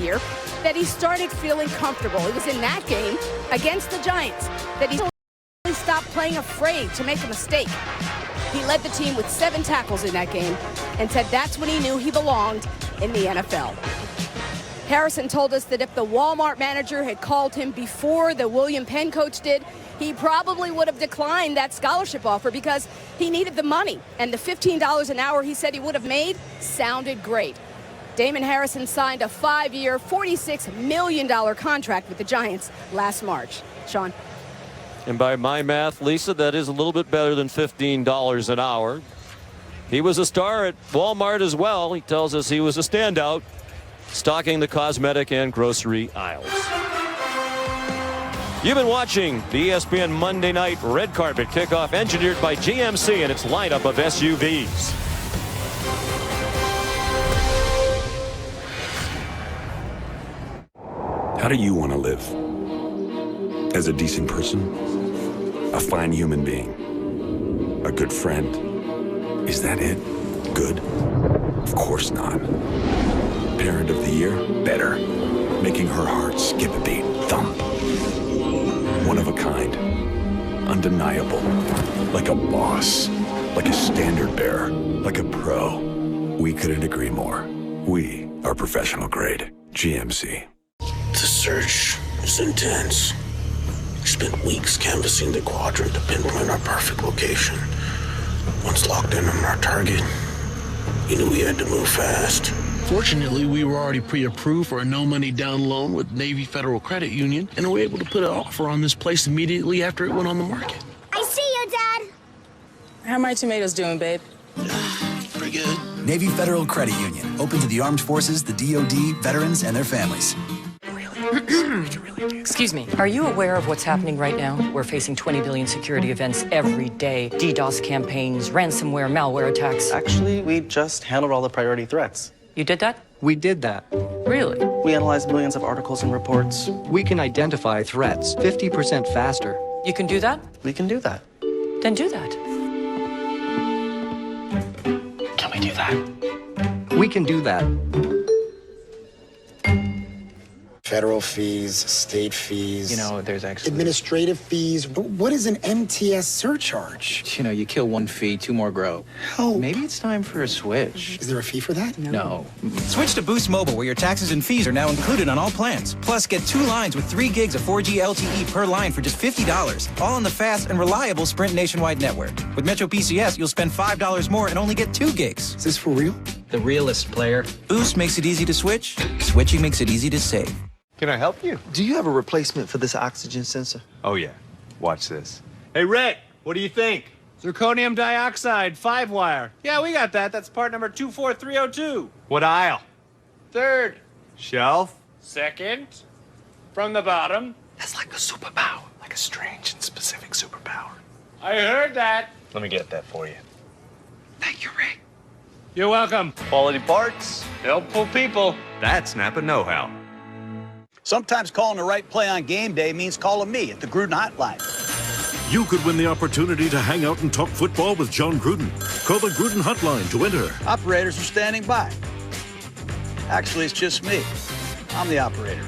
year that he started feeling comfortable. It was in that game against the Giants that he stopped playing afraid to make a mistake. He led the team with 7 tackles in that game and said that's when he knew he belonged in the NFL. Harrison told us that if the Walmart manager had called him before the William Penn coach did, he probably would have declined that scholarship offer because he needed the money. And the $15 an hour he said he would have made sounded great. Damon Harrison signed a 5-year, $46 million contract with the Giants last March. Sean. And by my math, Lisa, that is a little bit better than $15 an hour. He was a star at Walmart as well. He tells us he was a standout, stocking the cosmetic and grocery aisles. You've been watching the ESPN Monday Night Red Carpet Kickoff, engineered by GMC and its lineup of SUVs. How do you want to live? As a decent person? A fine human being? A good friend? Is that it? Good? Of course not. Parent of the Year? Better. Making her heart skip a beat. Thump. One of a kind. Undeniable. Like a boss. Like a standard bearer. Like a pro. We couldn't agree more. We are professional grade. GMC. The search is intense. We spent weeks canvassing the quadrant to pinpoint our perfect location. Once locked in on our target, we knew we had to move fast. Fortunately, we were already pre-approved for a no-money down loan with Navy Federal Credit Union, and were able to put an offer on this place immediately after it went on the market. I see you, Dad. How are my tomatoes doing, babe? Pretty good. Navy Federal Credit Union, open to the armed forces, the DoD, veterans, and their families. Excuse me, are you aware of what's happening right now? We're facing 20 billion security events every day. DDoS campaigns, ransomware, malware attacks. Actually, we just handled all the priority threats. You did that? We did that. Really? We analyzed millions of articles and reports. We can identify threats 50% faster. You can do that? We can do that. Then do that. Can we do that? We can do that. Federal fees, state fees. You know, there's actually administrative fees. What is an MTS surcharge? You know, you kill one fee, 2 more grow. Oh. Maybe it's time for a switch. Is there a fee for that? No. Switch to Boost Mobile, where your taxes and fees are now included on all plans. Plus, get 2 lines with 3 gigs of 4G LTE per line for just $50. All on the fast and reliable Sprint nationwide network. With Metro PCS, you'll spend $5 more and only get 2 gigs. Is this for real? The realist player. Boost makes it easy to switch. Switching makes it easy to save. Can I help you? Do you have a replacement for this oxygen sensor? Oh, yeah. Watch this. Hey, Rick, what do you think? Zirconium dioxide, 5-wire. Yeah, we got that. That's part number 24302. What aisle? 3rd. Shelf. 2nd. From the bottom. That's like a superpower. Like a strange and specific superpower. I heard that. Let me get that for you. Thank you, Rick. You're welcome. Quality parts. Helpful people. That's Napa know-how. Sometimes calling the right play on game day means calling me at the Gruden Hotline. You could win the opportunity to hang out and talk football with John Gruden. Call the Gruden Hotline to enter. Operators are standing by. Actually, it's just me. I'm the operator.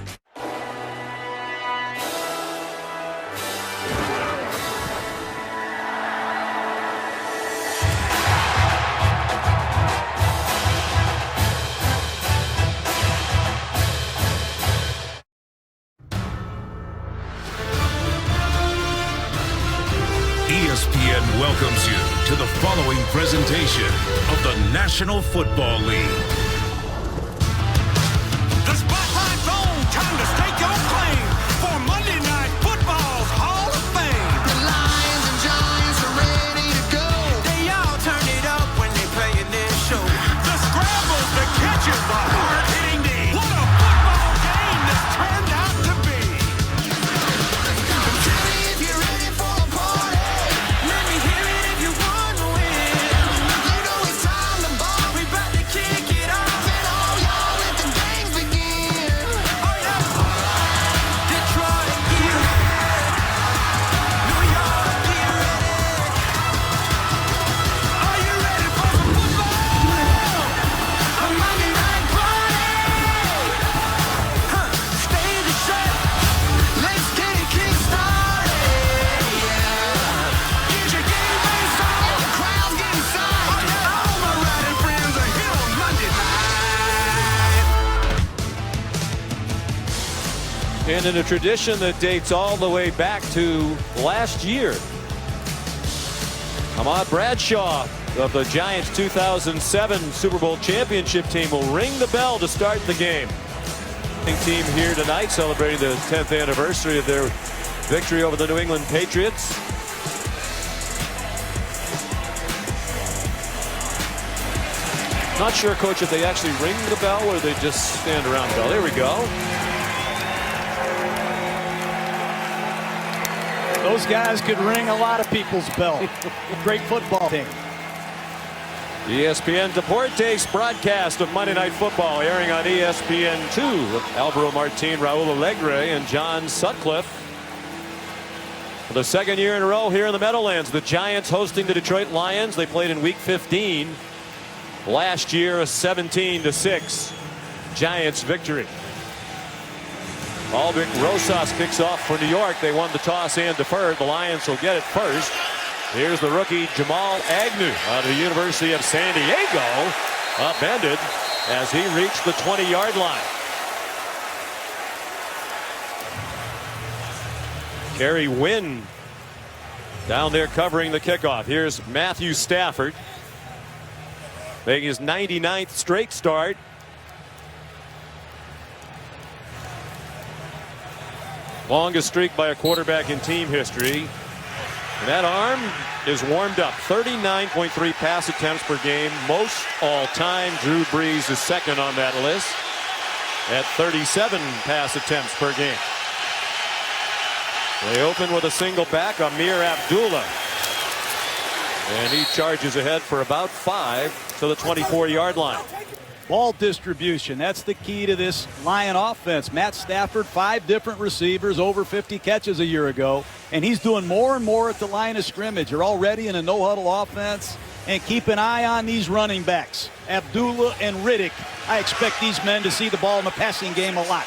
ESPN welcomes you to the following presentation of the National Football League. The spotlight's on, time to stake your claim for Monday Night Football's Hall of Fame. The Lions and Giants are ready to go. They all turn it up when they play in this show. The scrambles, the catches, the hard-hitting D. What a football game this turned out to be. If you're ready for a party, let me hear it if you want to win. You know it's time to ball. We about to kick it off. And in a tradition that dates all the way back to last year, Ahmad Bradshaw of the Giants 2007 Super Bowl championship team will ring the bell to start the game. Team here tonight celebrating the 10th anniversary of their victory over the New England Patriots. Not sure, Coach, if they actually ring the bell or they just stand around the bell. There we go. Those guys could ring a lot of people's bell. Great football team. ESPN Deportes broadcast of Monday Night Football airing on ESPN2 with Alvaro Martin, Raul Alegre, and John Sutcliffe. For the second year in a row here in the Meadowlands, the Giants hosting the Detroit Lions. They played in Week 15. Last year, a 17-6 Giants victory. Aldrich Rosas kicks off for New York. They won the toss and deferred. The Lions will get it first. Here's the rookie Jamal Agnew out of the University of San Diego. Upended as he reached the 20-yard line. Kerry Wynn down there covering the kickoff. Here's Matthew Stafford making his 99th straight start. Longest streak by a quarterback in team history. And that arm is warmed up. 39.3 pass attempts per game, most all time. Drew Brees is second on that list at 37 pass attempts per game. They open with a single back, Amir Abdullah. And he charges ahead for about 5 to the 24-yard line. Ball distribution, that's the key to this Lion offense. Matt Stafford, 5 different receivers, over 50 catches a year ago, and he's doing more and more at the line of scrimmage. You're already in a no-huddle offense, and keep an eye on these running backs. Abdullah and Riddick, I expect these men to see the ball in the passing game a lot.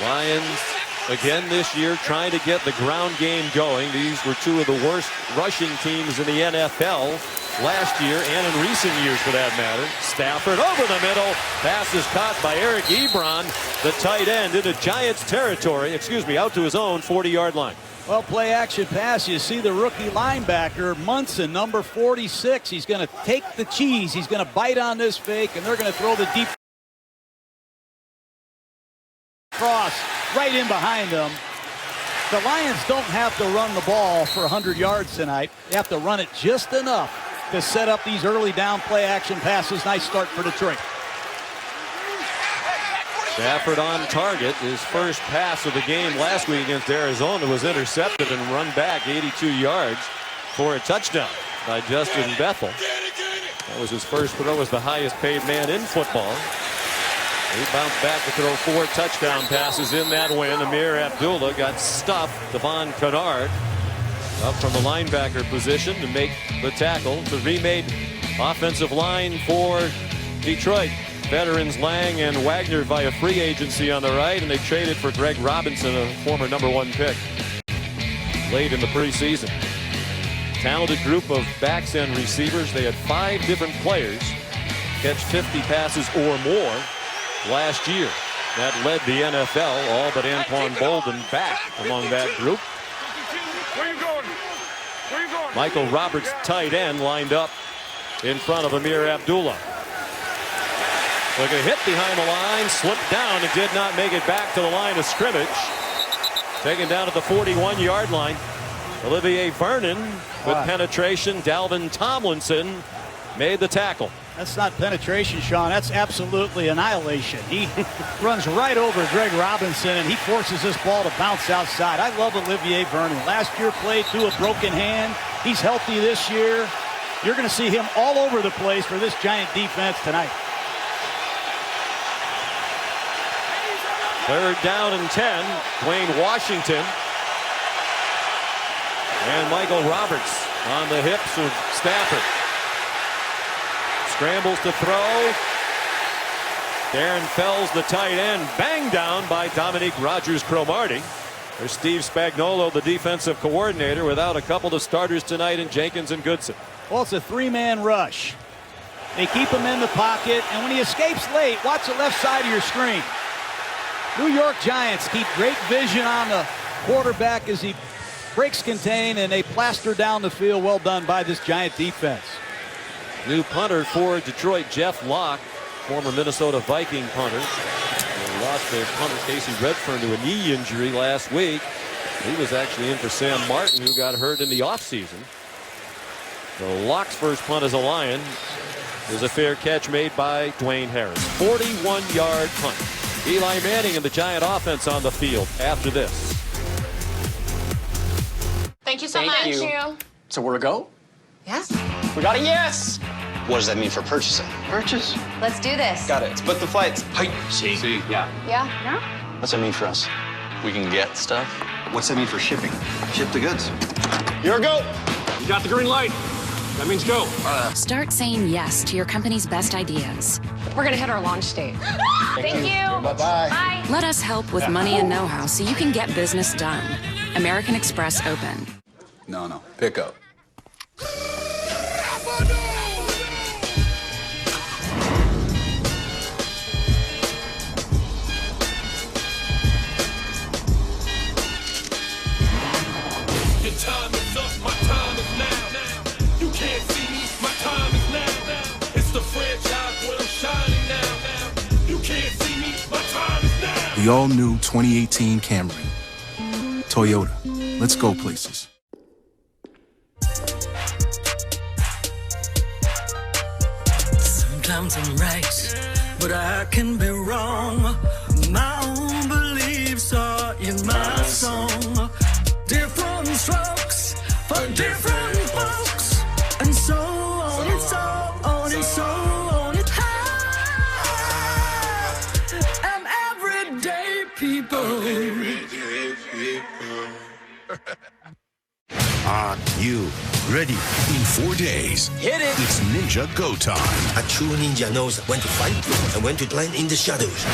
Lions again this year trying to get the ground game going. These were 2 of the worst rushing teams in the NFL last year and in recent years for that matter. Stafford over the middle. Pass is caught by Eric Ebron, the tight end, into Giants territory. Out to his own 40-yard line. Well, play action pass. You see the rookie linebacker, Munson, number 46. He's going to take the cheese. He's going to bite on this fake, and they're going to throw the deep cross right in behind them. The Lions don't have to run the ball for 100 yards tonight. They have to run it just enough to set up these early down play action passes. Nice start for Detroit. Stafford on target. His first pass of the game last week against Arizona was intercepted and run back 82 yards for a touchdown by Justin Bethel. That was his first throw as the highest paid man in football. He bounced back to throw 4 touchdown passes in that win. Amir Abdullah got stuffed. Devon Kennard up from the linebacker position to make the tackle. It's a remade offensive line for Detroit. Veterans Lang and Wagner via free agency on the right, and they traded for Greg Robinson, a former #1 pick, late in the preseason. Talented group of backs and receivers. They had 5 different players catch 50 passes or more last year. That led the NFL, all but Anquan Bolden back among that group. Michael Roberts, tight end, lined up in front of Amir Abdullah. Look at a hit behind the line, slipped down and did not make it back to the line of scrimmage. Taken down at the 41-yard line. Olivier Vernon with penetration. Dalvin Tomlinson made the tackle. That's not penetration, Sean. That's absolutely annihilation. He runs right over Greg Robinson, and he forces this ball to bounce outside. I love Olivier Vernon. Last year played through a broken hand. He's healthy this year. You're going to see him all over the place for this Giant defense tonight. 3rd down and 10. Dwayne Washington and Michael Roberts on the hips of Stafford. Scrambles to throw. Darren Fells, the tight end, banged down by Dominique Rodgers-Cromartie. There's Steve Spagnuolo, the defensive coordinator, without a couple of starters tonight in Jenkins and Goodson. Well, it's a 3-man rush. They keep him in the pocket, and when he escapes late, watch the left side of your screen. New York Giants keep great vision on the quarterback as he breaks contain, and they plaster down the field. Well done by this Giant defense. New punter for Detroit, Jeff Locke, former Minnesota Viking punter. They lost their punter Casey Redfern to a knee injury last week. He was actually in for Sam Martin, who got hurt in the offseason. So Locke's first punt as a Lion is a fair catch made by Dwayne Harris. 41-yard punt. Eli Manning and the Giant offense on the field after this. Thank you so much. So we're a go? Yes. We got a yes! What does that mean for purchasing? Purchase? Let's do this. Got it. Let's book the flights. See? Yeah. Yeah? What's that mean for us? We can get stuff. What's that mean for shipping? Ship the goods. You're a go! You got the green light. That means go. Start saying yes to your company's best ideas. We're gonna hit our launch date. Thank you. Bye-bye. Bye. Let us help with money and know-how so you can get business done. American Express Open. No. Pick up. Your time is up, my time is now. You can't see me, my time is now. It's the franchise where I'm shining now. You can't see me, my time is now. The all-new 2018 Camry. Toyota. Let's go places. Sometimes I'm right, but I can be wrong. My own beliefs are in my song. Different strokes for different folks, and so on and so on and so on. And everyday people. Are you ready? In 4 days, Hit it! It's Ninja Go time. A true ninja knows when to fight and when to blend in the shadows.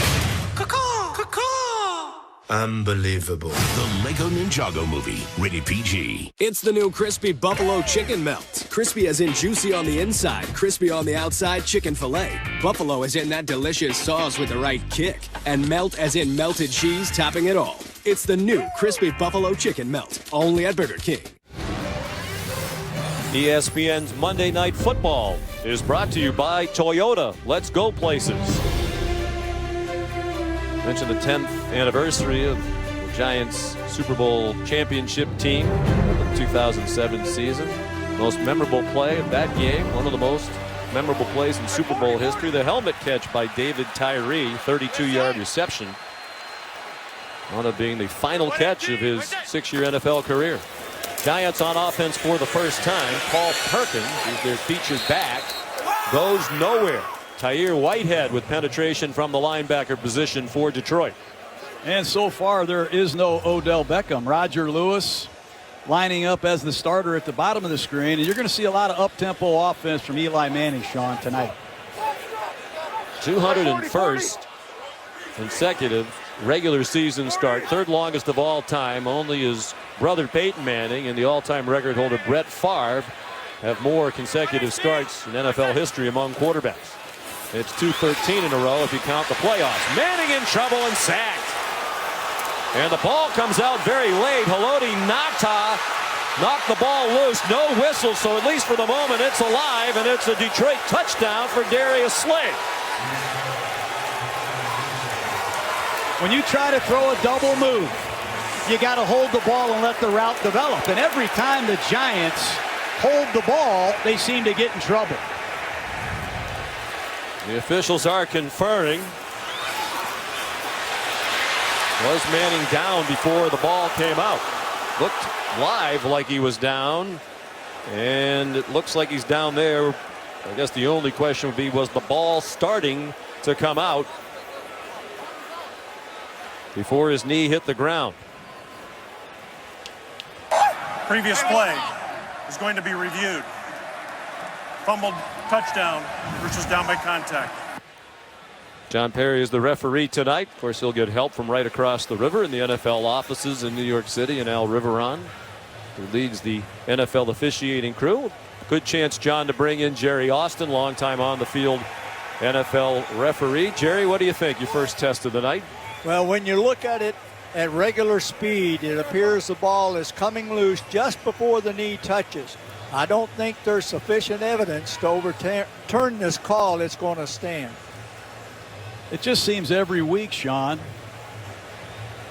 Caw-caw! Caw-caw! Unbelievable. The Lego Ninjago movie, rated PG. It's the new Crispy Buffalo Chicken Melt. Crispy as in juicy on the inside, crispy on the outside, chicken filet. Buffalo as in that delicious sauce with the right kick. And melt as in melted cheese topping it all. It's the new Crispy Buffalo Chicken Melt, only at Burger King. ESPN's Monday Night Football is brought to you by Toyota. Let's go places. Mentioned the 10th anniversary of the Giants Super Bowl championship team of the 2007 season. Most memorable play of that game, one of the most memorable plays in Super Bowl history, the helmet catch by David Tyree, 32-yard reception. Wound up being the final catch of his 6-year NFL career. Giants on offense for the first time. Paul Perkins is their featured back. Goes nowhere. Tahir Whitehead with penetration from the linebacker position for Detroit. And so far there is no Odell Beckham. Roger Lewis lining up as the starter at the bottom of the screen. And you're going to see a lot of up-tempo offense from Eli Manning, Sean, tonight. 201st consecutive regular season start. Third longest of all time. Only his brother Peyton Manning and the all-time record holder Brett Favre have more consecutive starts in NFL history among quarterbacks. It's 213 in a row if you count the playoffs. Manning in trouble and sacked. And the ball comes out very late. Haloti Ngata knocked the ball loose. No whistle, so at least for the moment it's alive, and it's a Detroit touchdown for Darius Slay. When you try to throw a double move, you got to hold the ball and let the route develop. And every time the Giants hold the ball, they seem to get in trouble. The officials are conferring. Was Manning down before the ball came out? Looked live like he was down, and it looks like he's down there. I guess the only question would be, was the ball starting to come out before his knee hit the ground? Previous play is going to be reviewed. Fumbled touchdown versus down by contact. John Perry is the referee tonight. Of course, he'll get help from right across the river in the NFL offices in New York City, and Al Riveron, who leads the NFL officiating crew. Good chance, John, to bring in Jerry Austin, longtime on the field NFL referee. Jerry, what do you think? Your first test of the night? Well, when you look at it at regular speed, it appears the ball is coming loose just before the knee touches. I don't think there's sufficient evidence to overturn this call. It's going to stand. It just seems every week, Sean,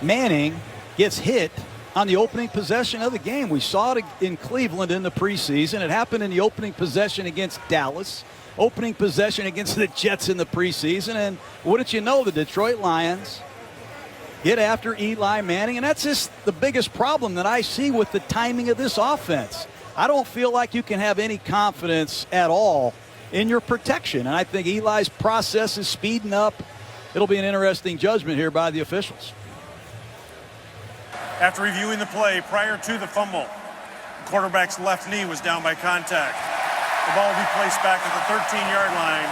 Manning gets hit on the opening possession of the game. We saw it in Cleveland in the preseason. It happened in the opening possession against Dallas, opening possession against the Jets in the preseason. And wouldn't you know, the Detroit Lions get after Eli Manning. And that's just the biggest problem that I see with the timing of this offense. I don't feel like you can have any confidence at all in your protection. And I think Eli's process is speeding up. It'll be an interesting judgment here by the officials. After reviewing the play prior to the fumble, the quarterback's left knee was down by contact. The ball will be placed back at the 13-yard line.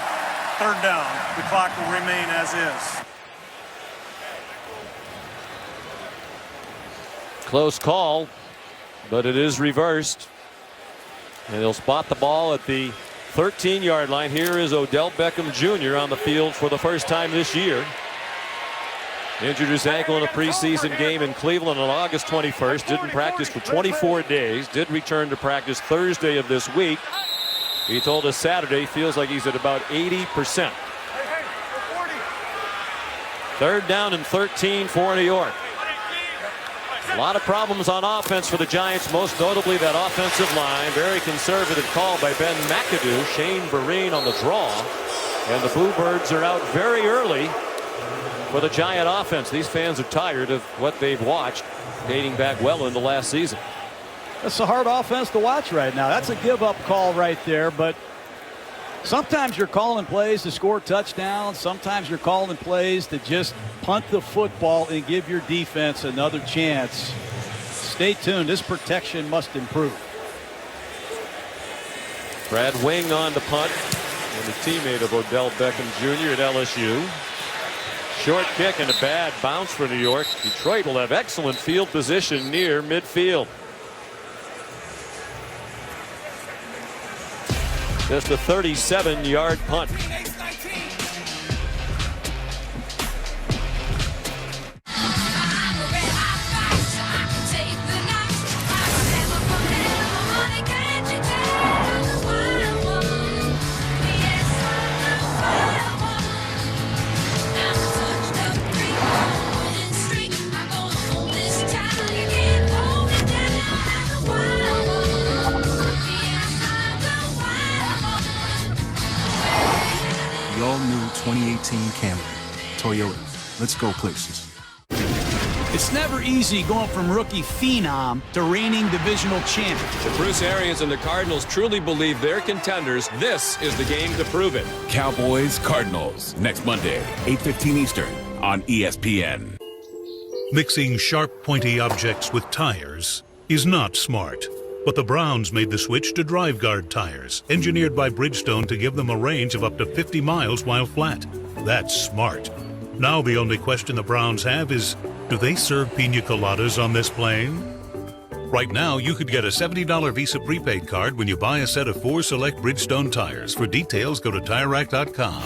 Third down. The clock will remain as is. Close call, but it is reversed. And he'll spot the ball at the 13-yard line. Here is Odell Beckham Jr. on the field for the first time this year. Injured his ankle in a preseason game in Cleveland on August 21st. Didn't practice for 24 days. Did return to practice Thursday of this week. He told us Saturday he feels like he's at about 80%. Third down and 13 for New York. A lot of problems on offense for the Giants, most notably that offensive line. Very conservative call by Ben McAdoo. Shane Vereen on the draw. And the Bluebirds are out very early for the Giant offense. These fans are tired of what they've watched dating back well into last season. That's a hard offense to watch right now. That's a give-up call right there, but sometimes you're calling plays to score touchdowns. Sometimes you're calling plays to just punt the football and give your defense another chance. Stay tuned. This protection must improve. Brad Wing on the punt, and a teammate of Odell Beckham Jr. at LSU. Short kick and a bad bounce for New York. Detroit will have excellent field position near midfield. Just a 37-yard punt. The all-new 2018 Camry. Toyota. Let's go places. It's never easy going from rookie phenom to reigning divisional champ. If Bruce Arians and the Cardinals truly believe they're contenders, this is the game to prove it. Cowboys Cardinals next Monday, 8:15 Eastern on ESPN. Mixing sharp, pointy objects with tires is not smart. But the Browns made the switch to Drive Guard tires, engineered by Bridgestone to give them a range of up to 50 miles while flat. That's smart. Now the only question the Browns have is, do they serve pina coladas on this plane? Right now, you could get a $70 Visa prepaid card when you buy a set of 4 select Bridgestone tires. For details, go to TireRack.com.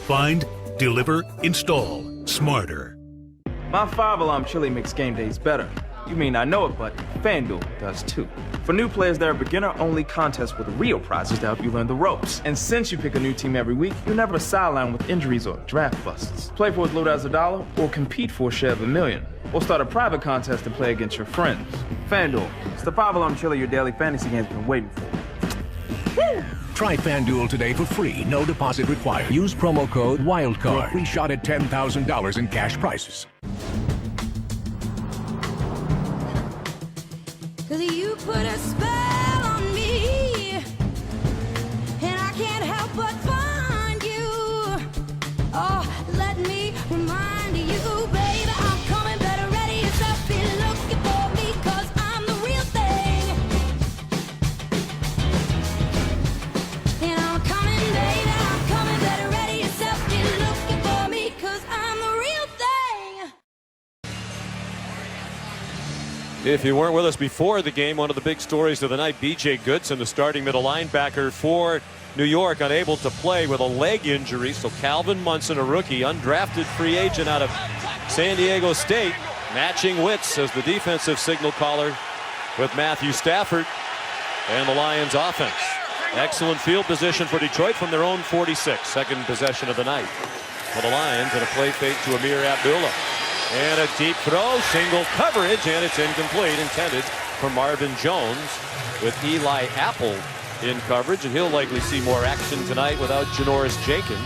Find, deliver, install. Smarter. My 5-alarm chili makes game days better. You mean I know it, but FanDuel does too. For new players, there are beginner-only contests with real prizes to help you learn the ropes. And since you pick a new team every week, you're never sidelined with injuries or draft busts. Play for as little as $1 or compete for a share of $1 million. Or start a private contest to play against your friends. FanDuel, it's the 5-alarm chili your daily fantasy game's been waiting for. Woo! Try FanDuel today for free. No deposit required. Use promo code WILDCARD for a free shot at $10,000 in cash prizes. You put a spell on me, and I can't help but find you. Oh, let me remind you, baby, I'm coming better, ready yourself, be looking for me, 'cause I'm the real thing. And I'm coming, baby, I'm coming better, ready yourself, be looking for me, 'cause I'm the real thing. If you weren't with us before the game, one of the big stories of the night, B.J. Goodson, the starting middle linebacker for New York, unable to play with a leg injury. So Calvin Munson, a rookie, undrafted free agent out of San Diego State matching wits as the defensive signal caller with Matthew Stafford and the Lions offense. Excellent field position for Detroit from their own 46. Second possession of the night for the Lions, and a play fake to Amir Abdullah. And a deep throw, single coverage, and it's incomplete, intended for Marvin Jones with Eli Apple in coverage, and he'll likely see more action tonight without Janoris Jenkins.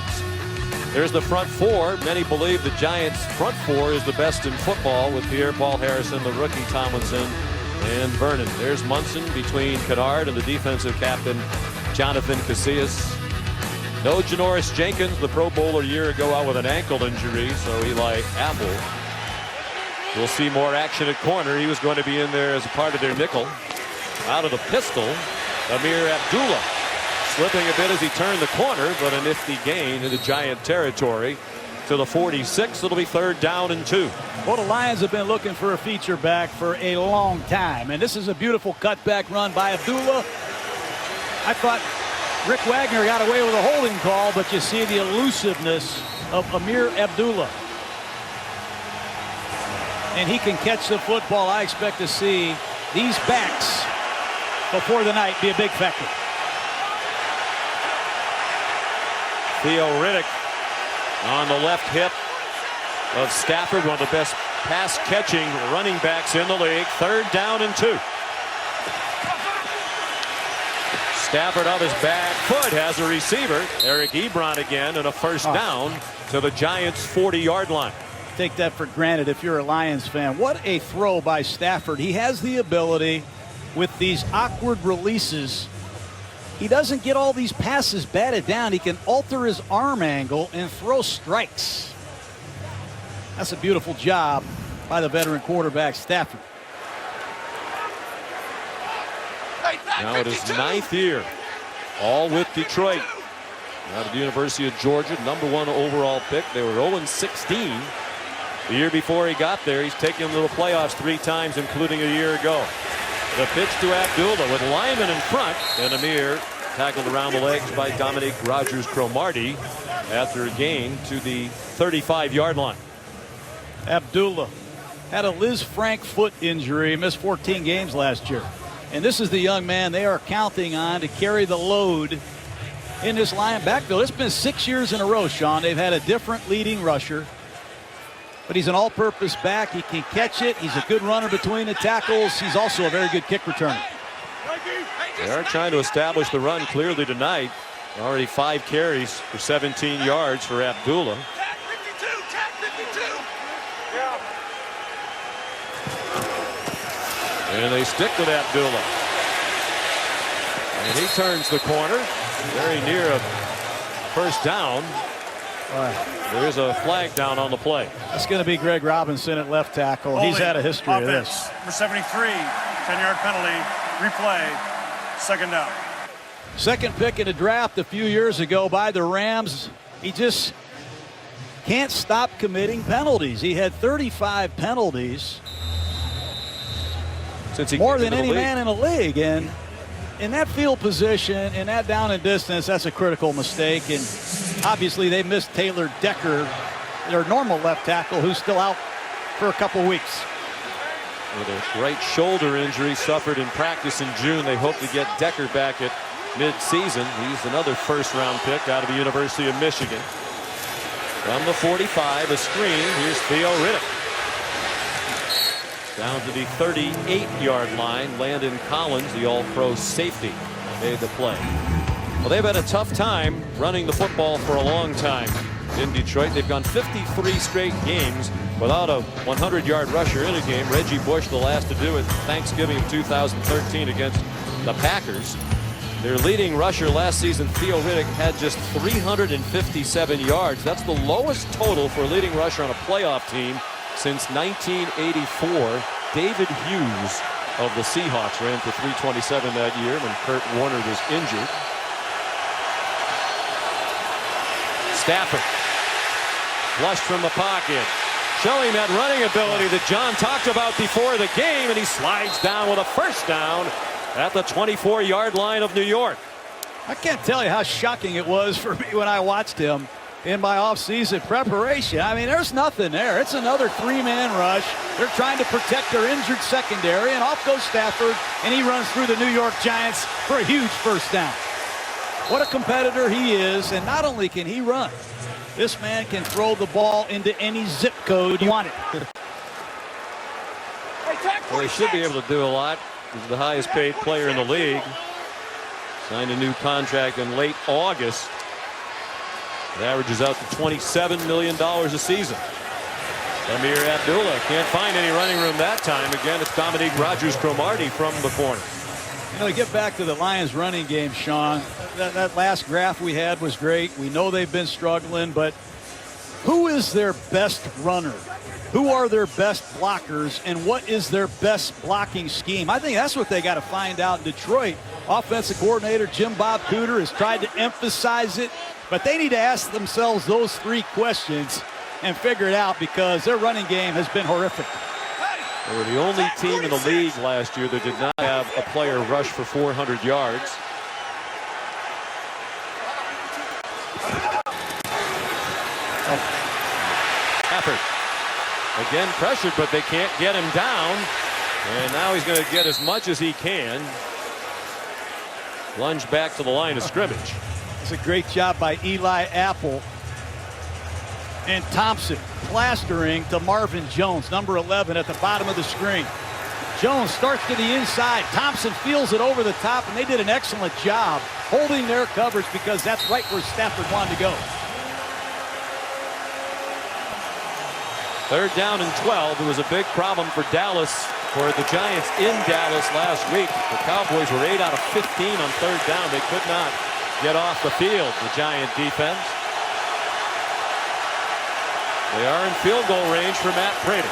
There's the front four. Many believe the Giants' front four is the best in football with Pierre-Paul Harrison, the rookie Tomlinson, and Vernon. There's Munson between Kennard and the defensive captain, Jonathan Casillas. No Janoris Jenkins, the Pro Bowler a year ago, out with an ankle injury, so Eli Apple will see more action at corner. He was going to be in there as a part of their nickel. Out of the pistol, Amir Abdullah slipping a bit as he turned the corner, but a nifty gain into Giant territory to the 46. It'll be 3rd down and 2. Well, the Lions have been looking for a feature back for a long time, and this is a beautiful cutback run by Abdullah. I thought Rick Wagner got away with a holding call, but you see the elusiveness of Amir Abdullah. And he can catch the football. I expect to see these backs before the night be a big factor. Theo Riddick on the left hip of Stafford, one of the best pass catching running backs in the league. 3rd down and 2. Stafford off his back foot has a receiver, Eric Ebron again, and a first down to the Giants' 40-yard line. Take that for granted if you're a Lions fan. What a throw by Stafford. He has the ability with these awkward releases. He doesn't get all these passes batted down. He can alter his arm angle and throw strikes. That's a beautiful job by the veteran quarterback Stafford. Now it is 9th year, all with Detroit. Out of the University of Georgia, #1 overall pick. They were 0-16 the year before he got there. He's taken them to the playoffs 3 times, including a year ago. The pitch to Abdullah with Lyman in front, and Amir tackled around the legs by Dominique Rodgers-Cromartie after a gain to the 35-yard line. Abdullah had a Liz Frank foot injury, missed 14 games last year. And this is the young man they are counting on to carry the load in this Lion backfield. It's been 6 years in a row, Sean. They've had a different leading rusher. But he's an all-purpose back. He can catch it. He's a good runner between the tackles. He's also a very good kick returner. They are trying to establish the run clearly tonight. Already 5 carries for 17 yards for Abdullah. And they stick with Abdullah. And he turns the corner. Very near a first down. There is a flag down on the play. It's going to be Greg Robinson at left tackle. He's had a history of this. Number 73, 10-yard penalty, replay, 2nd down. Second pick in the draft a few years ago by the Rams. He just can't stop committing penalties. He had 35 penalties. More than any man in the league. And in that field position, in that down and distance, that's a critical mistake. And obviously they missed Taylor Decker, their normal left tackle, who's still out for a couple weeks. With a right shoulder injury suffered in practice in June, they hope to get Decker back at mid-season. He's another first-round pick out of the University of Michigan. From the 45, a screen. Here's Theo Riddick. Down to the 38-yard line. Landon Collins, the all-pro safety, made the play. Well, they've had a tough time running the football for a long time in Detroit. They've gone 53 straight games without a 100-yard rusher in a game. Reggie Bush, the last to do it, Thanksgiving of 2013 against the Packers. Their leading rusher last season, Theo Riddick, had just 357 yards. That's the lowest total for a leading rusher on a playoff team since 1984. David Hughes of the Seahawks ran for 327 that year when Kurt Warner was injured. Stafford flushed from the pocket, showing that running ability that John talked about before the game, and he slides down with a first down at the 24-yard line of New York. I can't tell you how shocking it was for me when I watched him. in my off-season preparation. I mean, there's nothing there. It's another three-man rush. They're trying to protect their injured secondary, and off goes Stafford, and he runs through the New York Giants for a huge first down. What a competitor he is, and not only can he run, this man can throw the ball into any zip code you want it. Well, he should be able to do a lot. He's the highest paid player in the league. Signed a new contract in late August. It averages out to $27 million a season. Amir Abdullah can't find any running room that time. Again, it's Dominique Rodgers-Cromartie from the corner. You know, get back to the Lions running game, Sean. That last graph we had was great. We know they've been struggling, but who is their best runner? Who are their best blockers, and what is their best blocking scheme? I think that's what they got to find out in Detroit. Offensive coordinator Jim Bob Cooter has tried to emphasize it, but they need to ask themselves those three questions and figure it out, because their running game has been horrific. They were the only team in the league last year that did not have a player rush for 400 yards. Stafford again pressured, but they can't get him down, and now he's going to get as much as he can. Lunge back to the line of scrimmage. It's a great job by Eli Apple. And Thompson plastering to Marvin Jones, number 11 at the bottom of the screen. Jones starts to the inside. Thompson feels it over the top, and they did an excellent job holding their coverage, because that's right where Stafford wanted to go. Third down and 12. It was a big problem for Dallas, for the Giants in Dallas last week. The Cowboys were 8 out of 15 on third down. They could not get off the field, the Giant defense. They are in field goal range for Matt Prater.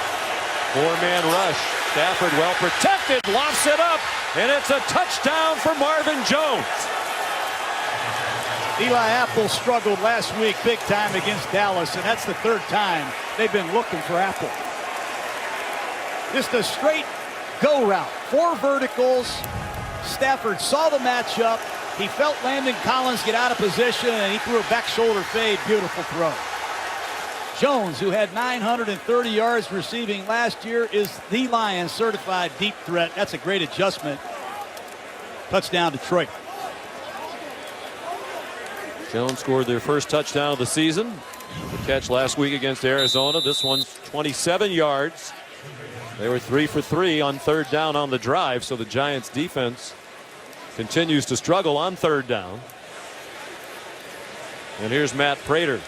Four-man rush. Stafford well protected, lofts it up, and it's a touchdown for Marvin Jones. Eli Apple struggled last week big time against Dallas, and that's the third time they've been looking for Apple. Just a straight go route. 4 verticals. Stafford saw the matchup. He felt Landon Collins get out of position, and he threw a back shoulder fade. Beautiful throw. Jones, who had 930 yards receiving last year, is the Lions certified deep threat. That's a great adjustment. Touchdown Detroit. Jones scored their first touchdown of the season. The catch last week against Arizona. This one's 27 yards. They were 3 for 3 on third down on the drive, so the Giants defense continues to struggle on third down. And here's Matt Prater,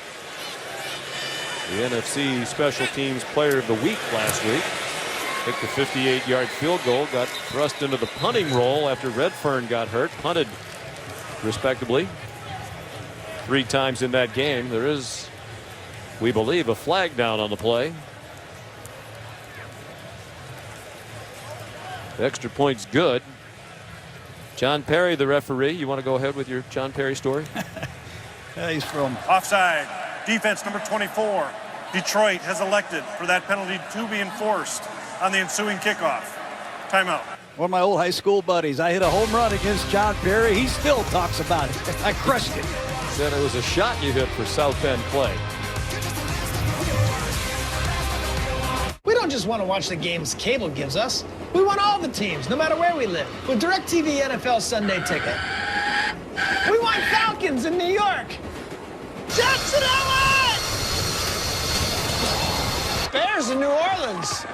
the NFC Special Teams Player of the Week last week. Kicked a 58-yard field goal, got thrust into the punting role after Redfern got hurt. Punted respectably 3 times in that game. There is, we believe, a flag down on the play. The extra point's good. John Perry, the referee. You want to go ahead with your John Perry story? He's from offside. Defense number 24. Detroit has elected for that penalty to be enforced on the ensuing kickoff. Timeout. One of my old high school buddies. I hit a home run against John Perry. He still talks about it. I crushed it. Said it was a shot you hit for South Bend Clay. We don't just want to watch the games cable gives us. We want all the teams, no matter where we live. With DirecTV NFL Sunday Ticket. We want Falcons in New York. Jets in LA. Bears in New Orleans.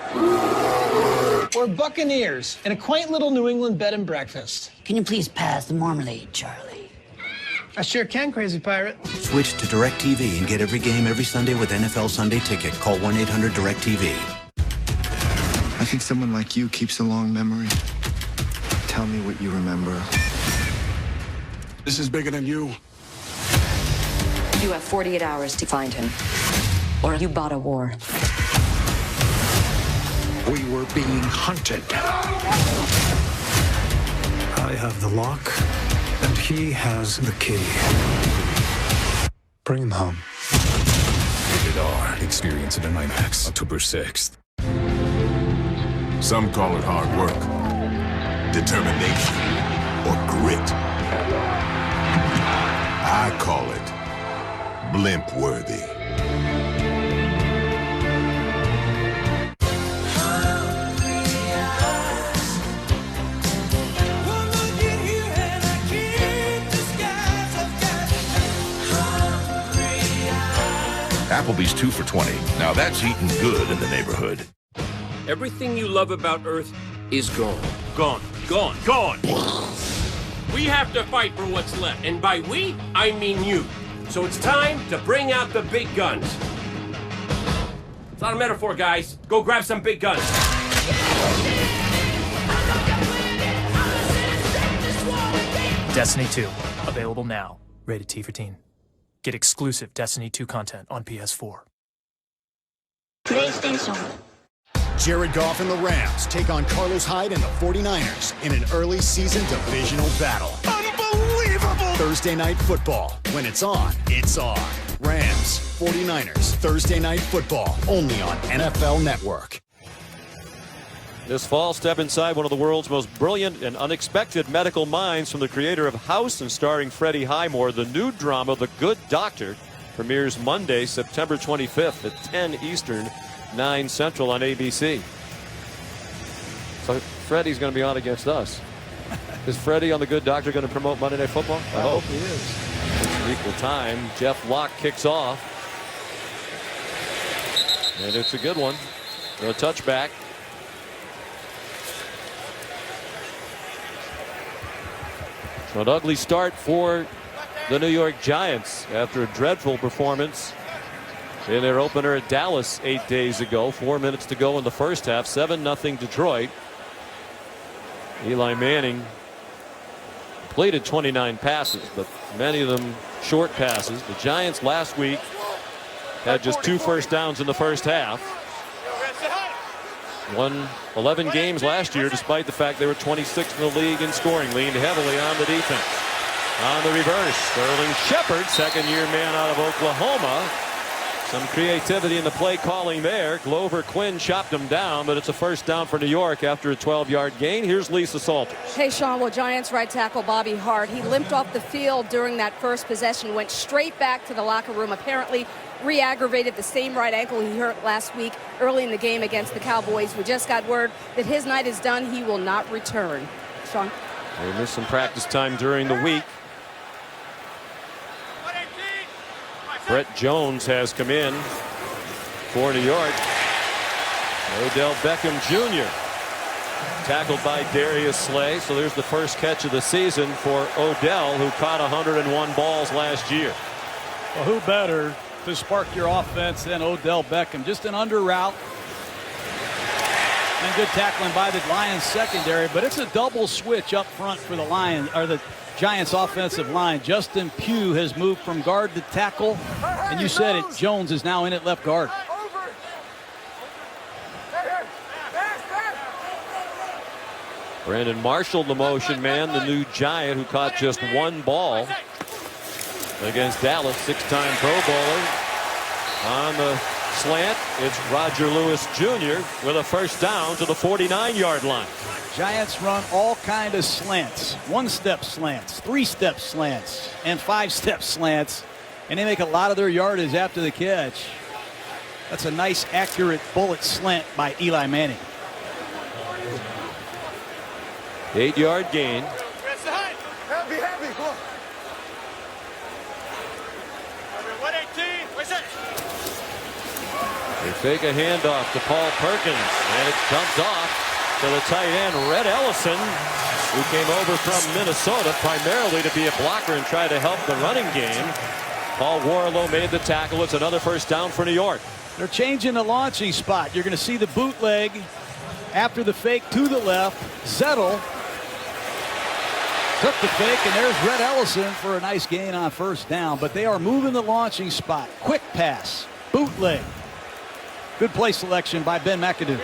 Or Buccaneers in a quaint little New England bed and breakfast. Can you please pass the marmalade, Charlie? I sure can, Crazy Pirate. Switch to DirecTV and get every game every Sunday with NFL Sunday Ticket. Call 1-800-DirecTV. I think someone like you keeps a long memory. Tell me what you remember. This is bigger than you. You have 48 hours to find him, or you bought a war. We were being hunted. I have the lock, and he has the key. Bring him home. Rated R. Experience it in IMAX. October 6th. Some call it hard work, determination, or grit. I call it blimp-worthy. Applebee's 2 for $20. Now that's eating good in the neighborhood. Everything you love about Earth is gone. Gone. Gone. Gone. We have to fight for what's left. And by we, I mean you. So it's time to bring out the big guns. It's not a metaphor, guys. Go grab some big guns. Destiny 2. Available now. Rated T for Teen. Get exclusive Destiny 2 content on PS4. PlayStation. Jared Goff and the Rams take on Carlos Hyde and the 49ers in an early season divisional battle. Unbelievable! Thursday Night Football. When it's on, it's on. Rams, 49ers, Thursday Night Football. Only on NFL Network. This fall, step inside one of the world's most brilliant and unexpected medical minds from the creator of House and starring Freddie Highmore. The new drama, The Good Doctor, premieres Monday, September 25th at 10 Eastern, 9 Central on ABC. So Freddie's going to be on against us. Is Freddie on The Good Doctor going to promote Monday Night Football? I hope he is. It's equal time. Jeff Locke kicks off. And it's a good one. A touchback. So an ugly start for the New York Giants after a dreadful performance in their opener at Dallas 8 days ago. 4 minutes to go in the first half. 7-0 Detroit. Eli Manning completed 29 passes, but many of them short passes. The Giants last week had just 2 first downs in the first half. Won 11 games last year, despite the fact they were 26th in the league in scoring. Leaned heavily on the defense. On the reverse, Sterling Shepard, second-year man out of Oklahoma. Some creativity in the play calling there. Glover Quinn chopped him down, but it's a first down for New York after a 12-yard gain. Here's Lisa Salters. Hey, Sean, well, Giants right tackle Bobby Hart, he limped off the field during that first possession, went straight back to the locker room, apparently re-aggravated the same right ankle he hurt last week early in the game against the Cowboys. We just got word that his night is done. He will not return. Sean? They missed some practice time during the week. Brett Jones has come in for New York. Odell Beckham Jr. tackled by Darius Slay. So there's the first catch of the season for Odell, who caught 101 balls last year. Well, who better to spark your offense than Odell Beckham? Just an under route. And good tackling by the Lions secondary, but it's a double switch up front for the Lions, or the Giants offensive line. Justin Pugh has moved from guard to tackle, and you said it, Jones is now in at left guard. Brandon Marshall, the motion man, the new Giant, who caught just 1 ball against Dallas. 6-time Pro Bowler. On the slant, it's Roger Lewis Jr. with a first down to the 49-yard line. Giants run all kind of slants. 1-step slants, 3-step slants, and 5-step slants. And they make a lot of their yardage after the catch. That's a nice, accurate bullet slant by Eli Manning. 8-yard gain. They fake a handoff to Paul Perkins, and it's dumped off to the tight end, Red Ellison, who came over from Minnesota primarily to be a blocker and try to help the running game. Paul Warlow made the tackle. It's another first down for New York. They're changing the launching spot. You're going to see the bootleg after the fake to the left. Zettel took the fake, and there's Red Ellison for a nice gain on first down. But they are moving the launching spot. Quick pass, bootleg. Good play selection by Ben McAdoo.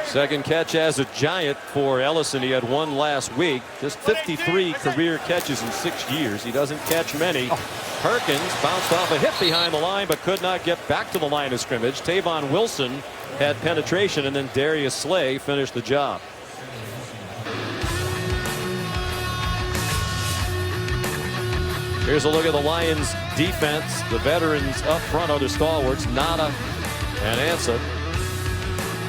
Second catch as a Giant for Ellison. He had 1 last week. Just 53 career catches in 6 years. He doesn't catch many. Perkins bounced off a hit behind the line, but could not get back to the line of scrimmage. Tavon Wilson had penetration, and then Darius Slay finished the job. Here's a look at the Lions defense. The veterans up front are the stalwarts, Nada and Ansah.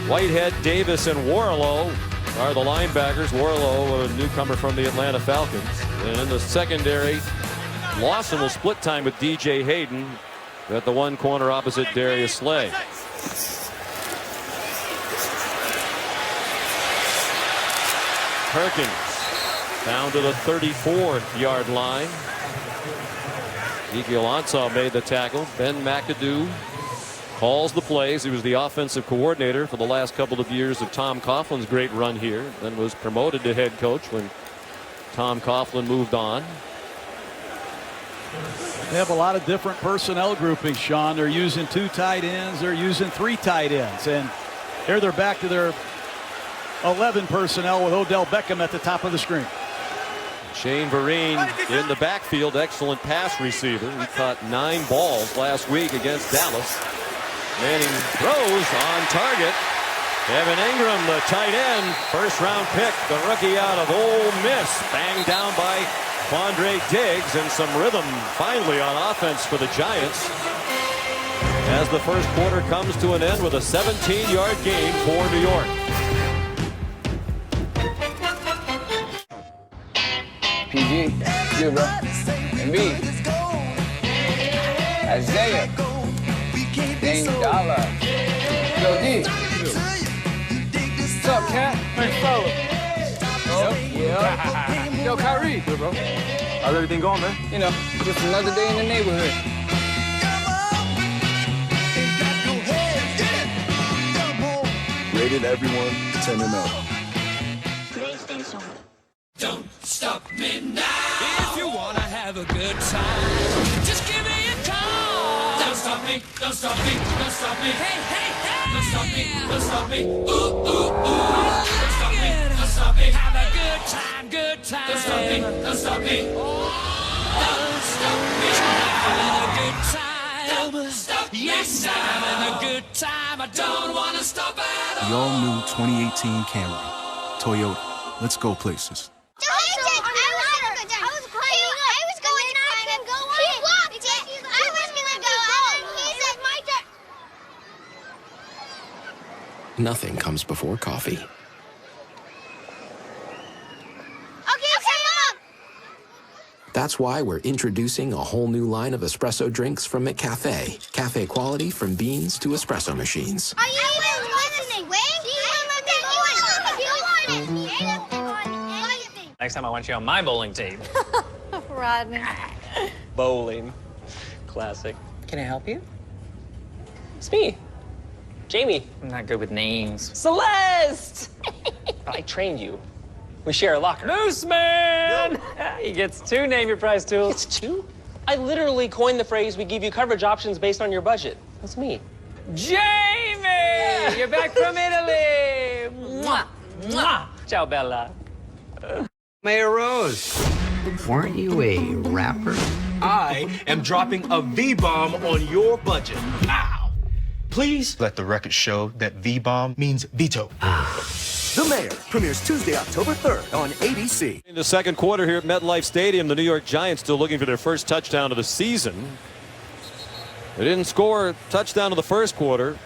Whitehead, Davis, and Warlow are the linebackers. Warlow, a newcomer from the Atlanta Falcons. And in the secondary, Lawson will split time with DJ Hayden at the one corner opposite Darius Slay. Perkins down to the 34-yard line. Ezekiel Ansah made the tackle. Ben McAdoo calls the plays. He was the offensive coordinator for the last couple of years of Tom Coughlin's great run here, then was promoted to head coach when Tom Coughlin moved on. They have a lot of different personnel groupings, Sean. They're using 2 tight ends. They're using 3 tight ends. And here they're back to their 11 personnel with Odell Beckham at the top of the screen. Shane Vereen in the backfield, excellent pass receiver. He caught 9 balls last week against Dallas. Manning throws on target. Evan Ingram, the tight end, first-round pick, the rookie out of Ole Miss, banged down by Quandre Diggs, and some rhythm finally on offense for the Giants as the first quarter comes to an end with a 17-yard gain for New York. PG, you bro. MB, Isaiah, Dane Dollar, Yo D. What's up, Cat? Thanks, fella. Yeah. Yo, Kyrie. Good, bro. How's everything going, man? You know, just another day in the neighborhood. Rated everyone 10 and 0. Don't stop me now. If you wanna have a good time, just give me a call. Don't stop me, don't stop me, don't stop me. Hey, hey, hey. Don't stop me, don't stop me. Ooh, ooh, ooh. Don't stop me, don't stop me. Have a good time, good time. Don't stop me, don't stop me. Don't stop me. Having a good time. Don't stop me. Yes, I'm having a good time. I don't wanna stop at all. The all-new 2018 Camry. Toyota. Let's go places. Nothing comes before coffee. Okay, Mom! That's why we're introducing a whole new line of espresso drinks from McCafe. Cafe quality from beans to espresso machines. Are you even listening? Next time I want you on my bowling team. Rodney. Bowling. Classic. Can I help you? It's me. Jamie. I'm not good with names. Celeste! I trained you. We share a locker. Mooseman! He gets 2 name your price tools. It's 2? I literally coined the phrase, we give you coverage options based on your budget. That's me. Jamie! Yeah. You're back from Italy! Mwah! Mwah! Ciao, Bella. Mayor Rose, weren't you a rapper? I am dropping a V-bomb on your budget. Now. Please let the record show that V-bomb means veto. The Mayor premieres Tuesday, October 3rd on ABC. In the second quarter here at MetLife Stadium, the New York Giants still looking for their first touchdown of the season. They didn't score a touchdown in the first quarter,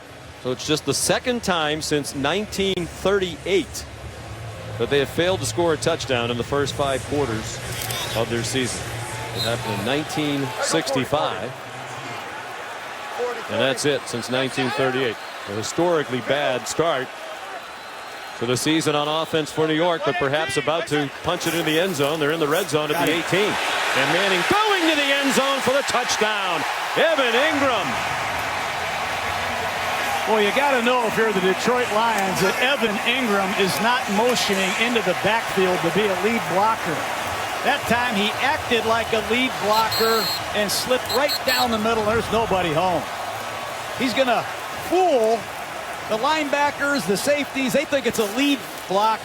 so it's just the second time since 1938 that they have failed to score a touchdown in the first 5 quarters of their season. It happened in 1965. And that's it since 1938. A historically bad start to the season on offense for New York, but perhaps about to punch it in the end zone. They're in the red zone at the 18. And Manning throwing to the end zone for the touchdown. Evan Ingram. Well, you got to know if you're the Detroit Lions that Evan Ingram is not motioning into the backfield to be a lead blocker. That time he acted like a lead blocker and slipped right down the middle. There's nobody home. He's going to fool the linebackers, the safeties. They think it's a lead block.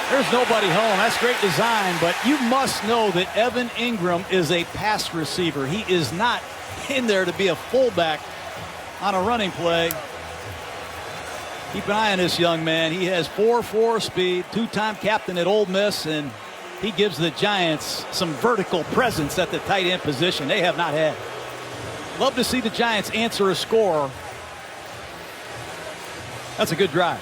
There's nobody home. That's great design, but you must know that Evan Ingram is a pass receiver. He is not in there to be a fullback on a running play. Keep an eye on this young man. He has 4.4 speed, 2-time captain at Ole Miss, and he gives the Giants some vertical presence at the tight end position they have not had. Love to see the Giants answer a score. That's a good drive.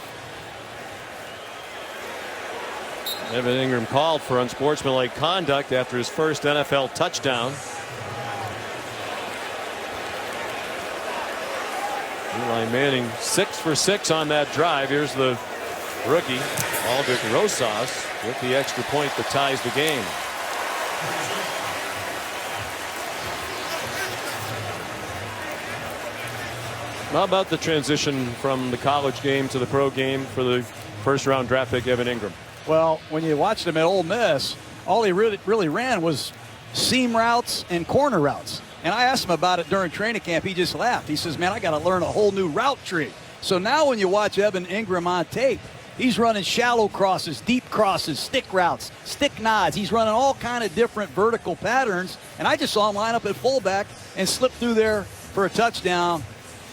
Evan Ingram called for unsportsmanlike conduct after his first NFL touchdown. Eli Manning 6 for 6 on that drive. Here's the rookie, Aldrick Rosas, with the extra point that ties the game. How about the transition from the college game to the pro game for the first-round draft pick Evan Ingram? Well, when you watched him at Ole Miss, all he really ran was seam routes and corner routes. And I asked him about it during training camp. He just laughed. He says, man, I got to learn a whole new route tree. So now when you watch Evan Ingram on tape, he's running shallow crosses, deep crosses, stick routes, stick nods. He's running all kind of different vertical patterns. And I just saw him line up at fullback and slip through there for a touchdown.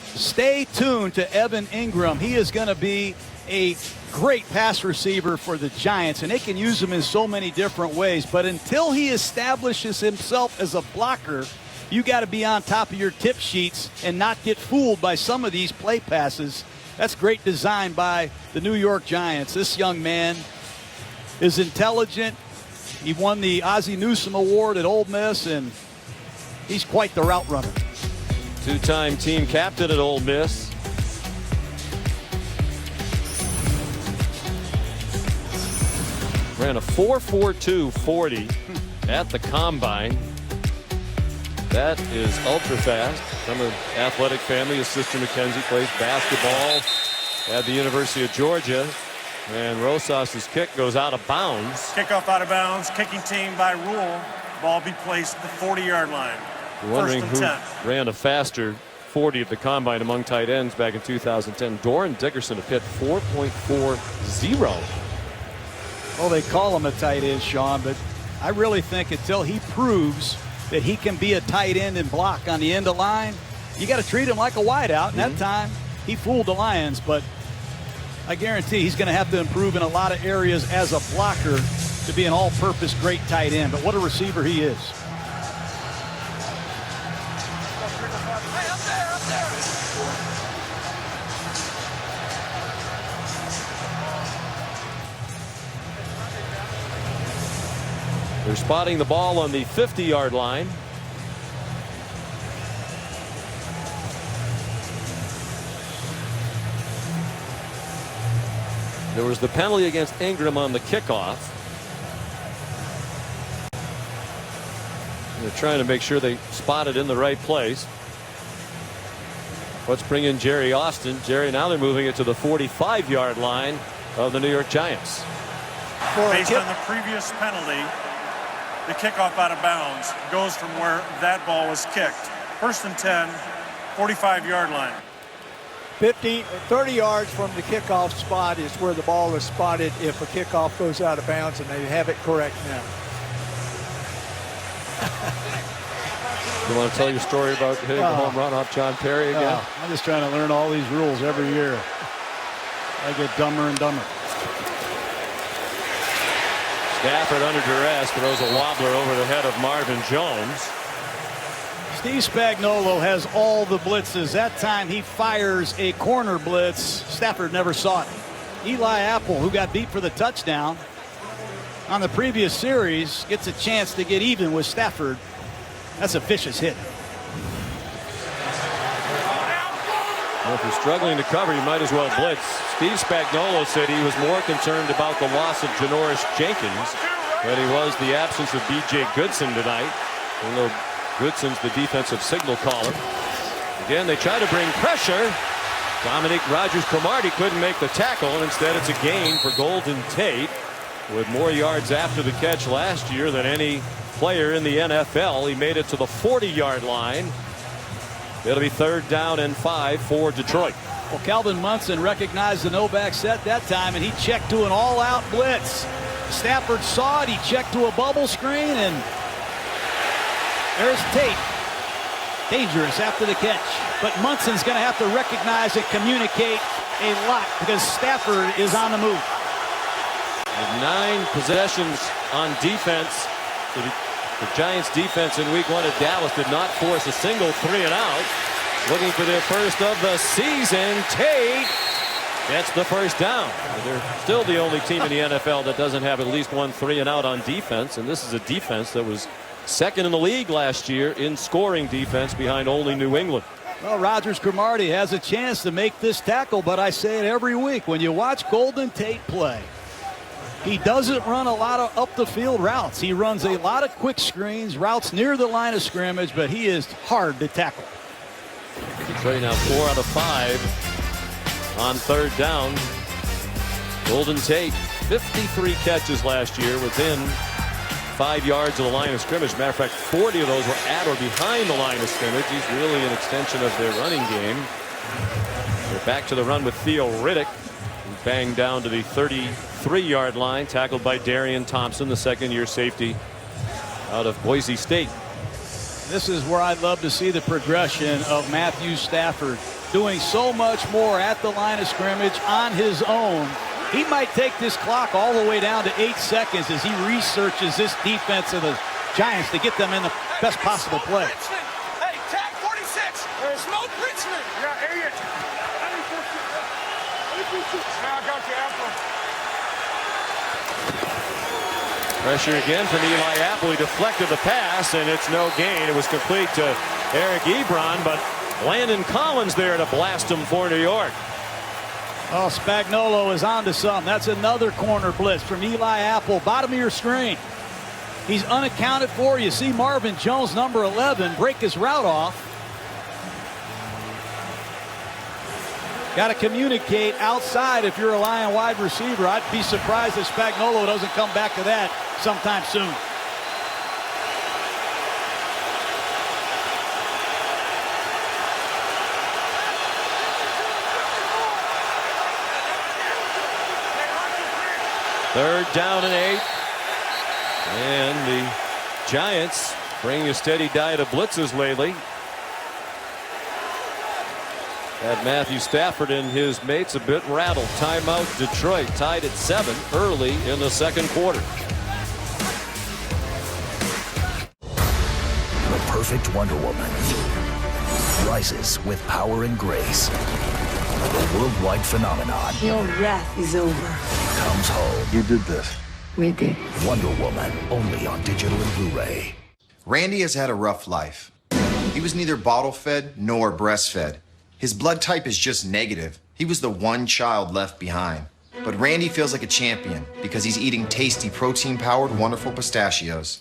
Stay tuned to Evan Ingram. He is going to be a great pass receiver for the Giants, and they can use him in so many different ways. But until he establishes himself as a blocker, you got to be on top of your tip sheets and not get fooled by some of these play passes. That's great design by the New York Giants. This young man is intelligent. He won the Ozzie Newsome Award at Ole Miss, and he's quite the route runner. Two-time team captain at Ole Miss. Ran a 4.42 40 at the combine. That is ultra fast. From an athletic family. His sister Mackenzie plays basketball at the University of Georgia. And Rosas' kick goes out of bounds. Kickoff out of bounds. Kicking team by rule. Ball be placed at the 40-yard line. You're wondering who ran a faster 40 at the combine among tight ends back in 2010. Doran Dickerson of Pitt, 4.40. Well, they call him a tight end, Sean, but I really think until he proves that he can be a tight end and block on the end of line, you got to treat him like a wideout. And that time, he fooled the Lions, but I guarantee he's going to have to improve in a lot of areas as a blocker to be an all-purpose great tight end. But what a receiver he is. They're spotting the ball on the 50-yard line. There was the penalty against Ingram on the kickoff. They're trying to make sure they spot it in the right place. Let's bring in Jerry Austin. Jerry, now they're moving it to the 45-yard line of the New York Giants. Based on the previous penalty, the kickoff out of bounds goes from where that ball was kicked. First and 10, 45-yard line. 30 yards from the kickoff spot is where the ball is spotted if a kickoff goes out of bounds, and they have it correct now. You want to tell your story about hitting the home run off John Perry again? I'm just trying to learn all these rules every year. I get dumber and dumber. Stafford under duress throws a wobbler over the head of Marvin Jones. Steve Spagnuolo has all the blitzes. That time he fires a corner blitz. Stafford never saw it. Eli Apple, who got beat for the touchdown on the previous series, gets a chance to get even with Stafford. That's a vicious hit. Well, if you're struggling to cover, you might as well blitz. Steve Spagnuolo said he was more concerned about the loss of Janoris Jenkins than he was the absence of B.J. Goodson tonight. Although Goodson's the defensive signal caller. Again, they try to bring pressure. Dominique Rodgers-Cromartie couldn't make the tackle, and instead it's a gain for Golden Tate with more yards after the catch last year than any player in the NFL. He made it to the 40-yard line. It'll be 3rd down and 5 for Detroit. Well, Calvin Munson recognized the no-back set that time, and he checked to an all-out blitz. Stafford saw it. He checked to a bubble screen, and there's Tate. Dangerous after the catch. But Munson's going to have to recognize and communicate a lot because Stafford is on the move. With 9 possessions on defense. The Giants defense in week 1 at Dallas did not force a single 3 and out. Looking for their first of the season. Tate gets the first down. They're still the only team in the NFL that doesn't have at least 1 3 and out on defense. And this is a defense that was second in the league last year in scoring defense behind only New England. Well, Rogers Cromartie has a chance to make this tackle, but I say it every week. When you watch Golden Tate play, he doesn't run a lot of up the field routes. He runs a lot of quick screens, routes near the line of scrimmage, but he is hard to tackle. Detroit now 4 out of 5 on 3rd down. Golden Tate, 53 catches last year within 5 yards of the line of scrimmage. Matter of fact, 40 of those were at or behind the line of scrimmage. He's really an extension of their running game. They're back to the run with Theo Riddick, who banged down to the 33-yard line, tackled by Darian Thompson, the second-year safety out of Boise State. This is where I'd love to see the progression of Matthew Stafford doing so much more at the line of scrimmage on his own. He might take this clock all the way down to 8 seconds as he researches this defense of the Giants to get them in the best possible play. Hey, tag 46. There's no Richmond. Yeah, idiot. I got you, Apple. Pressure again from Eli Apple. He deflected the pass, and it's no gain. It was complete to Eric Ebron, but Landon Collins there to blast him for New York. Oh, Spagnuolo is on to something. That's another corner blitz from Eli Apple. Bottom of your screen. He's unaccounted for. You see Marvin Jones, number 11, break his route off. Got to communicate outside if you're a Lion wide receiver. I'd be surprised if Spagnuolo doesn't come back to that sometime soon. Third down and 8. And the Giants bringing a steady diet of blitzes lately. Had Matthew Stafford and his mates a bit rattled. Timeout Detroit, tied at 7 early in the second quarter. The perfect Wonder Woman rises with power and grace. The worldwide phenomenon Your wrath is over. comes home. You did this. We did. Wonder Woman, only on digital and Blu-ray. Randy has had a rough life. He was neither bottle-fed nor breastfed. His blood type is just negative. He was the one child left behind. But Randy feels like a champion because he's eating tasty, protein-powered, wonderful pistachios.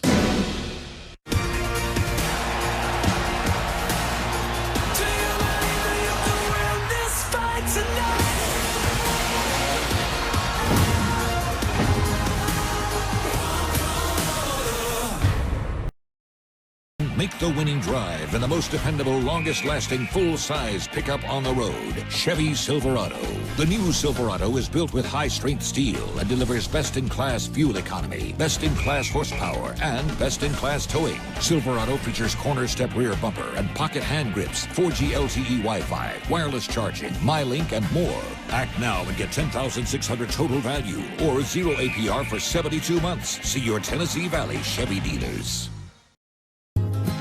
Make the winning drive in the most dependable, longest-lasting, full-size pickup on the road. Chevy Silverado. The new Silverado is built with high-strength steel and delivers best-in-class fuel economy, best-in-class horsepower, and best-in-class towing. Silverado features corner-step rear bumper and pocket hand grips, 4G LTE Wi-Fi, wireless charging, MyLink, and more. Act now and get $10,600 total value or 0 APR for 72 months. See your Tennessee Valley Chevy dealers.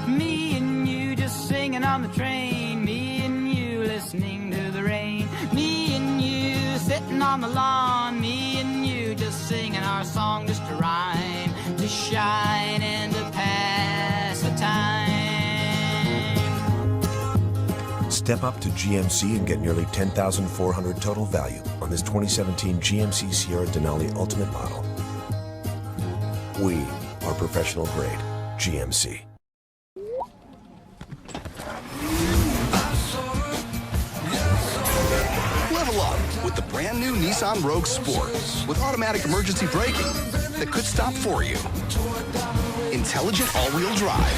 Me and you just singing on the train. Me and you listening to the rain. Me and you sitting on the lawn. Me and you just singing our song just to rhyme, to shine and to pass the time. Step up to GMC and get nearly $10,400 total value on this 2017 GMC Sierra Denali Ultimate model. We are professional grade GMC. Level up with the brand new Nissan Rogue Sport with automatic emergency braking that could stop for you, intelligent all-wheel drive,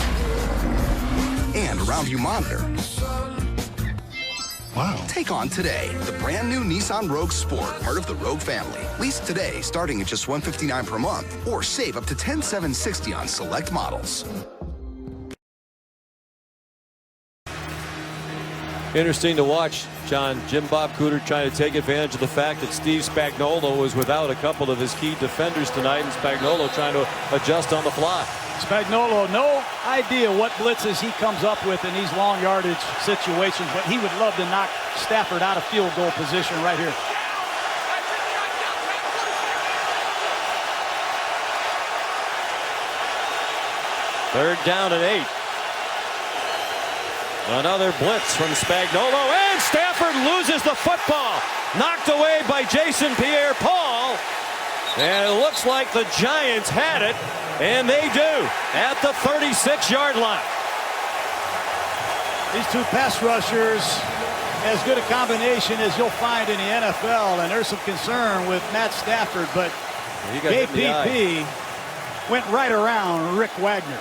and around-view monitor. Wow. Take on today the brand new Nissan Rogue Sport, part of the Rogue family. Lease today starting at just $159 per month or save up to $10,760 on select models. Interesting to watch, John. Jim Bob Cooter trying to take advantage of the fact that Steve Spagnuolo was without a couple of his key defenders tonight, and Spagnuolo trying to adjust on the fly. Spagnuolo, no idea what blitzes he comes up with in these long yardage situations, but he would love to knock Stafford out of field goal position right here. Third down and 8. Another blitz from Spagnuolo, and Stafford loses the football. Knocked away by Jason Pierre-Paul. And it looks like the Giants had it, and they do, at the 36-yard line. These two pass rushers, as good a combination as you'll find in the NFL, and there's some concern with Matt Stafford, but KPP went right around Rick Wagner.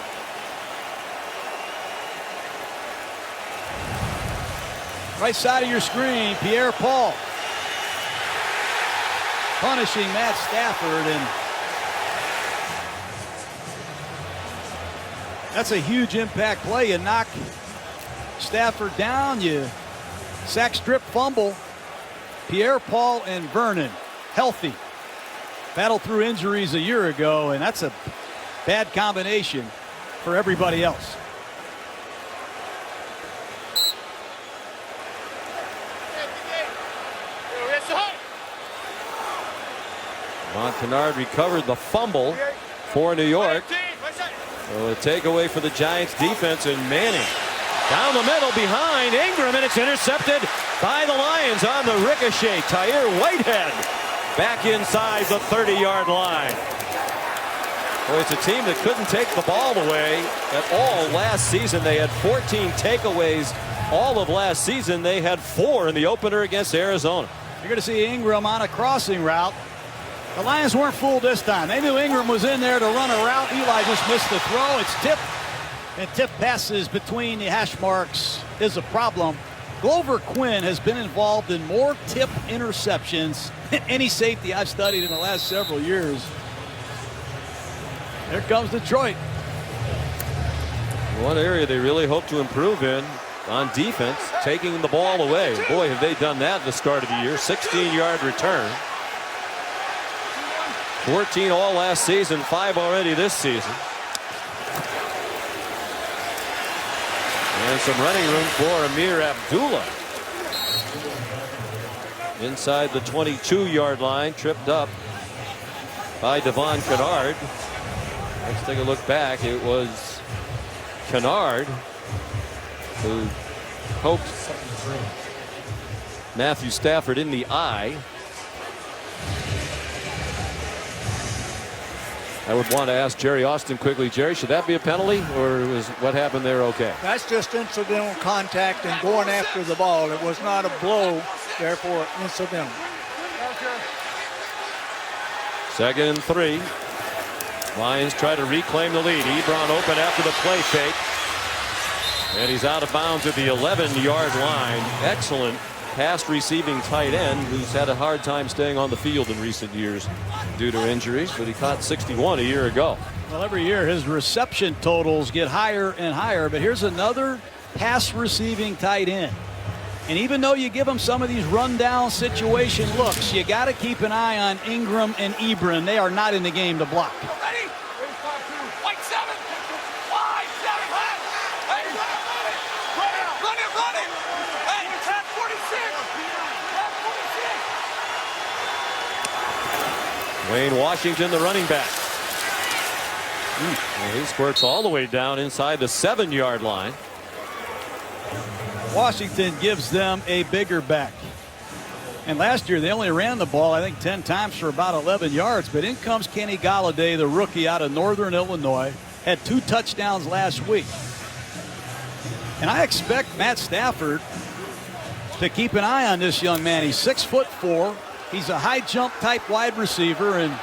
Right side of your screen, Pierre-Paul punishing Matt Stafford, and that's a huge impact play. You knock Stafford down, you sack, strip, fumble. Pierre-Paul and Vernon healthy, battled through injuries a year ago, and that's a bad combination for everybody else. Von Kennard recovered the fumble for New York. So a takeaway for the Giants defense, and Manning down the middle behind Ingram, and it's intercepted by the Lions on the ricochet. Tahir Whitehead back inside the 30-yard line. Boy, it's a team that couldn't take the ball away at all last season. They had 14 takeaways all of last season. They had 4 in the opener against Arizona. You're going to see Ingram on a crossing route. The Lions weren't fooled this time. They knew Ingram was in there to run a route. Eli just missed the throw. It's tipped, and tip passes between the hash marks is a problem. Glover Quinn has been involved in more tip interceptions than any safety I've studied in the last several years. There comes Detroit. One area they really hope to improve in on defense, taking the ball away. Boy, have they done that at the start of the year. 16-yard return. 14 all last season, 5 already this season. And some running room for Amir Abdullah. Inside the 22-yard line, tripped up by Devon Kennard. Let's take a look back. It was Kennard who poked Matthew Stafford in the eye. I would want to ask Jerry Austin quickly. Jerry, should that be a penalty, or was what happened there okay? That's just incidental contact and going after the ball. It was not a blow, therefore incidental. 2nd and 3. Lions try to reclaim the lead. Ebron open after the play fake. And he's out of bounds at the 11-yard line. Excellent pass receiving tight end who's had a hard time staying on the field in recent years due to injuries, but he caught 61 a year ago. Well, every year his reception totals get higher and higher, but here's another pass receiving tight end. And even though you give him some of these rundown situation looks, you got to keep an eye on Ingram and Ebron. They are not in the game to block. Wayne Washington, the running back. He squirts all the way down inside the 7-yard line. Washington gives them a bigger back. And last year they only ran the ball, I think, 10 times for about 11 yards. But in comes Kenny Golladay, the rookie out of Northern Illinois. Had 2 touchdowns last week. And I expect Matt Stafford to keep an eye on this young man. He's 6'4". He's a high jump type wide receiver, and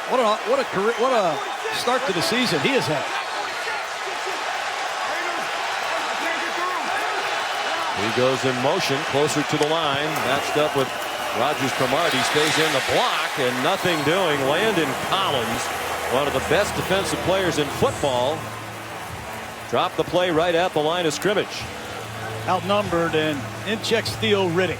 what a career, what a start to the season he has had. He goes in motion closer to the line, matched up with Rogers Cromartie, stays in the block, and nothing doing. Landon Collins, one of the best defensive players in football, dropped the play right at the line of scrimmage. outnumbered, and in checks Theo Riddick.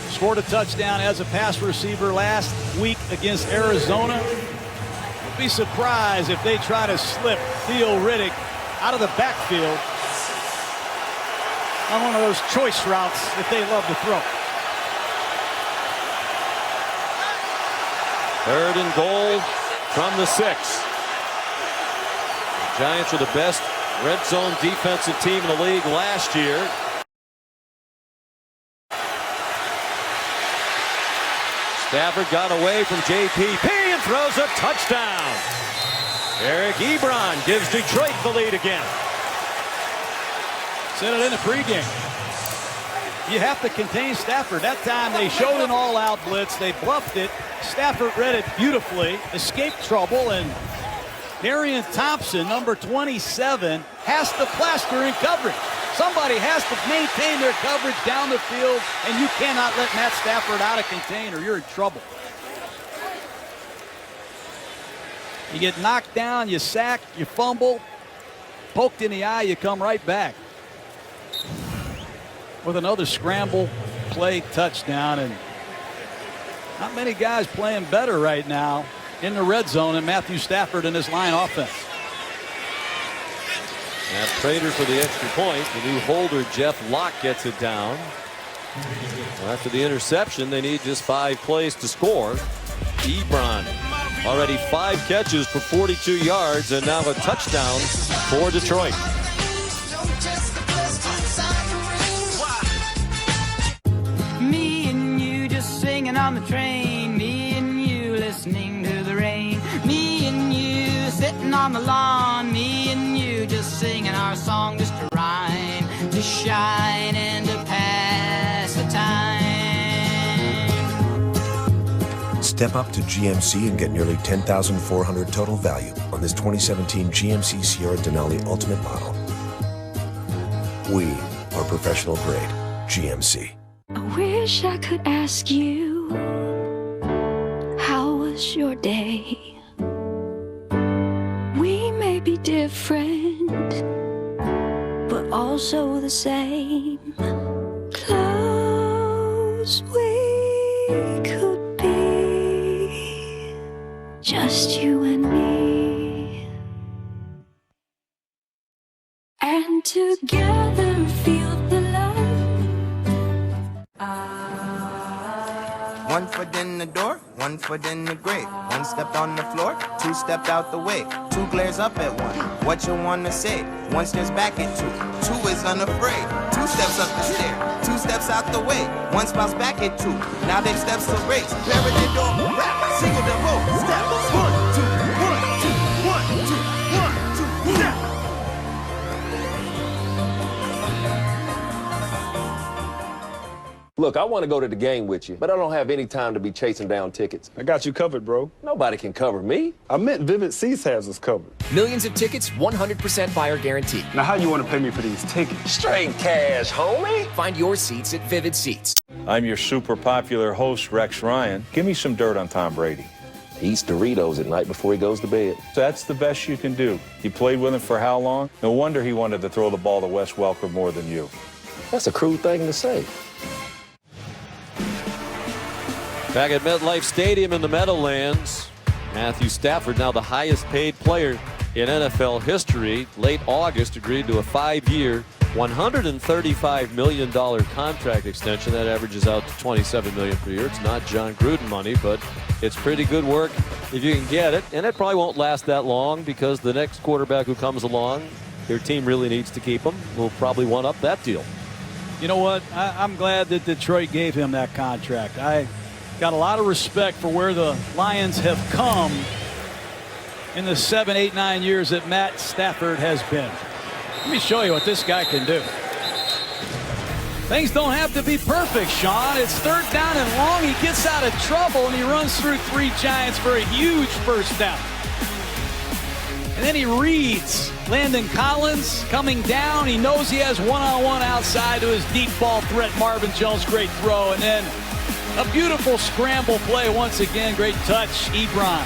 Scored a touchdown as a pass receiver last week against Arizona. I'd be surprised if they try to slip Theo Riddick out of the backfield on one of those choice routes that they love to throw. 3rd and goal from the 6. The Giants are the best red zone defensive team in the league last year. Stafford got away from JPP and throws a touchdown. Eric Ebron gives Detroit the lead again. Said it in the pregame. You have to contain Stafford. That time they showed an all-out blitz. They bluffed it. Stafford read it beautifully, escaped trouble, and Darian Thompson, number 27, has to plaster in coverage. Somebody has to maintain their coverage down the field, and you cannot let Matt Stafford out of contain or you're in trouble. You get knocked down, you sack, you fumble, poked in the eye, you come right back with another scramble play touchdown. And not many guys playing better right now in the red zone than Matthew Stafford and his line offense. Matt Prater for the extra point. The new holder, Jeff Locke, gets it down. Well, after the interception, they need just 5 plays to score. Ebron already 5 catches for 42 yards and now a touchdown for Detroit. Me and you just singing on the train. Me and you listening to the rain. Me and you sitting on the lawn. Me and you just singing our song just to rhyme, to shine, and to pass the time. Step up to GMC and get nearly $10,400 total value on this 2017 GMC Sierra Denali Ultimate model. We are professional grade GMC. I wish I could ask you, how was your day? We may be different, but also the same. Close we could be, just you and me, and together feel the love. One foot in the door, one foot in the grave. One stepped on the floor, 2 stepped out the way. 2 glares up at 1. What you wanna say? 1 stares back at 2. 2 is unafraid. 2 steps up the stair, 2 steps out the way. 1 spouse back at 2. Now they steps to race. Bury the door, rap, single the rope. Step 1, 2, 1, 2, 1, 2, 1, 2, step. Look, I want to go to the game with you, but I don't have any time to be chasing down tickets. I got you covered, bro. Nobody can cover me. I meant Vivid Seats has us covered. Millions of tickets, 100% buyer guarantee. Now, how you want to pay me for these tickets? Straight cash, homie. Find your seats at Vivid Seats. I'm your super popular host, Rex Ryan. Give me some dirt on Tom Brady. He eats Doritos at night before he goes to bed. That's the best you can do. You played with him for how long? No wonder he wanted to throw the ball to Wes Welker more than you. That's a crude thing to say. Back at MetLife Stadium in the Meadowlands, Matthew Stafford, now the highest paid player in NFL history, late August agreed to a 5-year, $135 million contract extension. That averages out to $27 million per year. It's not John Gruden money, but it's pretty good work if you can get it. And it probably won't last that long because the next quarterback who comes along, their team really needs to keep him, will probably one up that deal. You know what? I'm glad that Detroit gave him that contract. I got a lot of respect for where the Lions have come in the 7, 8, 9 years that Matt Stafford has been. Let me show you what this guy can do. Things don't have to be perfect, Sean. It's 3rd down and long. He gets out of trouble and he runs through 3 Giants for a huge first down. And then he reads Landon Collins coming down. He knows he has one-on-one outside to his deep ball threat. Marvin Jones, great throw. And then a beautiful scramble play once again. Great touch, Ebron.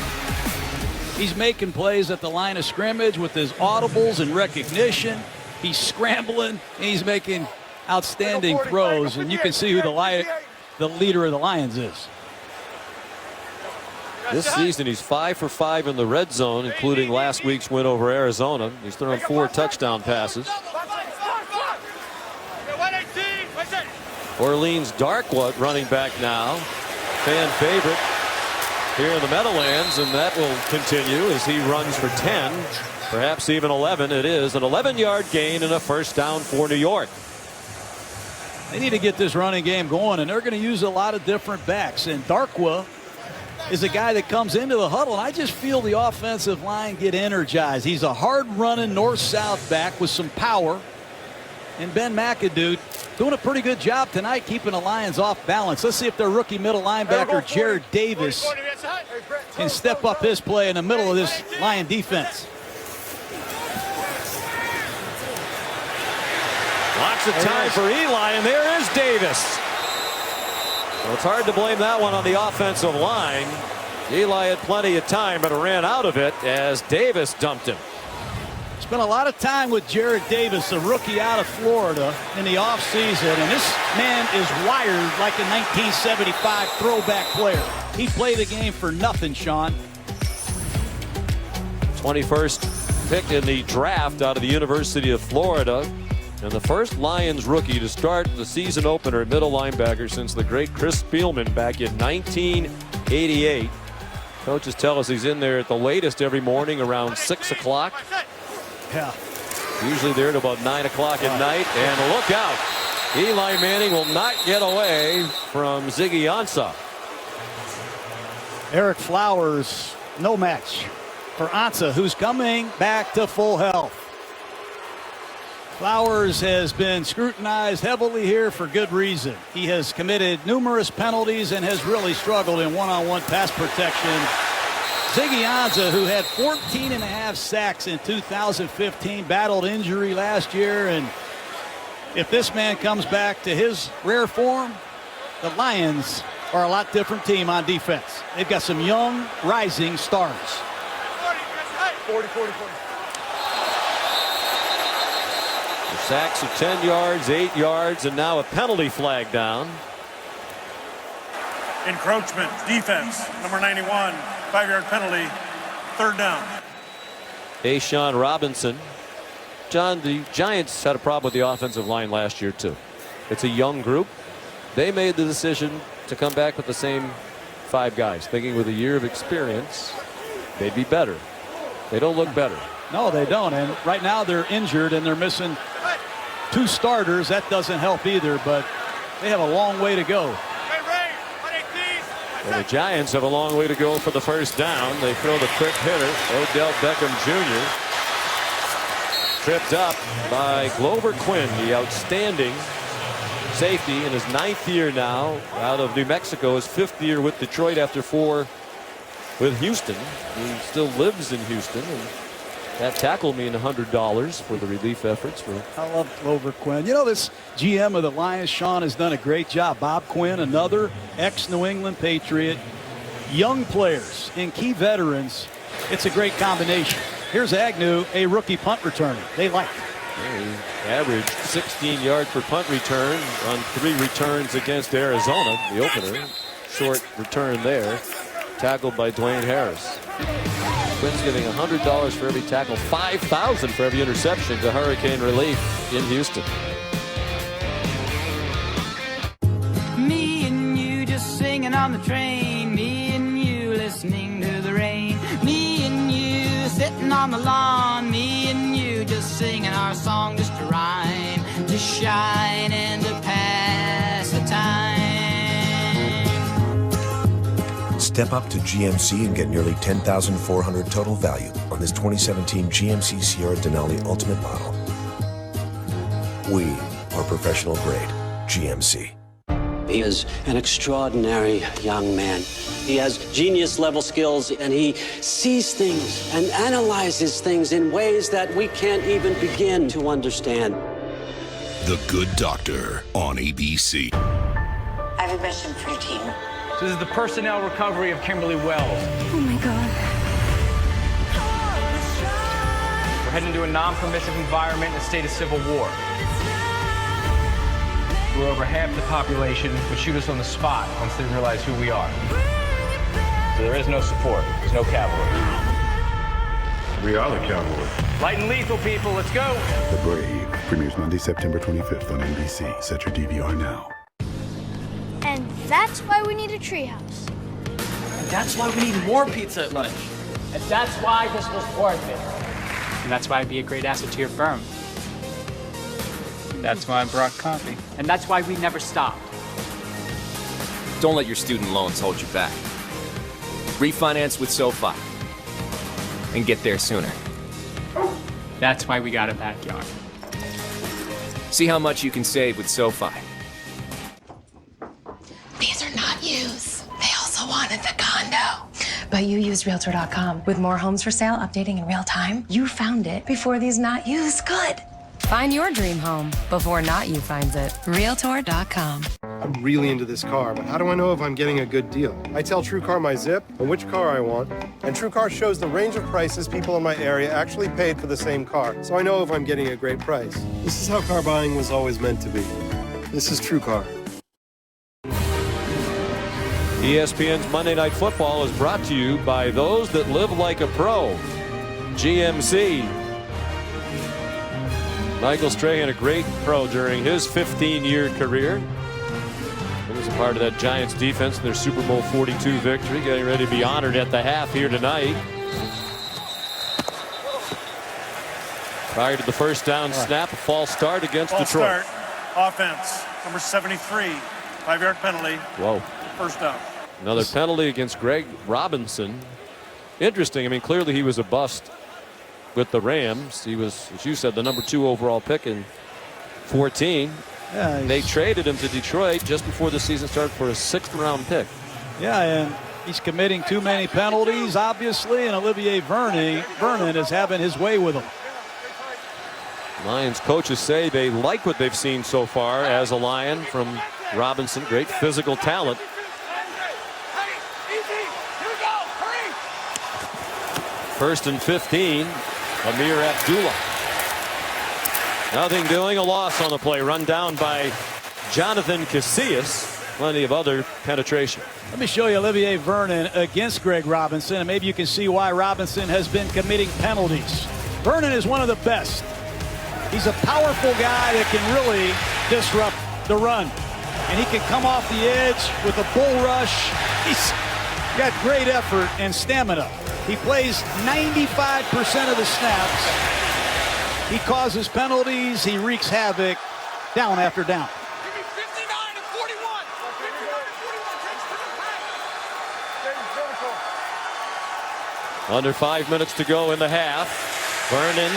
He's making plays at the line of scrimmage with his audibles and recognition. He's scrambling, and he's making outstanding throws, and you can see who the leader of the Lions is. This season, he's 5 for 5 in the red zone, including last week's win over Arizona. He's thrown 4 touchdown passes. Orleans Darkwa running back now. Fan favorite here in the Meadowlands, and that will continue as he runs for 10, perhaps even 11. It is an 11-yard gain and a first down for New York. They need to get this running game going, and they're going to use a lot of different backs. And Darkwa is a guy that comes into the huddle, and I just feel the offensive line get energized. He's a hard-running north-south back with some power. And Ben McAdoo doing a pretty good job tonight keeping the Lions off balance. Let's see if their rookie middle linebacker, Jared Davis, can step up his play in the middle of this Lion defense. Lots of time for Eli, and there is Davis. Well, it's hard to blame that one on the offensive line. Eli had plenty of time, but ran out of it as Davis dumped him. Spent a lot of time with Jared Davis, a rookie out of Florida, in the offseason, and this man is wired like a 1975 throwback player. He played the game for nothing, Sean. 21st pick in the draft out of the University of Florida, and the first Lions rookie to start the season opener at middle linebacker since the great Chris Spielman back in 1988. Coaches tell us he's in there at the latest every morning around 6 o'clock. Yeah. Usually there at about 9 o'clock at night. And look out. Eli Manning will not get away from Ziggy Ansah. Eric Flowers, no match for Ansah, who's coming back to full health. Flowers has been scrutinized heavily here for good reason. He has committed numerous penalties and has really struggled in one-on-one pass protection. Ziggy Ansah, who had 14.5 sacks in 2015, battled injury last year, and if this man comes back to his rare form, the Lions are a lot different team on defense. They've got some young, rising stars. 40. The sacks of 10 yards, 8 yards, and now a penalty flag down. Encroachment, defense, number 91, 5-yard penalty, 3rd down. Ashawn Robinson. John, the Giants had a problem with the offensive line last year too. It's a young group. They made the decision to come back with the same 5 guys, thinking with a year of experience they'd be better. They don't look better. No, they don't, and right now they're injured and they're missing 2 starters. That doesn't help either, but they have a long way to go. Well, the Giants have a long way to go for the first down. They throw the quick hitter, Odell Beckham Jr. Tripped up by Glover Quinn, the outstanding safety in his 9th year now out of New Mexico, his 5th year with Detroit after 4 with Houston. He still lives in Houston, and that tackled me in $100 for the relief efforts. I love Glover Quinn. You know, this GM of the Lions, Sean, has done a great job. Bob Quinn, another ex-New England Patriot. Young players and key veterans. It's a great combination. Here's Agnew, a rookie punt returner. They like it. He averaged 16 yards per punt return on 3 returns against Arizona, the opener. Short return there. Tackled by Dwayne Harris. Quinn's getting $100 for every tackle, $5,000 for every interception to Hurricane Relief in Houston. Me and you just singing on the train. Me and you listening to the rain. Me and you sitting on the lawn. Me and you just singing our song just to rhyme, to shine and to pass the time. Step up to GMC and get nearly $10,400 total value on this 2017 GMC Sierra Denali Ultimate model. We are professional grade GMC. He is an extraordinary young man. He has genius-level skills, and he sees things and analyzes things in ways that we can't even begin to understand. The Good Doctor on ABC. I have a question for your team. This is the personnel recovery of Kimberly Wells. Oh my God. heading into a non-permissive environment in a state of civil war. Where over half the population would shoot us on the spot once they realize who we are. So there is no support. There's no cavalry. We are the cavalry. Light and lethal, people. Let's go. The Brave premieres Monday, September 25th on NBC. Set your DVR now. And that's why we need a treehouse. And that's why we need more pizza at lunch. And that's why this was worth it. And that's why I'd be a great asset to your firm. That's why I brought coffee. And that's why we never stopped. Don't let your student loans hold you back. Refinance with SoFi and get there sooner. That's why we got a backyard. See how much you can save with SoFi. These are not used. They also wanted the condo. But you used Realtor.com. With more homes for sale updating in real time, you found it before these not used could. Find your dream home before not you finds it. Realtor.com. I'm really into this car, but how do I know if I'm getting a good deal? I tell TrueCar my zip and which car I want, and TrueCar shows the range of prices people in my area actually paid for the same car, so I know if I'm getting a great price. This is how car buying was always meant to be. This is TrueCar. ESPN's Monday Night Football is brought to you by those that live like a pro. GMC. Michael Strahan, a great pro during his 15-year career. He was a part of that Giants defense in their Super Bowl 42 victory, getting ready to be honored at the half here tonight. Prior to the first down snap, a false start against Detroit. Start, offense, number 73, 5-yard penalty. Whoa. First down. Another penalty against Greg Robinson. Interesting. I mean, clearly he was a bust with the Rams. He was, as you said, the number 2 overall pick in 14. Yeah, they traded him to Detroit just before the season started for a 6th-round pick. Yeah, and he's committing too many penalties, obviously, and Olivier Vernon is having his way with him. Lions coaches say they like what they've seen so far as a Lion from Robinson. Great physical talent. First and 15. Amir Abdullah. Nothing doing. A loss on the play. Run down by Jonathan Casillas. Plenty of other penetration. Let me show you Olivier Vernon against Greg Robinson, and maybe you can see why Robinson has been committing penalties. Vernon is one of the best. He's a powerful guy that can really disrupt the run. And he can come off the edge with a bull rush. He's got great effort and stamina. He plays 95% of the snaps. He causes penalties. He wreaks havoc down after down. Under 5 minutes to go in the half. Vernon,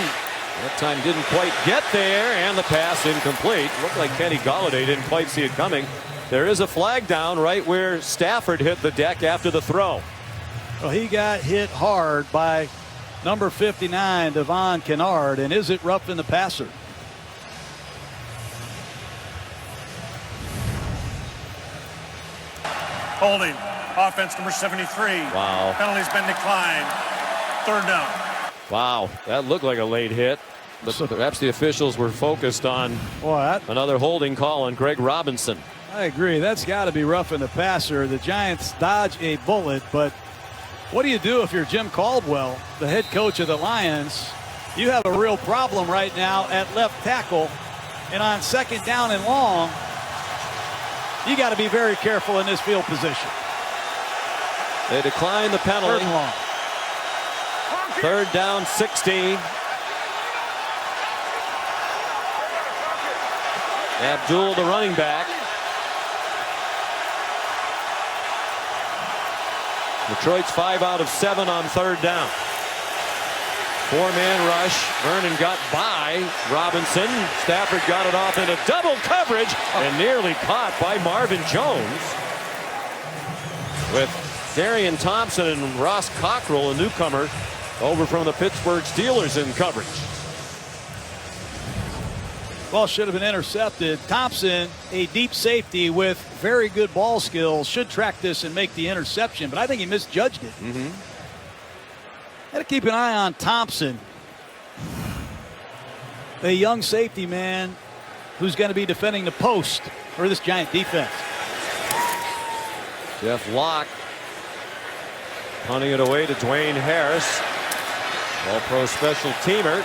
that time didn't quite get there, and the pass incomplete. Looked like Kenny Golladay didn't quite see it coming. There is a flag down right where Stafford hit the deck after the throw. Well, he got hit hard by number 59, Devon Kennard, and is it roughing the passer? Holding. Offense number 73. Wow. Penalty's been declined. 3rd down. Wow, that looked like a late hit. But perhaps the officials were focused on another holding call on Greg Robinson. I agree. That's got to be roughing the passer. The Giants dodge a bullet, but what do you do if you're Jim Caldwell, the head coach of the Lions? You have a real problem right now at left tackle, and on 2nd down and long, you got to be very careful in this field position. They decline the penalty. 3rd long. 3rd down, 16. Abdul, the running back. Detroit's 5 out of 7 on 3rd down. 4-man rush. Vernon got by Robinson. Stafford got it off into double coverage and nearly caught by Marvin Jones. With Darian Thompson and Ross Cockrell, a newcomer, over from the Pittsburgh Steelers in coverage. Well, should have been intercepted. Thompson, a deep safety with very good ball skills, should track this and make the interception, but I think he misjudged it. Got to keep an eye on Thompson. a young safety man who's going to be defending the post for this Giant defense. Jeff Locke punting it away to Dwayne Harris, All-Pro special teamer.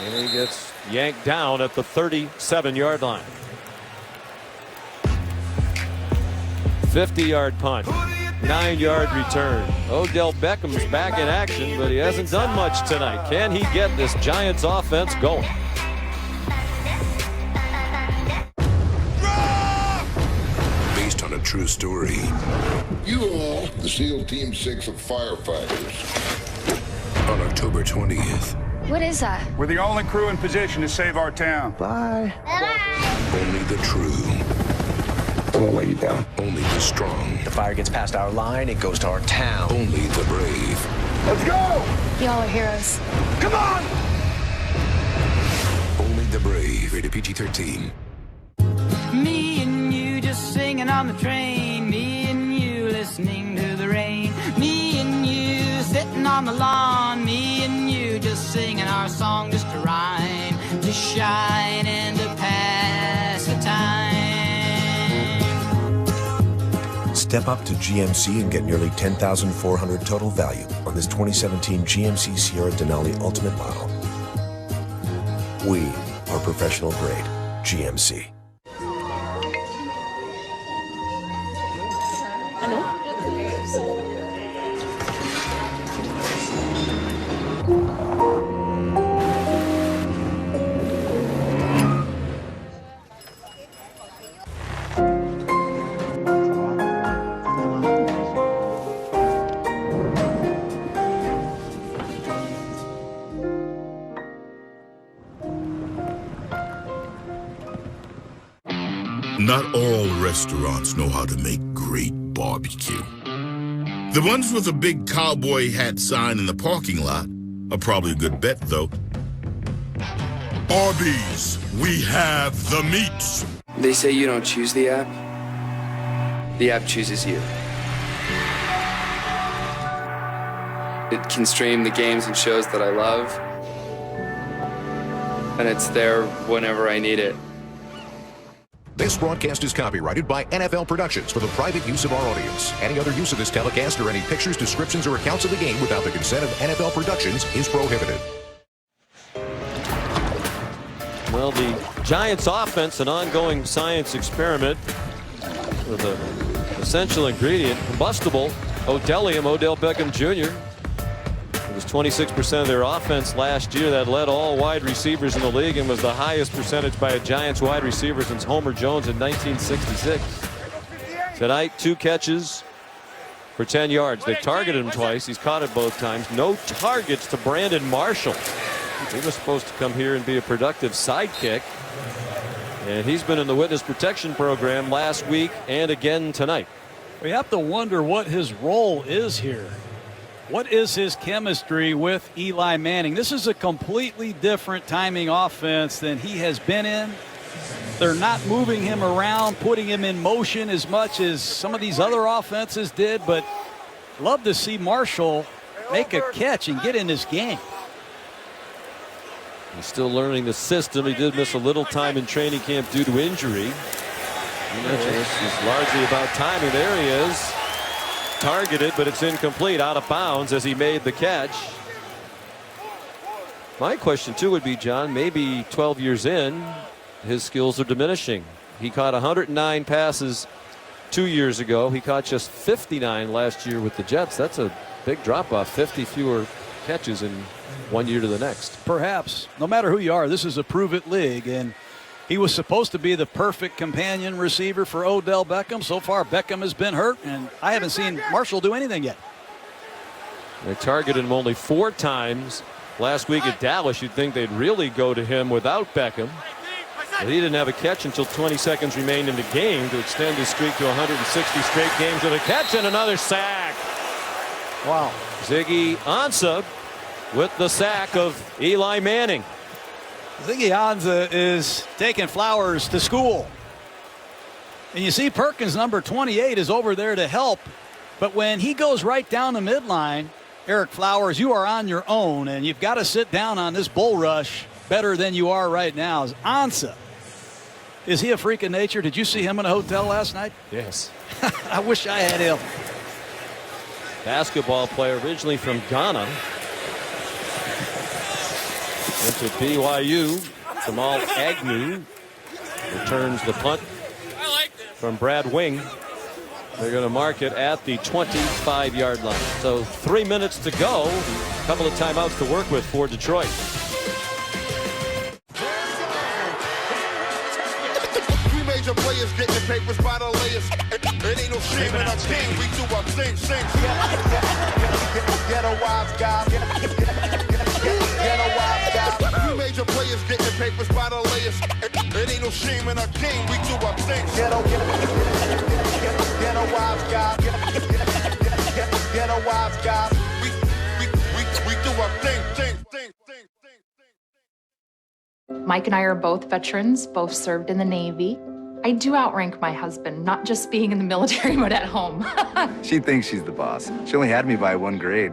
And he gets yanked down at the 37-yard line. 50-yard punt, 9-yard return. Odell Beckham's back in action, but he hasn't done much tonight. Can he get this Giants offense going? Based on a true story. You all, the SEAL Team 6 of firefighters. On October 20th. What is that? We're the only crew in position to save our town. Bye. Only the true. I won't let you down. Only the strong. The fire gets past our line, it goes to our town. Only the brave. Let's go! Y'all are heroes. Come on! Only the brave. Rated PG-13. Me and you just singing on the train. Me and you listening to the rain. Me and you sitting on the lawn. Me and you just singing our song just to rhyme, to shine and to pass the time. Step up to GMC and get nearly $10,400 total value on this 2017 GMC Sierra Denali Ultimate model. We are professional grade GMC. Not all restaurants know how to make great barbecue. The ones with a big cowboy hat sign in the parking lot are probably a good bet, though. Arby's, we have the meats. They say you don't choose the app. The app chooses you. It can stream the games and shows that I love, and it's there whenever I need it. This broadcast is copyrighted by NFL Productions for the private use of our audience. Any other use of this telecast or any pictures, descriptions, or accounts of the game without the consent of NFL Productions is prohibited. Well, the Giants offense, an ongoing science experiment with an essential ingredient, combustible Odell Beckham Jr. It was 26% of their offense last year. That led all wide receivers in the league and was the highest percentage by a Giants wide receiver since Homer Jones in 1966. Tonight, 2 catches for 10 yards. They targeted him twice. He's caught it both times. No targets to Brandon Marshall. He was supposed to come here and be a productive sidekick. And he's been in the witness protection program last week and again tonight. We have to wonder what his role is here. What is his chemistry with Eli Manning? This is a completely different timing offense than he has been in. They're not moving him around, putting him in motion as much as some of these other offenses did, but love to see Marshall make a catch and get in this game. He's still learning the system. He did miss a little time in training camp due to injury. You mentioned this is largely about timing. There he is. Targeted, but it's incomplete, out of bounds as he made the catch. My question too would be, John, maybe 12 years in, his skills are diminishing. He caught 109 passes 2 years ago. He caught just 59 last year with the Jets. That's a big drop off, 50 fewer catches in 1 year to the next. Perhaps. No matter who you are, this is a prove-it league, and he was supposed to be the perfect companion receiver for Odell Beckham. So far, Beckham has been hurt, and I haven't seen Marshall do anything yet. They targeted him only 4 times last week at Dallas. You'd think they'd really go to him without Beckham. But he didn't have a catch until 20 seconds remained in the game to extend his streak to 160 straight games with a catch and another sack. Wow. Ziggy Ansah with the sack of Eli Manning. Ziggy Ansah is taking Flowers to school. And you see Perkins, number 28, is over there to help. But when he goes right down the midline, Eric Flowers, you are on your own, and you've got to sit down on this bull rush better than you are right now is Ansah. Is he a freak of nature? Did you see him in a hotel last night? Yes. I wish I had him. Basketball player originally from Ghana. Went to BYU. Jamal Agnew returns the punt from Brad Wing. They're going to mark it at the 25-yard line. So 3 minutes to go. A couple of timeouts to work with for Detroit. Major players getting papers by the layers. It ain't no shame in our team. We do our thing, sing. Get a wild guy. Get a wild guy. We major players getting papers by the layers. It ain't no shame in our game. We do our thing. Get a wild guy. Get a wild guy. We do our thing. Mike and I are both veterans, both served in the Navy. I do outrank my husband, not just being in the military, but at home. She thinks she's the boss. She only had me by 1 grade.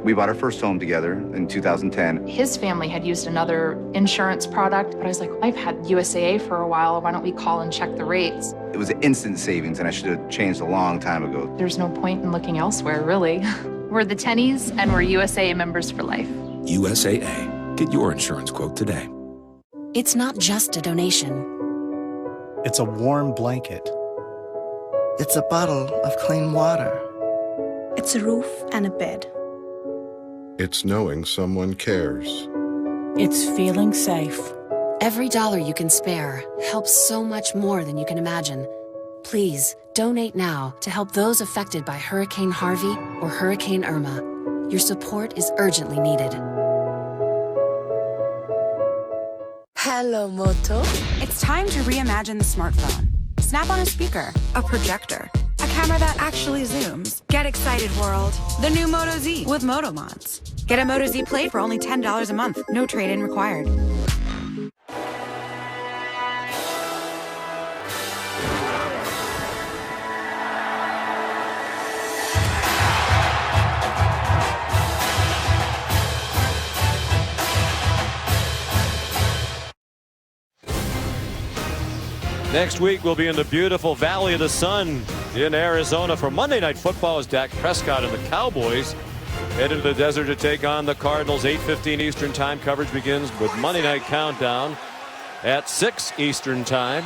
We bought our first home together in 2010. His family had used another insurance product, but I was like, I've had USAA for a while. Why don't we call and check the rates? It was an instant savings, and I should have changed a long time ago. There's no point in looking elsewhere, really. We're the Tennies, and we're USAA members for life. USAA. Get your insurance quote today. It's not just a donation. It's a warm blanket. It's a bottle of clean water. It's a roof and a bed. It's knowing someone cares. It's feeling safe. Every dollar you can spare helps so much more than you can imagine. Please donate now to help those affected by Hurricane Harvey or Hurricane Irma. Your support is urgently needed. Hello, Moto. It's time to reimagine the smartphone. Snap on a speaker, a projector, a camera that actually zooms. Get excited, world. The new Moto Z with Moto Mods. Get a Moto Z Plate for only $10 a month. No trade-in required. Next week, we'll be in the beautiful Valley of the Sun in Arizona for Monday Night Football as Dak Prescott and the Cowboys head into the desert to take on the Cardinals. 8:15 Eastern Time. Coverage begins with Monday Night Countdown at 6 Eastern Time.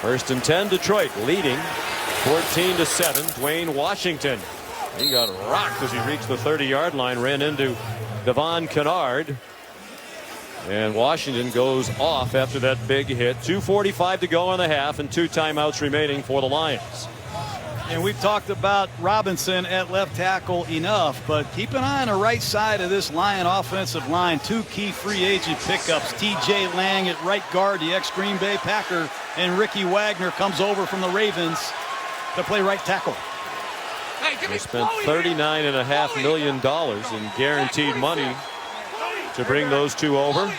1st and 10, Detroit leading 14-7. Dwayne Washington. He got rocked as he reached the 30-yard line, ran into Devon Kennard. And Washington goes off after that big hit. 2:45 to go in the half and 2 timeouts remaining for the Lions. And we've talked about Robinson at left tackle enough, but keep an eye on the right side of this Lion offensive line. 2 key free agent pickups. T.J. Lang at right guard, the ex-Green Bay Packer, and Ricky Wagner comes over from the Ravens to play right tackle. They spent $39.5 million in guaranteed money to bring those two over.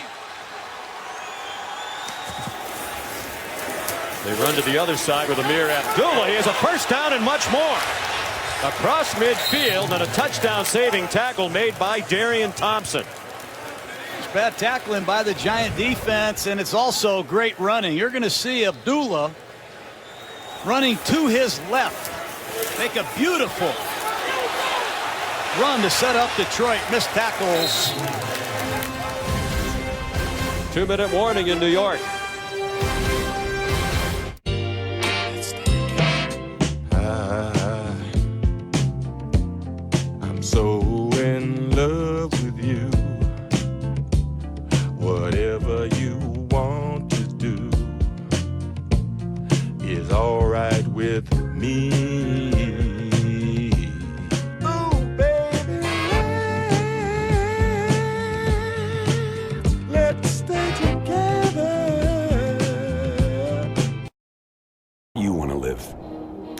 They run to the other side with Amir Abdullah. He has a first down and much more. Across midfield and a touchdown saving tackle made by Darian Thompson. It's bad tackling by the Giant defense, and it's also great running. You're going to see Abdullah running to his left. Make a beautiful run to set up Detroit. Missed tackles. 2-minute warning in New York. I'm so in love with you. Whatever you want to do is all right with me.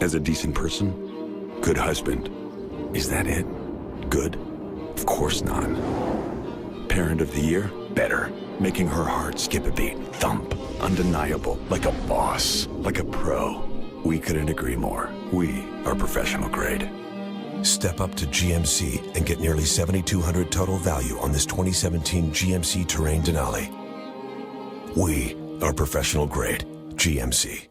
As a decent person, good husband. Is that it? Good? Of course not. Parent of the year? Better. Making her heart skip a beat. Thump. Undeniable. Like a boss. Like a pro. We couldn't agree more. We are professional grade. Step up to GMC and get nearly $7,200 total value on this 2017 GMC Terrain Denali. We are professional grade GMC.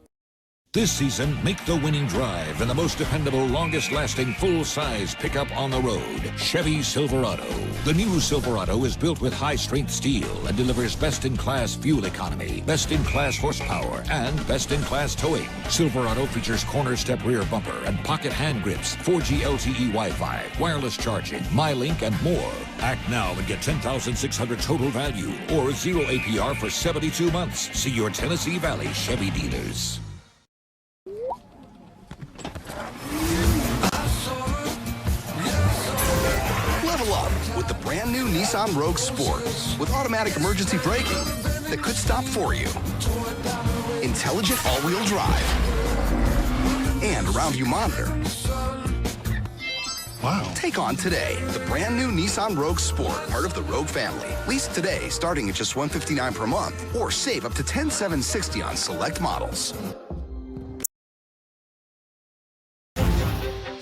This season, make the winning drive in the most dependable, longest-lasting, full-size pickup on the road, Chevy Silverado. The new Silverado is built with high-strength steel and delivers best-in-class fuel economy, best-in-class horsepower, and best-in-class towing. Silverado features corner step rear bumper and pocket hand grips, 4G LTE Wi-Fi, wireless charging, MyLink, and more. Act now and get $10,600 total value or 0 APR for 72 months. See your Tennessee Valley Chevy dealers. Level up with the brand new Nissan Rogue Sport with automatic emergency braking that could stop for you, intelligent all-wheel drive, and around-view monitor. Wow. Take on today the brand new Nissan Rogue Sport, part of the Rogue family. Lease today starting at just $159 per month or save up to $10,760 on select models.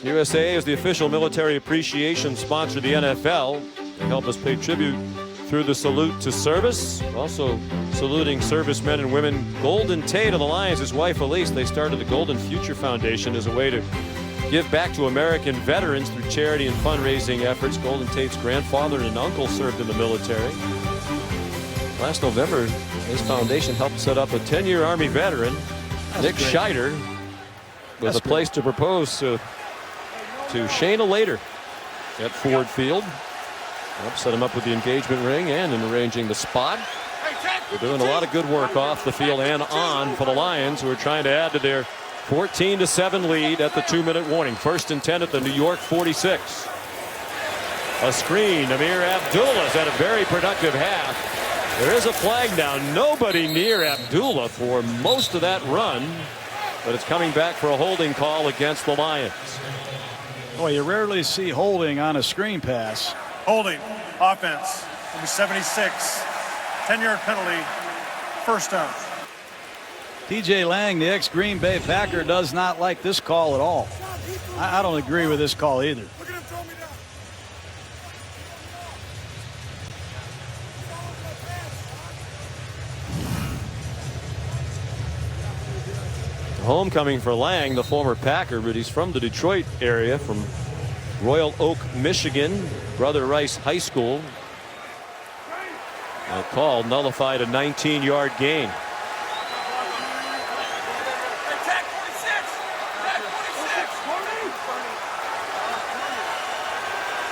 USA is the official military appreciation sponsor of the NFL. They help us pay tribute through the salute to service. Also saluting servicemen and women. Golden Tate of the Lions, his wife Elise, they started the Golden Future Foundation as a way to give back to American veterans through charity and fundraising efforts. Golden Tate's grandfather and uncle served in the military. Last November, his foundation helped set up a 10-year Army veteran, Nick Scheider, with a place to propose to Shayna later at Ford Field. Set him up with the engagement ring and in arranging the spot. They're doing a lot of good work off the field and on for the Lions, who are trying to add to their 14-7 lead at the 2-minute warning. 1st and 10 at the New York 46. A screen. Amir Abdullah's had a very productive half. There is a flag down. Nobody near Abdullah for most of that run, but it's coming back for a holding call against the Lions. Boy, you rarely see holding on a screen pass. Holding, offense, number 76, 10-yard penalty, first down. TJ Lang, the ex-Green Bay Packer, does not like this call at all. I don't agree with this call either. Homecoming for Lang, the former Packer, but he's from the Detroit area, from Royal Oak, Michigan, Brother Rice High School. A call nullified a 19-yard gain.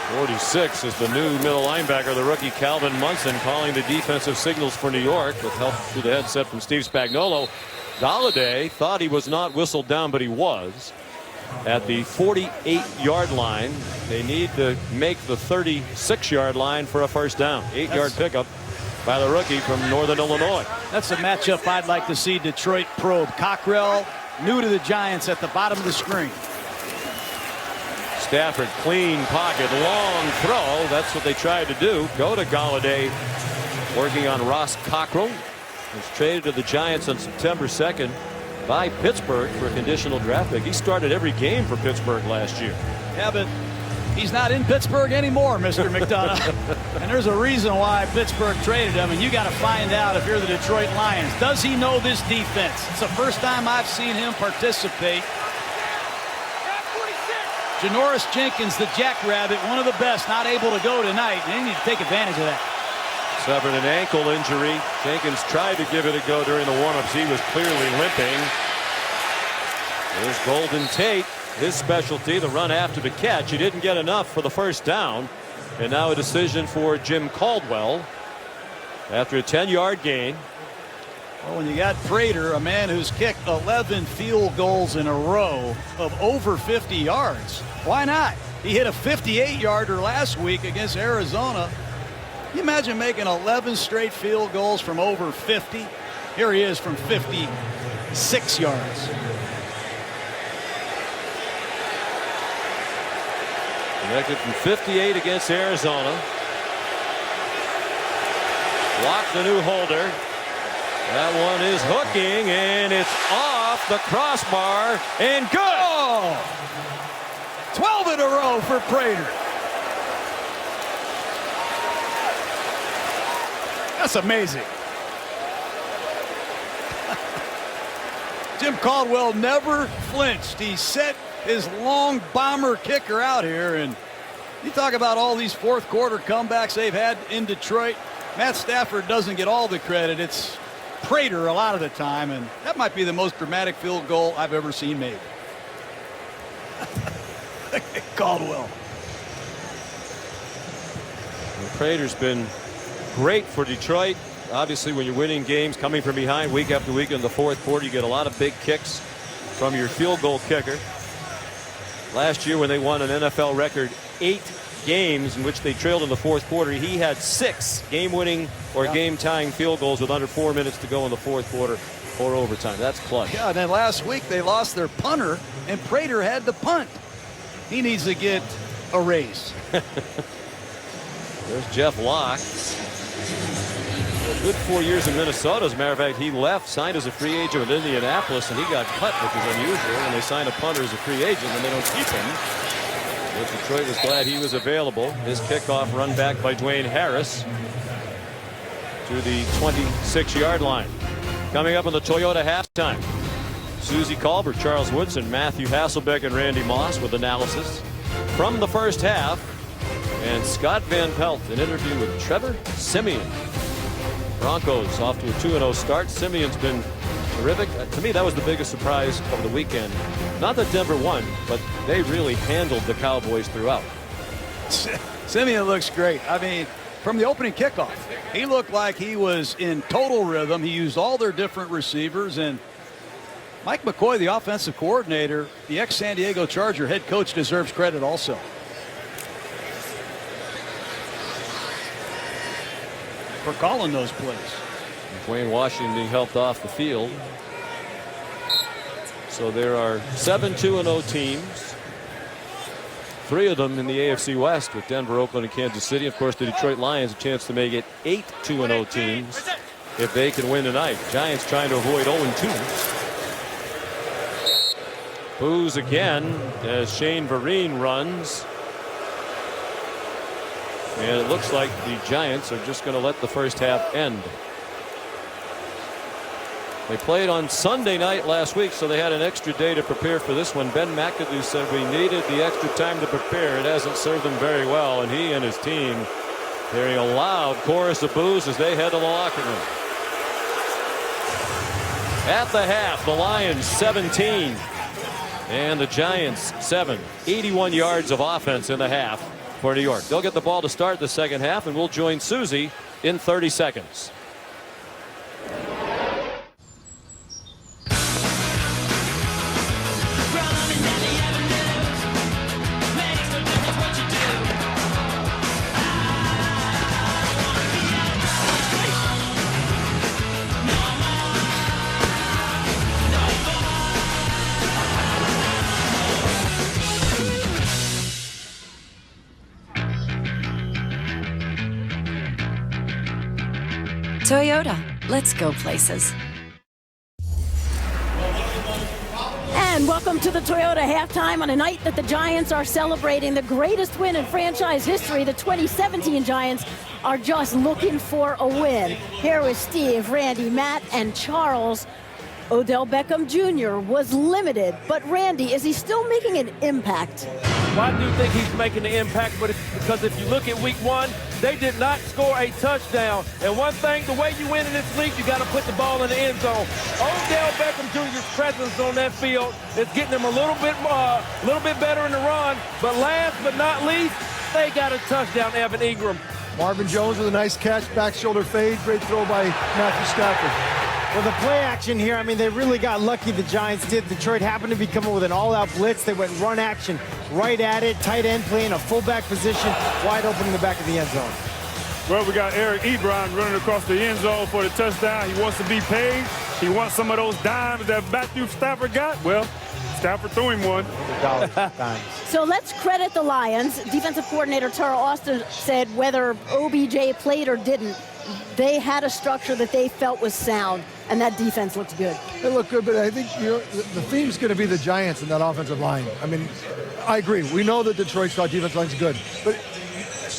.46 is the new middle linebacker, the rookie Calvin Munson, calling the defensive signals for New York with help through the headset from Steve Spagnuolo. Galladay thought he was not whistled down, but he was. At the 48-yard line, they need to make the 36-yard line for a first down. 8-yard pickup by the rookie from Northern Illinois. That's a matchup I'd like to see Detroit probe. Cockrell, new to the Giants, at the bottom of the screen. Stafford, clean pocket, long throw. That's what they tried to do. Go to Galladay, working on Ross Cockrell. Was traded to the Giants on September 2nd by Pittsburgh for a conditional draft pick. He started every game for Pittsburgh last year. Yeah, but he's not in Pittsburgh anymore, Mr. McDonough. And there's a reason why Pittsburgh traded him, and you got to find out if you're the Detroit Lions. Does he know this defense? It's the first time I've seen him participate. Janoris Jenkins, the Jackrabbit, one of the best, not able to go tonight. They need to take advantage of that. Suffered an ankle injury. Jenkins tried to give it a go during the warm-ups. He was clearly limping. There's Golden Tate, his specialty, the run after the catch. He didn't get enough for the first down. And now a decision for Jim Caldwell after a 10-yard gain. Well, when you got Prater, a man who's kicked 11 field goals in a row of over 50 yards, why not? He hit a 58-yarder last week against Arizona. Can you imagine making 11 straight field goals from over 50? Here he is from 56 yards. Connected from 58 against Arizona. Block the new holder. That one is hooking, and it's off the crossbar and good. 12 in a row for Prater. That's amazing. Jim Caldwell never flinched. He set his long bomber kicker out here, and you talk about all these fourth quarter comebacks they've had in Detroit. Matt Stafford doesn't get all the credit. It's Prater a lot of the time, and that might be the most dramatic field goal I've ever seen made. Caldwell. Prater's been great for Detroit. Obviously, when you're winning games coming from behind week after week in the fourth quarter, you get a lot of big kicks from your field goal kicker. Last year when they won an NFL record 8 games in which they trailed in the fourth quarter, he had 6 game-winning or game-tying field goals with under 4 minutes to go in the fourth quarter or overtime. That's clutch. Yeah, and then last week they lost their punter, and Prater had to punt. He needs to get a raise. There's Jeff Locke. A good 4 years in Minnesota. As a matter of fact, he left, signed as a free agent with Indianapolis, and he got cut, which is unusual. When they sign a punter as a free agent, and they don't keep him. But Detroit was glad he was available. His kickoff run back by Dwayne Harris to the 26-yard line. Coming up on the Toyota halftime, Susie Colbert, Charles Woodson, Matthew Hasselbeck, and Randy Moss with analysis from the first half. And Scott Van Pelt, an interview with Trevor Siemian. Broncos off to a 2-0 start. Simeon's been terrific. To me, that was the biggest surprise of the weekend. Not that Denver won, but they really handled the Cowboys throughout. Siemian looks great. I mean, from the opening kickoff, he looked like he was in total rhythm. He used all their different receivers, and Mike McCoy, the offensive coordinator, the ex-San Diego Charger head coach, deserves credit also. For calling those plays. Dwayne Washington being helped off the field. So there are 7 2-0 teams. 3 of them in the AFC West with Denver, Oakland, and Kansas City. Of course, the Detroit Lions a chance to make it 8 2-0 teams if they can win tonight. Giants trying to avoid 0-2. Boos again as Shane Vereen runs. And it looks like the Giants are just going to let the first half end. They played on Sunday night last week, so they had an extra day to prepare for this one. Ben McAdoo said we needed the extra time to prepare. It hasn't served them very well, and he and his team hearing a loud chorus of boos as they head to the locker room. At the half, the Lions 17 and the Giants 7. 81 yards of offense in the half for New York. They'll get the ball to start the second half, and we'll join Susie in 30 seconds. Toyota, let's go places. And welcome to the Toyota halftime on a night that the Giants are celebrating the greatest win in franchise history. The 2017 Giants are just looking for a win. Here is Steve, Randy, Matt, and Charles. Odell Beckham Jr. was limited, but Randy, is he still making an impact? Well, I do think he's making the impact, but it's because if you look at week 1, they did not score a touchdown. And one thing, the way you win in this league, you got to put the ball in the end zone. Odell Beckham Jr.'s presence on that field is getting them a little bit better in the run. But last but not least, they got a touchdown, Evan Ingram. Marvin Jones with a nice catch, back shoulder fade, great throw by Matthew Stafford. Well, the play action here, I mean, they really got lucky, the Giants did. Detroit happened to be coming with an all-out blitz. They went run action right at it. Tight end playing a fullback position, wide open in the back of the end zone. Well, we got Eric Ebron running across the end zone for the touchdown. He wants to be paid. He wants some of those dimes that Matthew Stafford got. Well, Stafford threw him one. So let's credit the Lions. Defensive coordinator Tara Austin said whether OBJ played or didn't, they had a structure that they felt was sound. and that defense looks good. They look good, but I think the theme's going to be the Giants in that offensive line. I mean, I agree. We know that Detroit's defensive line's good, but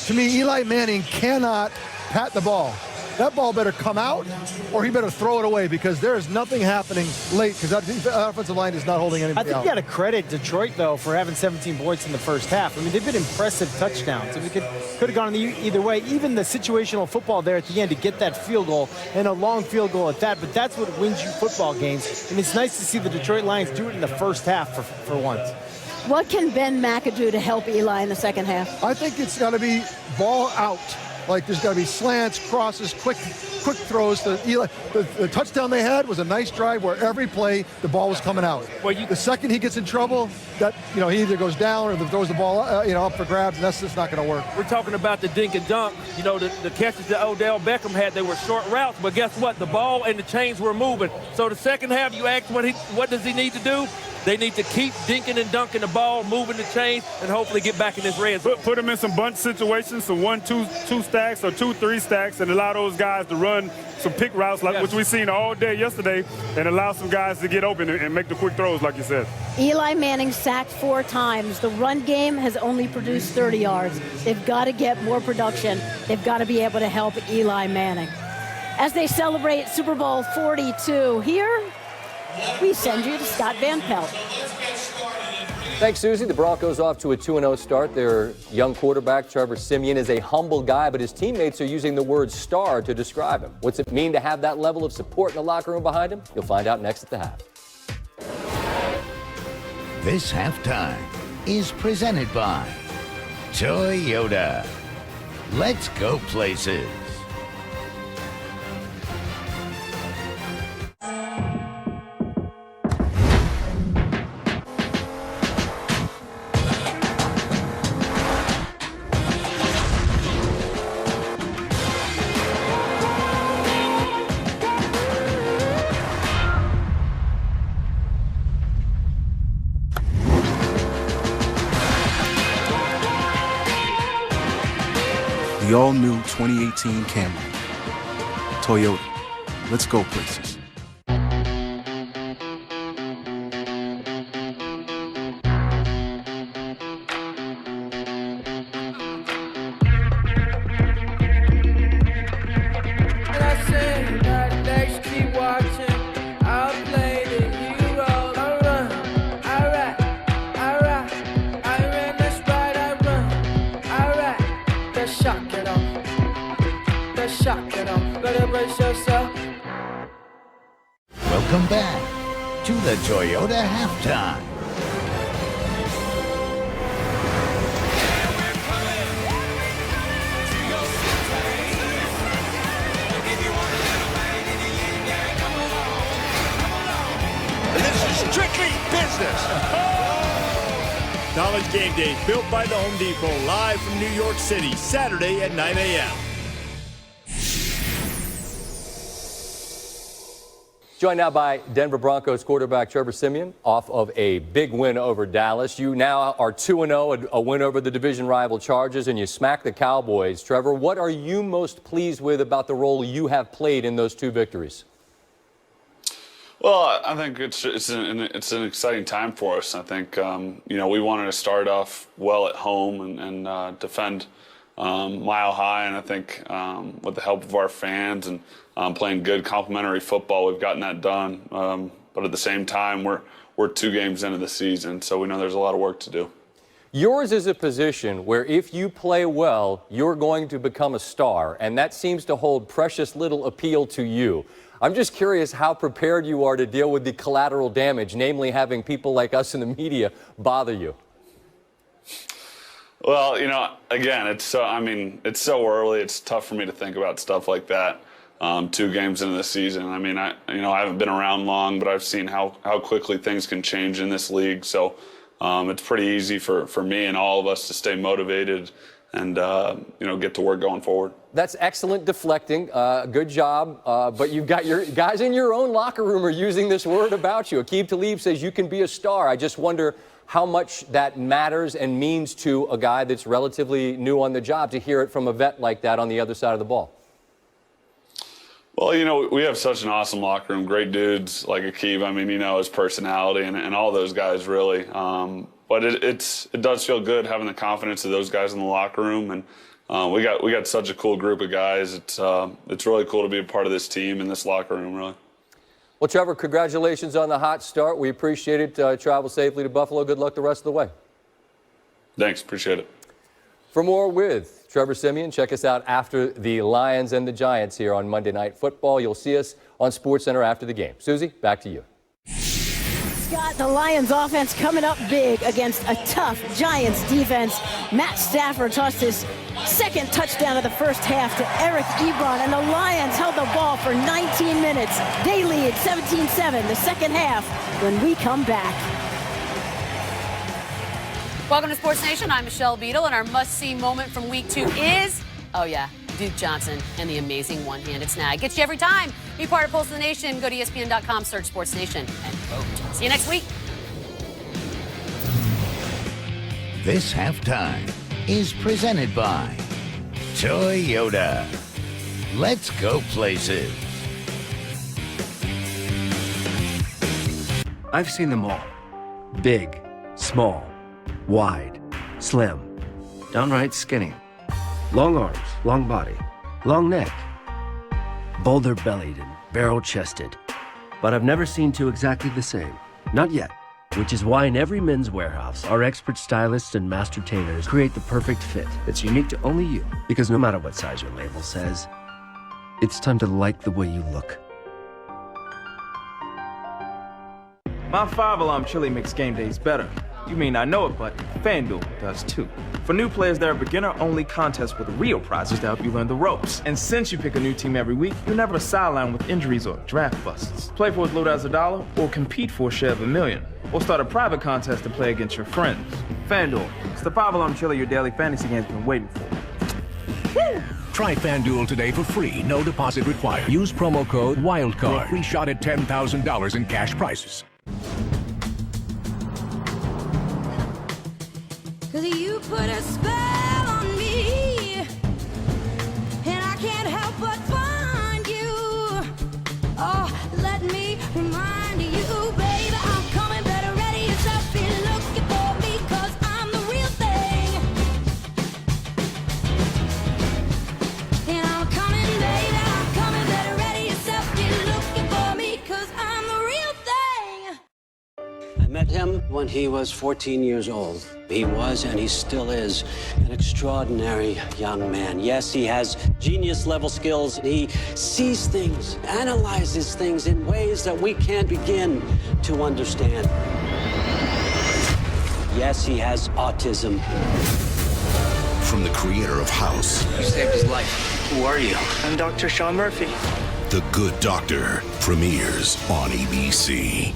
to me, Eli Manning cannot pat the ball. That ball better come out, or he better throw it away, because there is nothing happening late, because that offensive line is not holding anybody out. I think you got to credit Detroit, though, for having 17 points in the first half. I mean, they've been impressive touchdowns. I mean, could have gone either way. Even the situational football there at the end to get that field goal, and a long field goal at that, but that's what wins you football games. And it's nice to see the Detroit Lions do it in the first half for once. What can Ben McAdoo do to help Eli in the second half? I think it's got to be ball out. Like, there's got to be slants, crosses, quick throws to Eli. The touchdown they had was a nice drive where every play the ball was coming out. Well, the second he gets in trouble, that he either goes down or throws the ball up for grabs, and that's just not going to work. We're talking about the dink and dunk. The catches that Odell Beckham had, they were short routes, but guess what? The ball and the chains were moving. So the second half, you ask what does he need to do? They need to keep dinking and dunking the ball, moving the chains, and hopefully get back in this red zone. Put them in some bunch situations, some 1-2 stacks or 2-3 stacks, and allow those guys to run some pick routes, which we've seen all day yesterday, and allow some guys to get open and make the quick throws, like you said. Eli Manning sacked 4 times. The run game has only produced 30 yards. They've got to get more production. They've got to be able to help Eli Manning. As they celebrate Super Bowl 42 here, we send you to Scott Van Pelt. Thanks, Susie. The Broncos off to a 2-0 start. Their young quarterback, Trevor Siemian, is a humble guy, but his teammates are using the word star to describe him. What's it mean to have that level of support in the locker room behind him? You'll find out next at the half. This halftime is presented by Toyota. Let's go places. The all-new 2018 Camry. Toyota. Let's go places. Welcome back to the Toyota Halftime. This is strictly business. College Game Day, built by the Home Depot, live from New York City, Saturday at 9 a.m. Joined now by Denver Broncos quarterback Trevor Siemian, off of a big win over Dallas. You now are 2-0, a win over the division rival Chargers, and you smacked the Cowboys. Trevor, what are you most pleased with about the role you have played in those 2 victories? Well, I think it's an exciting time for us. I think we wanted to start off well at home and defend Mile High, and I think with the help of our fans and playing good complementary football, we've gotten that done. But at the same time, we're 2 games into the season, so we know there's a lot of work to do. Yours is a position where if you play well, you're going to become a star, and that seems to hold precious little appeal to you. I'm just curious how prepared you are to deal with the collateral damage, namely having people like us in the media bother you. Well, again, it's so early. It's tough for me to think about stuff like that 2 games into the season. I mean, I haven't been around long, but I've seen how quickly things can change in this league. So it's pretty easy for me and all of us to stay motivated and get to work going forward. That's excellent deflecting. Good job. But you've got your guys in your own locker room are using this word about you. Aqib Talib says you can be a star. I just wonder how much that matters and means to a guy that's relatively new on the job to hear it from a vet like that on the other side of the ball. Well, you know, we have such an awesome locker room, great dudes like Aqib. I mean, you know, his personality and all those guys really. But it does feel good having the confidence of those guys in the locker room, and we got such a cool group of guys. It's really cool to be a part of this team and this locker room, really. Well, Trevor, congratulations on the hot start. We appreciate it. Travel safely to Buffalo. Good luck the rest of the way. Thanks, appreciate it. For more with Trevor Siemian, check us out after the Lions and the Giants here on Monday Night Football. You'll see us on SportsCenter after the game. Susie, back to you. Scott, the Lions offense coming up big against a tough Giants defense. Matt Stafford tossed his second touchdown of the first half to Eric Ebron, and the Lions held the ball for 19 minutes. They lead 17-7 the second half when we come back. Welcome to Sports Nation. I'm Michelle Beadle, and our must-see moment from Week 2 is, oh yeah, Duke Johnson and the amazing one-handed snag. Gets you every time. Be part of Pulse of the Nation. Go to ESPN.com, search Sports Nation, and vote. See you next week. This halftime is presented by Toyota. Let's go places. I've seen them all. Big, small, wide, slim, downright skinny. Long arms, long body, long neck. Boulder-bellied and barrel-chested. But I've never seen two exactly the same. Not yet. Which is why in every Men's Warehouse, our expert stylists and master tailors create the perfect fit that's unique to only you. Because no matter what size your label says, it's time to like the way you look. My 5-alarm chili makes game days better. You mean I know it, but FanDuel does too. For new players, there are beginner-only contests with real prizes to help you learn the ropes. And since you pick a new team every week, you're never sidelined with injuries or draft busts. Play for as little as $1 or compete for a share of $1 million. Or start a private contest to play against your friends. FanDuel, it's the 5-alarm chili your daily fantasy game's been waiting for. Woo! Try FanDuel today for free, no deposit required. Use promo code WILDCARD for a free shot at $10,000 in cash prizes. 'Cause you put a spell on me, and I can't help but find you. Oh, let me remind you, baby, I'm coming better, ready yourself, be looking for me, 'cause I'm the real thing. And I'm coming, baby, I'm coming better, ready yourself, be looking for me, 'cause I'm the real thing. I met him when he was 14 years old. He was, and he still is, an extraordinary young man. Yes, he has genius-level skills. He sees things, analyzes things in ways that we can't begin to understand. Yes, he has autism. From the creator of House. You saved his life. Who are you? I'm Dr. Sean Murphy. The Good Doctor premieres on ABC.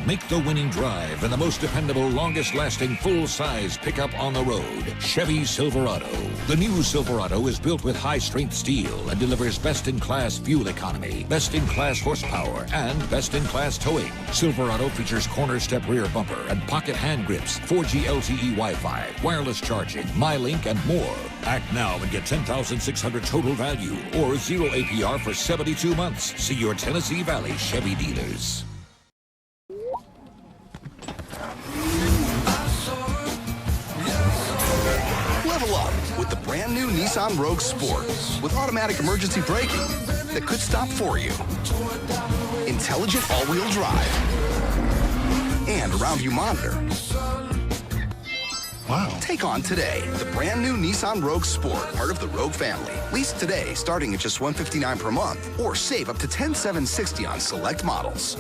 Make the winning drive and the most dependable, longest-lasting, full-size pickup on the road. Chevy Silverado. The new Silverado is built with high-strength steel and delivers best-in-class fuel economy, best-in-class horsepower, and best-in-class towing. Silverado features corner-step rear bumper and pocket hand grips, 4G LTE Wi-Fi, wireless charging, MyLink, and more. Act now and get $10,600 total value or 0 APR for 72 months. See your Tennessee Valley Chevy dealers. Level up with the brand new Nissan Rogue Sport with automatic emergency braking that could stop for you, intelligent all-wheel drive, and around view monitor. Wow. Take on today the brand new Nissan Rogue Sport, part of the Rogue family. Lease today starting at just $159 per month or save up to $10,760 on select models.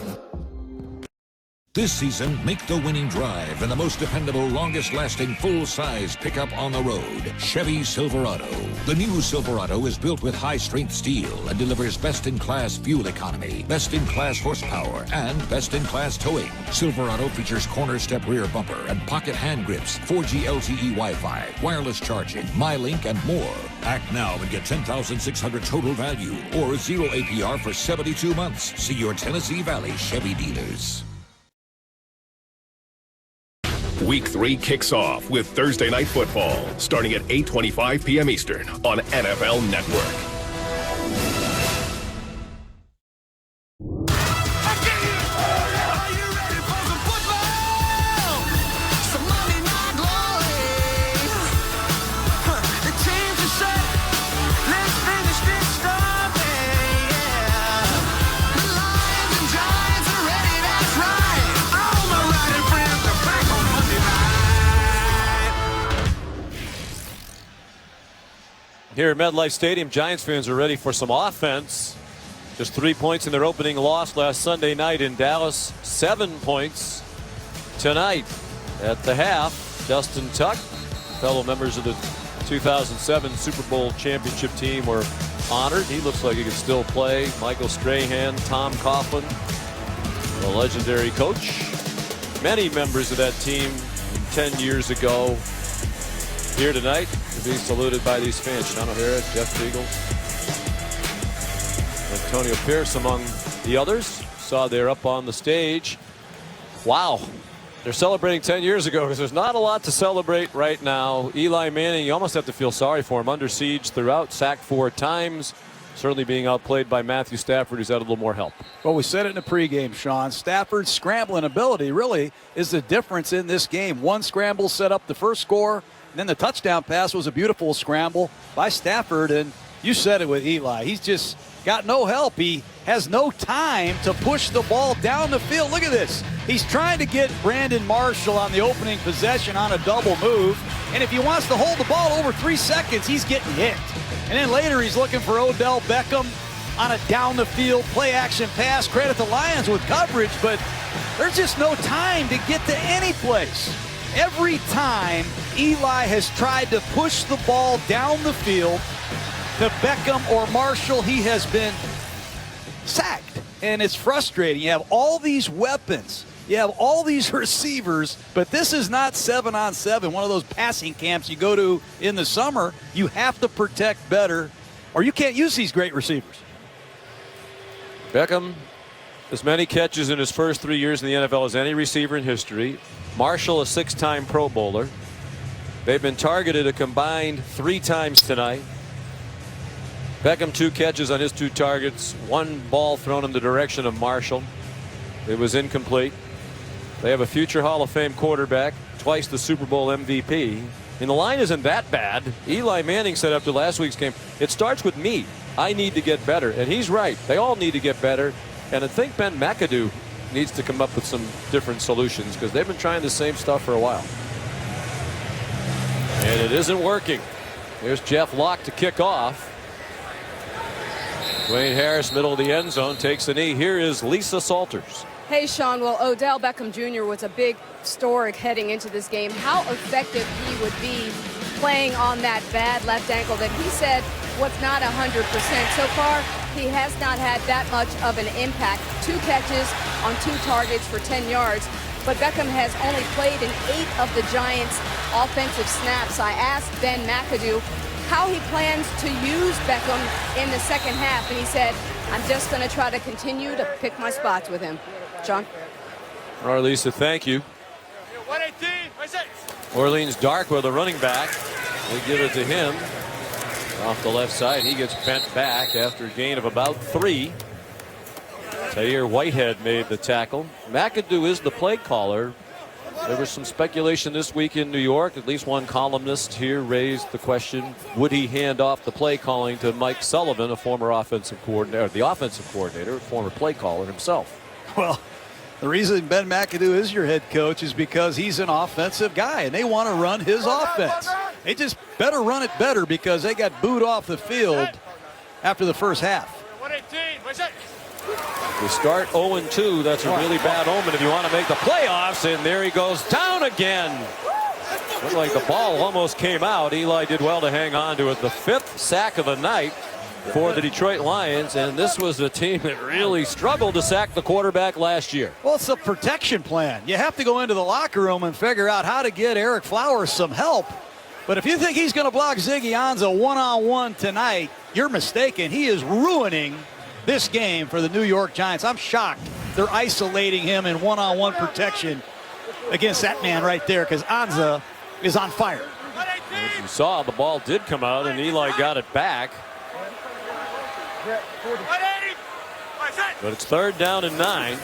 This season, make the winning drive and the most dependable, longest-lasting, full-size pickup on the road. Chevy Silverado. The new Silverado is built with high-strength steel and delivers best-in-class fuel economy, best-in-class horsepower, and best-in-class towing. Silverado features corner-step rear bumper and pocket hand grips, 4G LTE Wi-Fi, wireless charging, MyLink, and more. Act now and get $10,600 total value or 0 APR for 72 months. See your Tennessee Valley Chevy dealers. Week 3 kicks off with Thursday Night Football, starting at 8:25 p.m. Eastern on NFL Network. here at MetLife Stadium. Giants fans are ready for some offense. Just 3 points in their opening loss last Sunday night in Dallas. 7 points tonight at the half. Justin Tuck, fellow members of the 2007 Super Bowl championship team, were honored. He looks like he can still play. Michael Strahan, Tom Coughlin, the legendary coach. Many members of that team 10 years ago here tonight to be saluted by these fans. Sean O'Hara, Jeff Beagles, Antonio Pierce among the others. Saw they're up on the stage. Wow. They're celebrating 10 years ago because there's not a lot to celebrate right now. Eli Manning, you almost have to feel sorry for him. Under siege throughout, sacked 4 times. Certainly being outplayed by Matthew Stafford, who's had a little more help. Well, we said it in the pregame, Sean. Stafford's scrambling ability really is the difference in this game. One scramble set up the first score, and then the touchdown pass was a beautiful scramble by Stafford. And you said it with Eli. He's just got no help. He has no time to push the ball down the field. Look at this. He's trying to get Brandon Marshall on the opening possession on a double move. And if he wants to hold the ball over 3 seconds, he's getting hit. And then later he's looking for Odell Beckham on a down the field play action pass. Credit the Lions with coverage, but there's just no time to get to any place. Every time Eli has tried to push the ball down the field to Beckham or Marshall, he has been sacked. And it's frustrating. You have all these weapons. You have all these receivers, but this is not 7-on-7, one of those passing camps you go to in the summer. You have to protect better, or you can't use these great receivers. Beckham, as many catches in his first 3 years in the NFL as any receiver in history. Marshall, a 6-time Pro Bowler. They've been targeted a combined 3 times tonight. Beckham 2 catches on his 2 targets. 1 ball thrown in the direction of Marshall. It was incomplete. They have a future Hall of Fame quarterback, twice the Super Bowl MVP. And the line isn't that bad. Eli Manning said after last week's game, it starts with me. I need to get better. And he's right. They all need to get better. And I think Ben McAdoo needs to come up with some different solutions because they've been trying the same stuff for a while. And it isn't working. Here's Jeff Locke to kick off. Dwayne Harris, middle of the end zone, takes a knee. Here is Lisa Salters. Hey, Sean. Well, Odell Beckham Jr. was a big story heading into this game. How effective he would be playing on that bad left ankle that he said was not 100%. So far, he has not had that much of an impact. 2 catches on 2 targets for 10 yards. But Beckham has only played in 8 of the Giants' offensive snaps. I asked Ben McAdoo how he plans to use Beckham in the second half, and he said, I'm just going to try to continue to pick my spots with him. John? All right, Lisa, thank you. 118, Orleans Darkwa, the running back. They give it to him off the left side. He gets bent back after a gain of about 3. Tahir Whitehead made the tackle. McAdoo is the play caller. There was some speculation this week in New York. At least one columnist here raised the question, would he hand off the play calling to Mike Sullivan, a former offensive coordinator, the offensive coordinator, a former play caller himself? Well, the reason Ben McAdoo is your head coach is because he's an offensive guy, and they want to run his offense. They just better run it better because they got booed off the field after the first half. 118, We start 0-2. That's a really bad omen if you want to make the playoffs. And there he goes down again. Looked like the ball almost came out. Eli did well to hang on to it. The 5th sack of the night for the Detroit Lions. And this was a team that really struggled to sack the quarterback last year. Well, it's a protection plan. You have to go into the locker room and figure out how to get Eric Flowers some help. But if you think he's going to block Ziggy Ansah one-on-one tonight, you're mistaken. He is ruining this game for the New York Giants. I'm shocked they're isolating him in one-on-one protection against that man right there because Ansah is on fire. As you saw, the ball did come out and Eli got it back. But it's 3rd down and 9.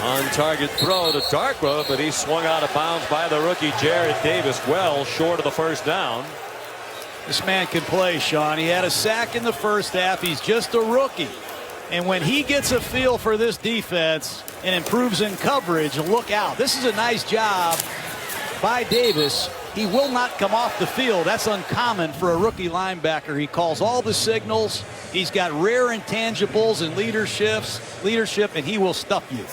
On target throw to Darkwa, but he swung out of bounds by the rookie Jarrad Davis, well short of the first down. This man can play, Sean. He had a sack in the first half. He's just a rookie. And when he gets a feel for this defense and improves in coverage, look out. This is a nice job by Davis he will not come off the field. That's uncommon for a rookie linebacker. He calls all the signals. He's got rare intangibles and leadership, and he will stuff you.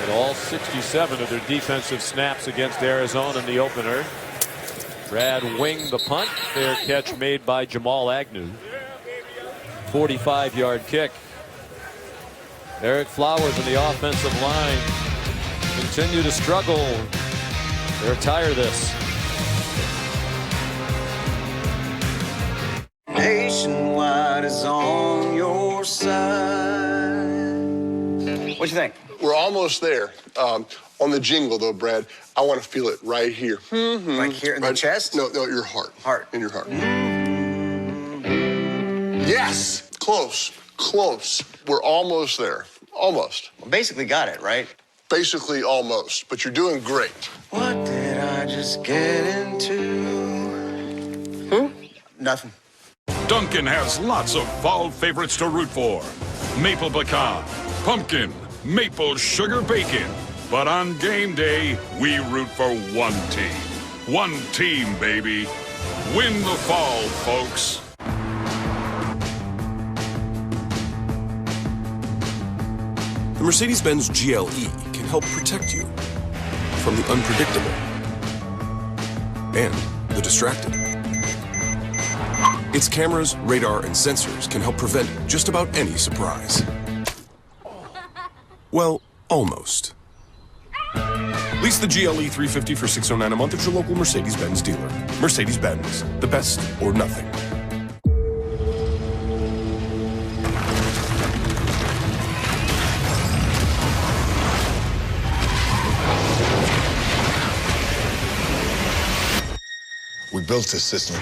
And all 67 of their defensive snaps against Arizona in the opener. Brad winged the punt. Fair catch made by Jamal Agnew. 45-yard kick. Eric Flowers and the offensive line continue to struggle. They're tired of this. Nationwide is on your side. What you think? We're almost there. On the jingle, though, Brad, I want to feel it right here. Mm-hmm. Like here in the chest? No, your heart. Heart. In your heart. Yes! Close. We're almost there. Almost. Well, basically got it, right? Basically almost, but you're doing great. What did I just get into? Nothing. Dunkin' has lots of fall favorites to root for. Maple pecan, pumpkin, maple sugar bacon. But on game day, we root for one team. One team, baby. Win the fall, folks. The Mercedes-Benz GLE can help protect you from the unpredictable and the distracted. Its cameras, radar, and sensors can help prevent just about any surprise. Well, almost. Lease the GLE 350 for $609 a month at your local Mercedes-Benz dealer. Mercedes-Benz, the best or nothing. We built this system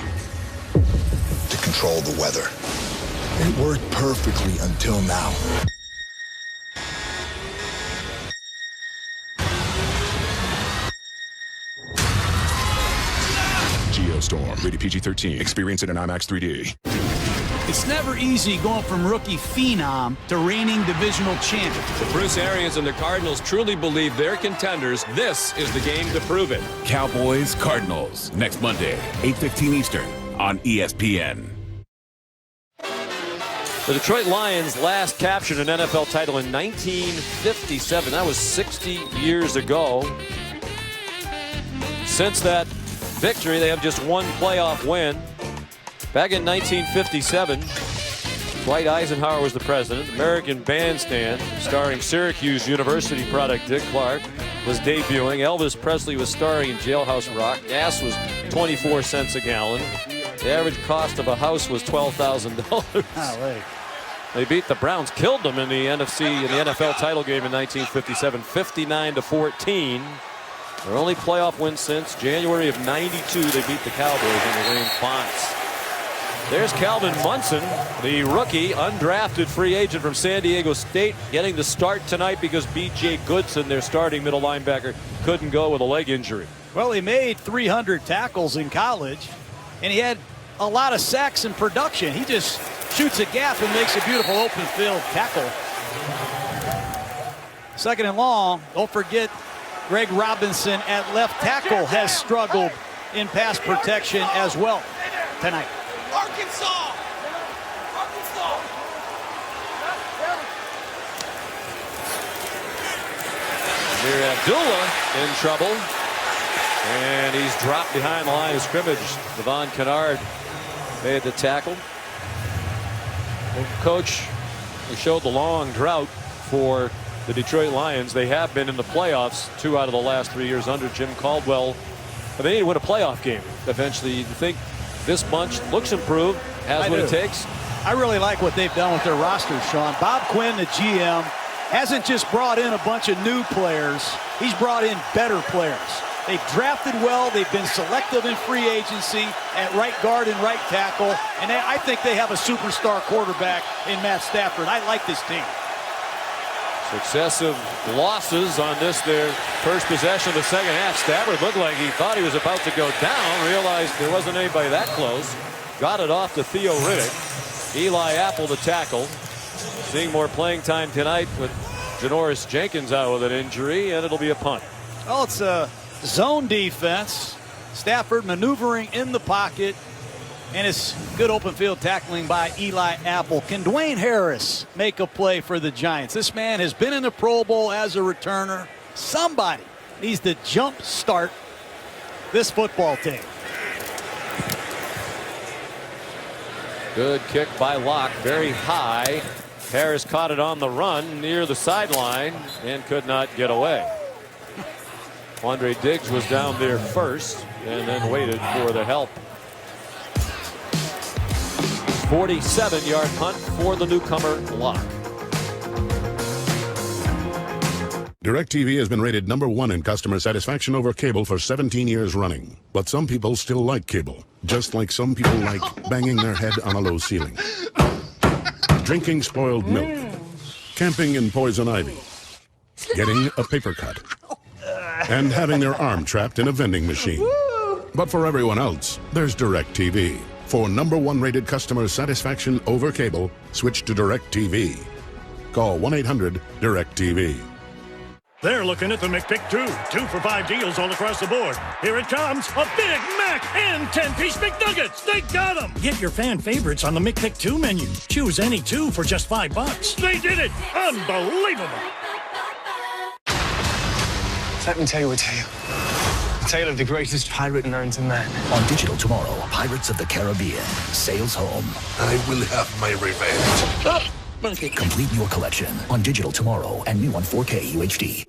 to control the weather. It worked perfectly until now. Geostorm, rated PG-13. Experience it in IMAX 3D. It's never easy going from rookie phenom to reigning divisional champion. If Bruce Arians and the Cardinals truly believe they're contenders, this is the game to prove it. Cowboys, Cardinals, next Monday, 8:15 Eastern on ESPN. The Detroit Lions last captured an NFL title in 1957. That was 60 years ago. Since that victory, they have just one playoff win. Back in 1957, Dwight Eisenhower was the president. American Bandstand, starring Syracuse University product Dick Clark, was debuting. Elvis Presley was starring in Jailhouse Rock. Gas was 24 cents a gallon. The average cost of a house was $12,000. They beat the Browns, killed them in the NFL title game in 1957, 59-14. Their only playoff win since January of '92. They beat the Cowboys in the Wayne Fonts. There's Calvin Munson, the rookie, undrafted free agent from San Diego State, getting the start tonight because B.J. Goodson, their starting middle linebacker, couldn't go with a leg injury. Well, he made 300 tackles in college, and he had a lot of sacks in production. He just shoots a gap and makes a beautiful open field tackle. Second and long, don't forget Greg Robinson at left tackle has struggled in pass protection as well tonight. Arkansas! Amir Abdullah in trouble. And he's dropped behind the line of scrimmage. Devon Kennard made the tackle. And Coach, they showed the long drought for the Detroit Lions. They have been in the playoffs 2 out of the last 3 years under Jim Caldwell. But they need to win a playoff game eventually. You think this bunch looks improved, has what it takes? I really like what they've done with their roster, Sean. Bob Quinn, the GM, hasn't just brought in a bunch of new players. He's brought in better players. They've drafted well. They've been selective in free agency at right guard and right tackle. And I think they have a superstar quarterback in Matt Stafford. I like this team. Successive losses on this, their first possession of the second half. Stafford looked like he thought he was about to go down, realized there wasn't anybody that close. Got it off to Theo Riddick. Eli Apple the tackle. Seeing more playing time tonight with Janoris Jenkins out with an injury, and it'll be a punt. Well, it's Zone defense. Stafford maneuvering in the pocket. And it's good open field tackling by Eli Apple. Can Dwayne Harris make a play for the Giants? This man has been in the Pro Bowl as a returner. Somebody needs to jump start this football team. Good kick by Locke, very high. Harris caught it on the run near the sideline and could not get away. Andre Diggs was down there first and then waited for the help. 47-yard punt for the newcomer Locke. DirecTV has been rated #1 in customer satisfaction over cable for 17 years running. But some people still like cable, just like some people like banging their head on a low ceiling, drinking spoiled milk, camping in poison ivy, getting a paper cut, and having their arm trapped in a vending machine. But for everyone else, there's DirecTV. For #1 rated customer satisfaction over cable, switch to DirecTV. Call 1-800-DirecTV. They're looking at the McPick 2. 2 for $5 deals all across the board. Here it comes. A Big Mac and 10-piece McNuggets. They got them. Get your fan favorites on the McPick 2 menu. Choose any 2 for just $5. They did it. Unbelievable. Let me tell you a tale. A tale of the greatest pirate known to man. On digital tomorrow, Pirates of the Caribbean sails home. I will have my revenge. Complete your collection on digital tomorrow and new on 4K UHD.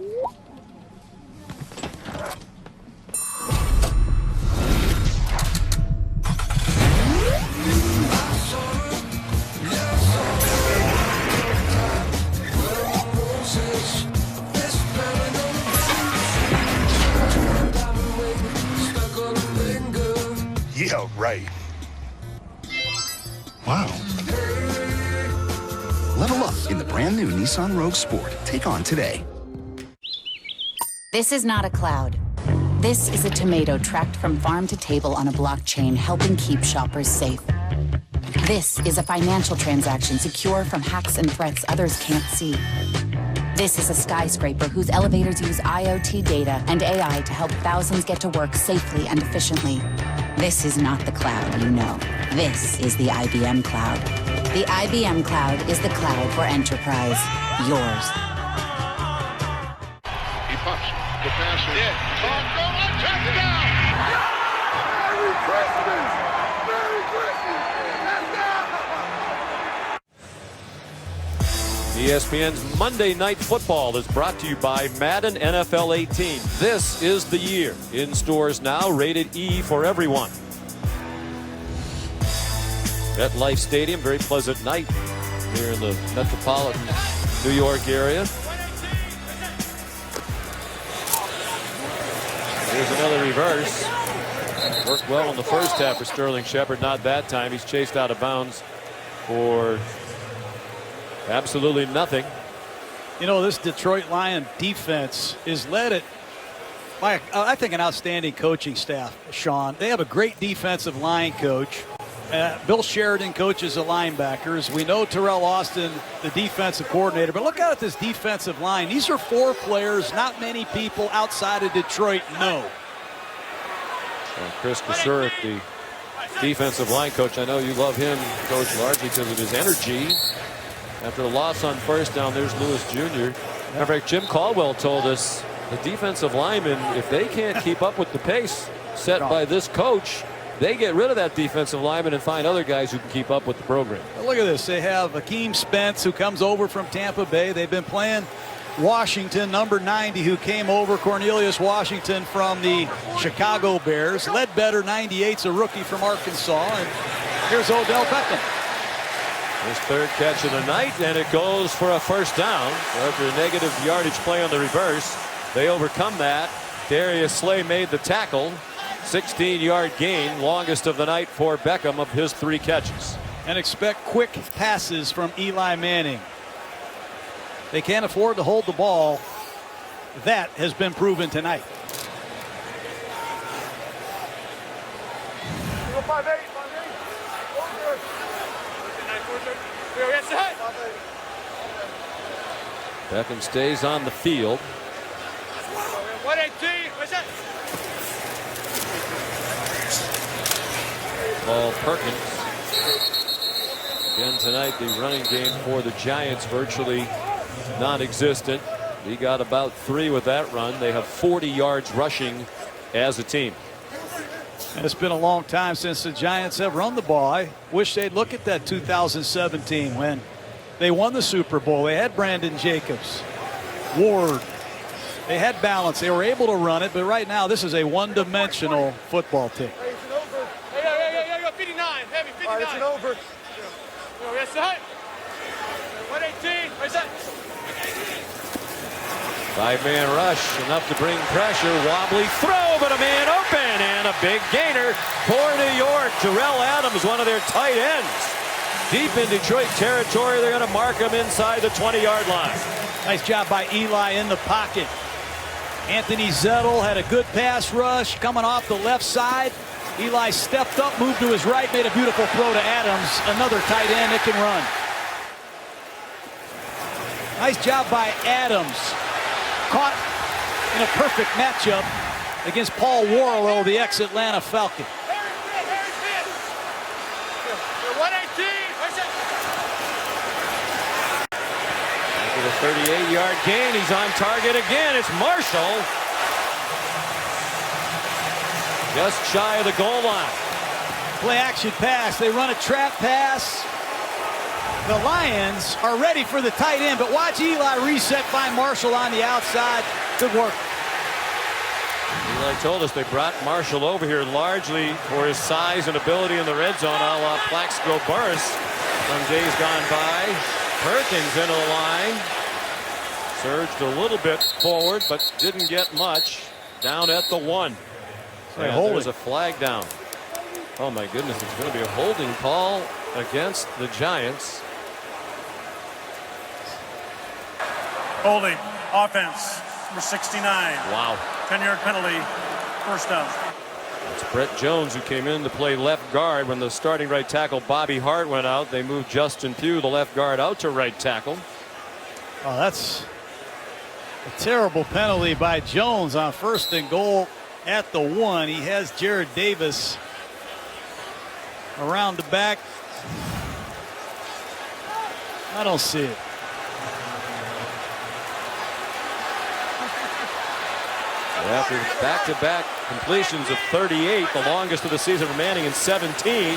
Yeah, right. Wow. Level up in the brand new Nissan Rogue Sport. Take on today. This is not a cloud. This is a tomato tracked from farm to table on a blockchain, helping keep shoppers safe. This is a financial transaction secure from hacks and threats others can't see. This is a skyscraper whose elevators use IoT data and AI to help thousands get to work safely and efficiently. This is not the cloud you know. This is the IBM Cloud. The IBM Cloud is the cloud for enterprise. Yours. He punched. The pass was in. Touchdown! Merry Christmas! Merry Christmas! ESPN's Monday Night Football is brought to you by Madden NFL 18. This is the year. In stores now, rated E for everyone. MetLife Stadium, very pleasant night here in the metropolitan New York area. Here's another reverse. Worked well in the first half for Sterling Shepard. Not that time. He's chased out of bounds for absolutely nothing. You know, this Detroit Lion defense is led by, I think, an outstanding coaching staff, Sean. They have a great defensive line coach. Bill Sheridan coaches the linebackers. We know Terrell Austin, the defensive coordinator. But look out at this defensive line. These are 4 players not many people outside of Detroit know. Chris Kasurik, the defensive line coach. I know you love him, Coach, largely because of his energy. After a loss on first down, there's Lewis Jr. In fact, Jim Caldwell told us the defensive linemen, if they can't keep up with the pace set by this coach, they get rid of that defensive lineman and find other guys who can keep up with the program. Look at this. They have Akeem Spence, who comes over from Tampa Bay. They've been playing Washington, number 90, who came over, Cornelius Washington, from the Chicago Bears. Ledbetter, 98's a rookie from Arkansas. And here's Odell Beckham. His third catch of the night, and it goes for a first down. After a negative yardage play on the reverse, they overcome that. Darius Slay made the tackle. 16-yard gain, longest of the night for Beckham of his 3 catches. And expect quick passes from Eli Manning. They can't afford to hold the ball. That has been proven tonight. Beckham stays on the field. Paul Perkins. Again tonight, the running game for the Giants virtually non-existent. He got about 3 with that run. They have 40 yards rushing as a team. And it's been a long time since the Giants have run the ball. I wish they'd look at that 2017 when they won the Super Bowl. They had Brandon Jacobs, Ward. They had balance. They were able to run it, but right now this is a one-dimensional football team. Hey, 59, heavy, 59. All right, it's an over. Yes, sir. 118, where's that? 5-man rush, enough to bring pressure. Wobbly throw, but a man open, and a big gainer for New York. Terrell Adams, one of their tight ends. Deep in Detroit territory, they're going to mark him inside the 20-yard line. Nice job by Eli in the pocket. Anthony Zettel had a good pass rush coming off the left side. Eli stepped up, moved to his right, made a beautiful throw to Adams, another tight end that can run. Nice job by Adams. Caught in a perfect matchup against Paul Warlow, the ex-Atlanta Falcon. After the 38-yard gain, he's on target again. It's Marshall. Just shy of the goal line. Play action pass. They run a trap pass. The Lions are ready for the tight end, but watch Eli reset by Marshall on the outside. Good work. Eli told us they brought Marshall over here largely for his size and ability in the red zone, a la Plaxico Burress from days gone by. Perkins into the line. Surged a little bit forward, but didn't get much. Down at the 1. And there's a flag down. Oh my goodness, it's going to be a holding call against the Giants. Holding, offense, number 69. Wow. 10-yard penalty, first down. It's Brett Jones who came in to play left guard when the starting right tackle Bobby Hart went out. They moved Justin Pugh, the left guard, out to right tackle. Oh, that's a terrible penalty by Jones on 1st and goal at the 1. He has Jared Davis around the back. I don't see it. After back-to-back completions of 38, the longest of the season for Manning in 17.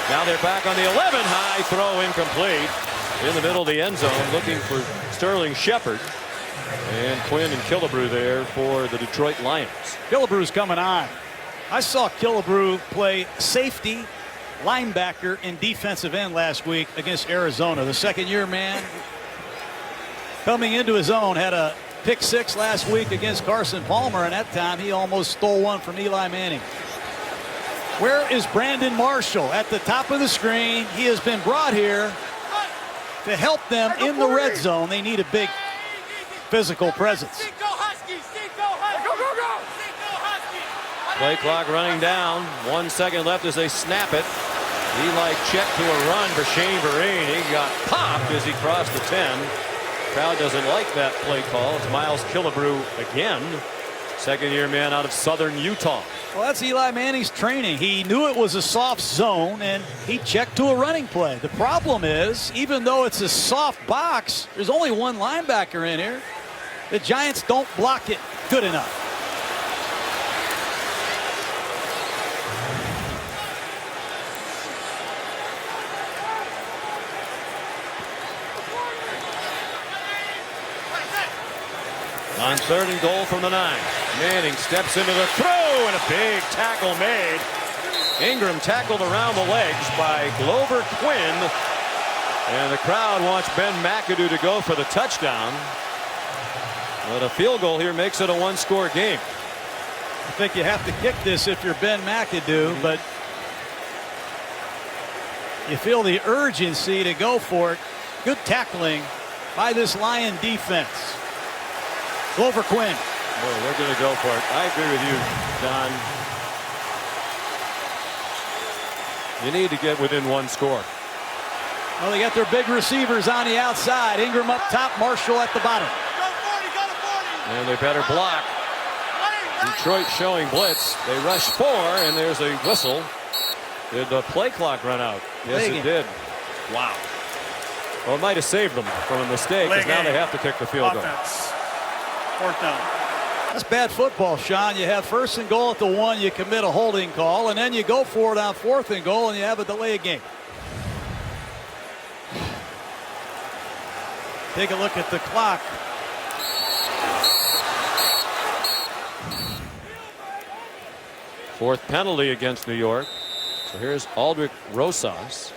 Now they're back on the 11. High throw incomplete. In the middle of the end zone, looking for Sterling Shepard. And Quinn and Killebrew there for the Detroit Lions. Killebrew's coming on. I saw Killebrew play safety, linebacker, and defensive end last week against Arizona. The second-year man coming into his own, had a pick 6 last week against Carson Palmer, and that time he almost stole one from Eli Manning. Where is Brandon Marshall? At the top of the screen. He has been brought here to help them in the red zone. They need a big physical presence. Play clock running down. 1 second left as they snap it. Eli checked to a run for Shane Vereen. He got popped as he crossed the 10. Crowd doesn't like that play call. It's Miles Killebrew again. Second-year man out of Southern Utah. Well, that's Eli Manning's training. He knew it was a soft zone, and he checked to a running play. The problem is, even though it's a soft box, there's only one linebacker in here. The Giants don't block it good enough. On 3rd and goal from the 9. Manning steps into the throw, and a big tackle made. Ingram tackled around the legs by Glover Quinn. And the crowd wants Ben McAdoo to go for the touchdown. But a field goal here makes it a 1-score game. I think you have to kick this if you're Ben McAdoo, but you feel the urgency to go for it. Good tackling by this Lion defense. Glover Quinn. Well, they're going to go for it. I agree with you, Don. You need to get within 1 score. Well, they got their big receivers on the outside. Ingram up top, Marshall at the bottom. And they better block. Detroit showing blitz. They rush 4, and there's a whistle. Did the play clock run out? Yes, it did. Wow. Well, it might have saved them from a mistake, because now they have to kick the field goal. 4th down. That's bad football, Sean. You have 1st and goal at the 1, you commit a holding call, and then you go for it on 4th and goal, and you have a delay of game. Take a look at the clock. Fourth penalty against New York. So here's Aldrich Rosas,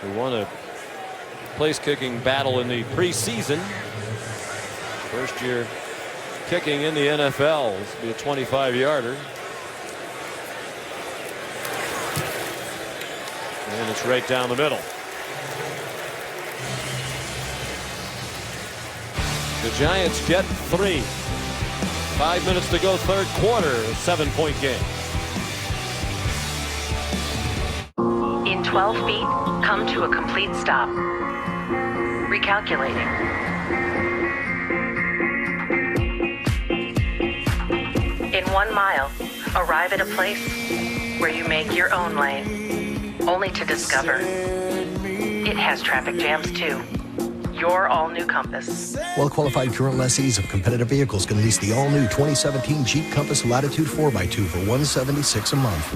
who won a place-kicking battle in the preseason. First year kicking in the NFL. This will be a 25-yarder. And it's right down the middle. The Giants get 3. 5 minutes to go, 3rd quarter, 7-point game. In 12 feet, come to a complete stop. Recalculating. In 1 mile, arrive at a place where you make your own lane, only to discover it has traffic jams too. Your all-new Compass. Well-qualified current lessees of competitive vehicles can lease the all-new 2017 Jeep Compass Latitude 4x2 for $176 a month.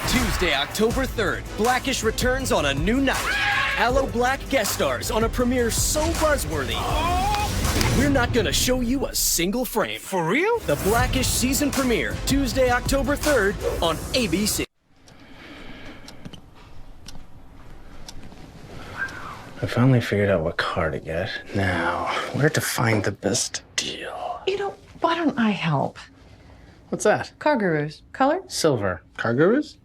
Tuesday, October 3rd, Blackish returns on a new night. Aloe Black guest stars on a premiere so buzzworthy, we're not gonna show you a single frame. For real? The Blackish season premiere, Tuesday, October 3rd on ABC. I finally figured out what car to get. Now, where to find the best deal? You know, why don't I help? What's that? Car Gurus. Color? Silver. Car Gurus?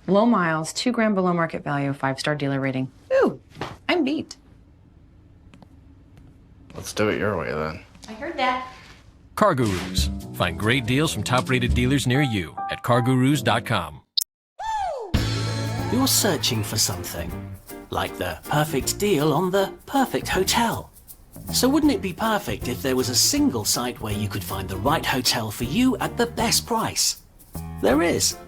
Low miles, 2 grand below market value, 5-star dealer rating. Ooh, I'm beat. Let's do it your way then. I heard that. Car Gurus. Find great deals from top-rated dealers near you at cargurus.com. You're searching for something, like the perfect deal on the perfect hotel. So wouldn't it be perfect if there was a single site where you could find the right hotel for you at the best price? There is,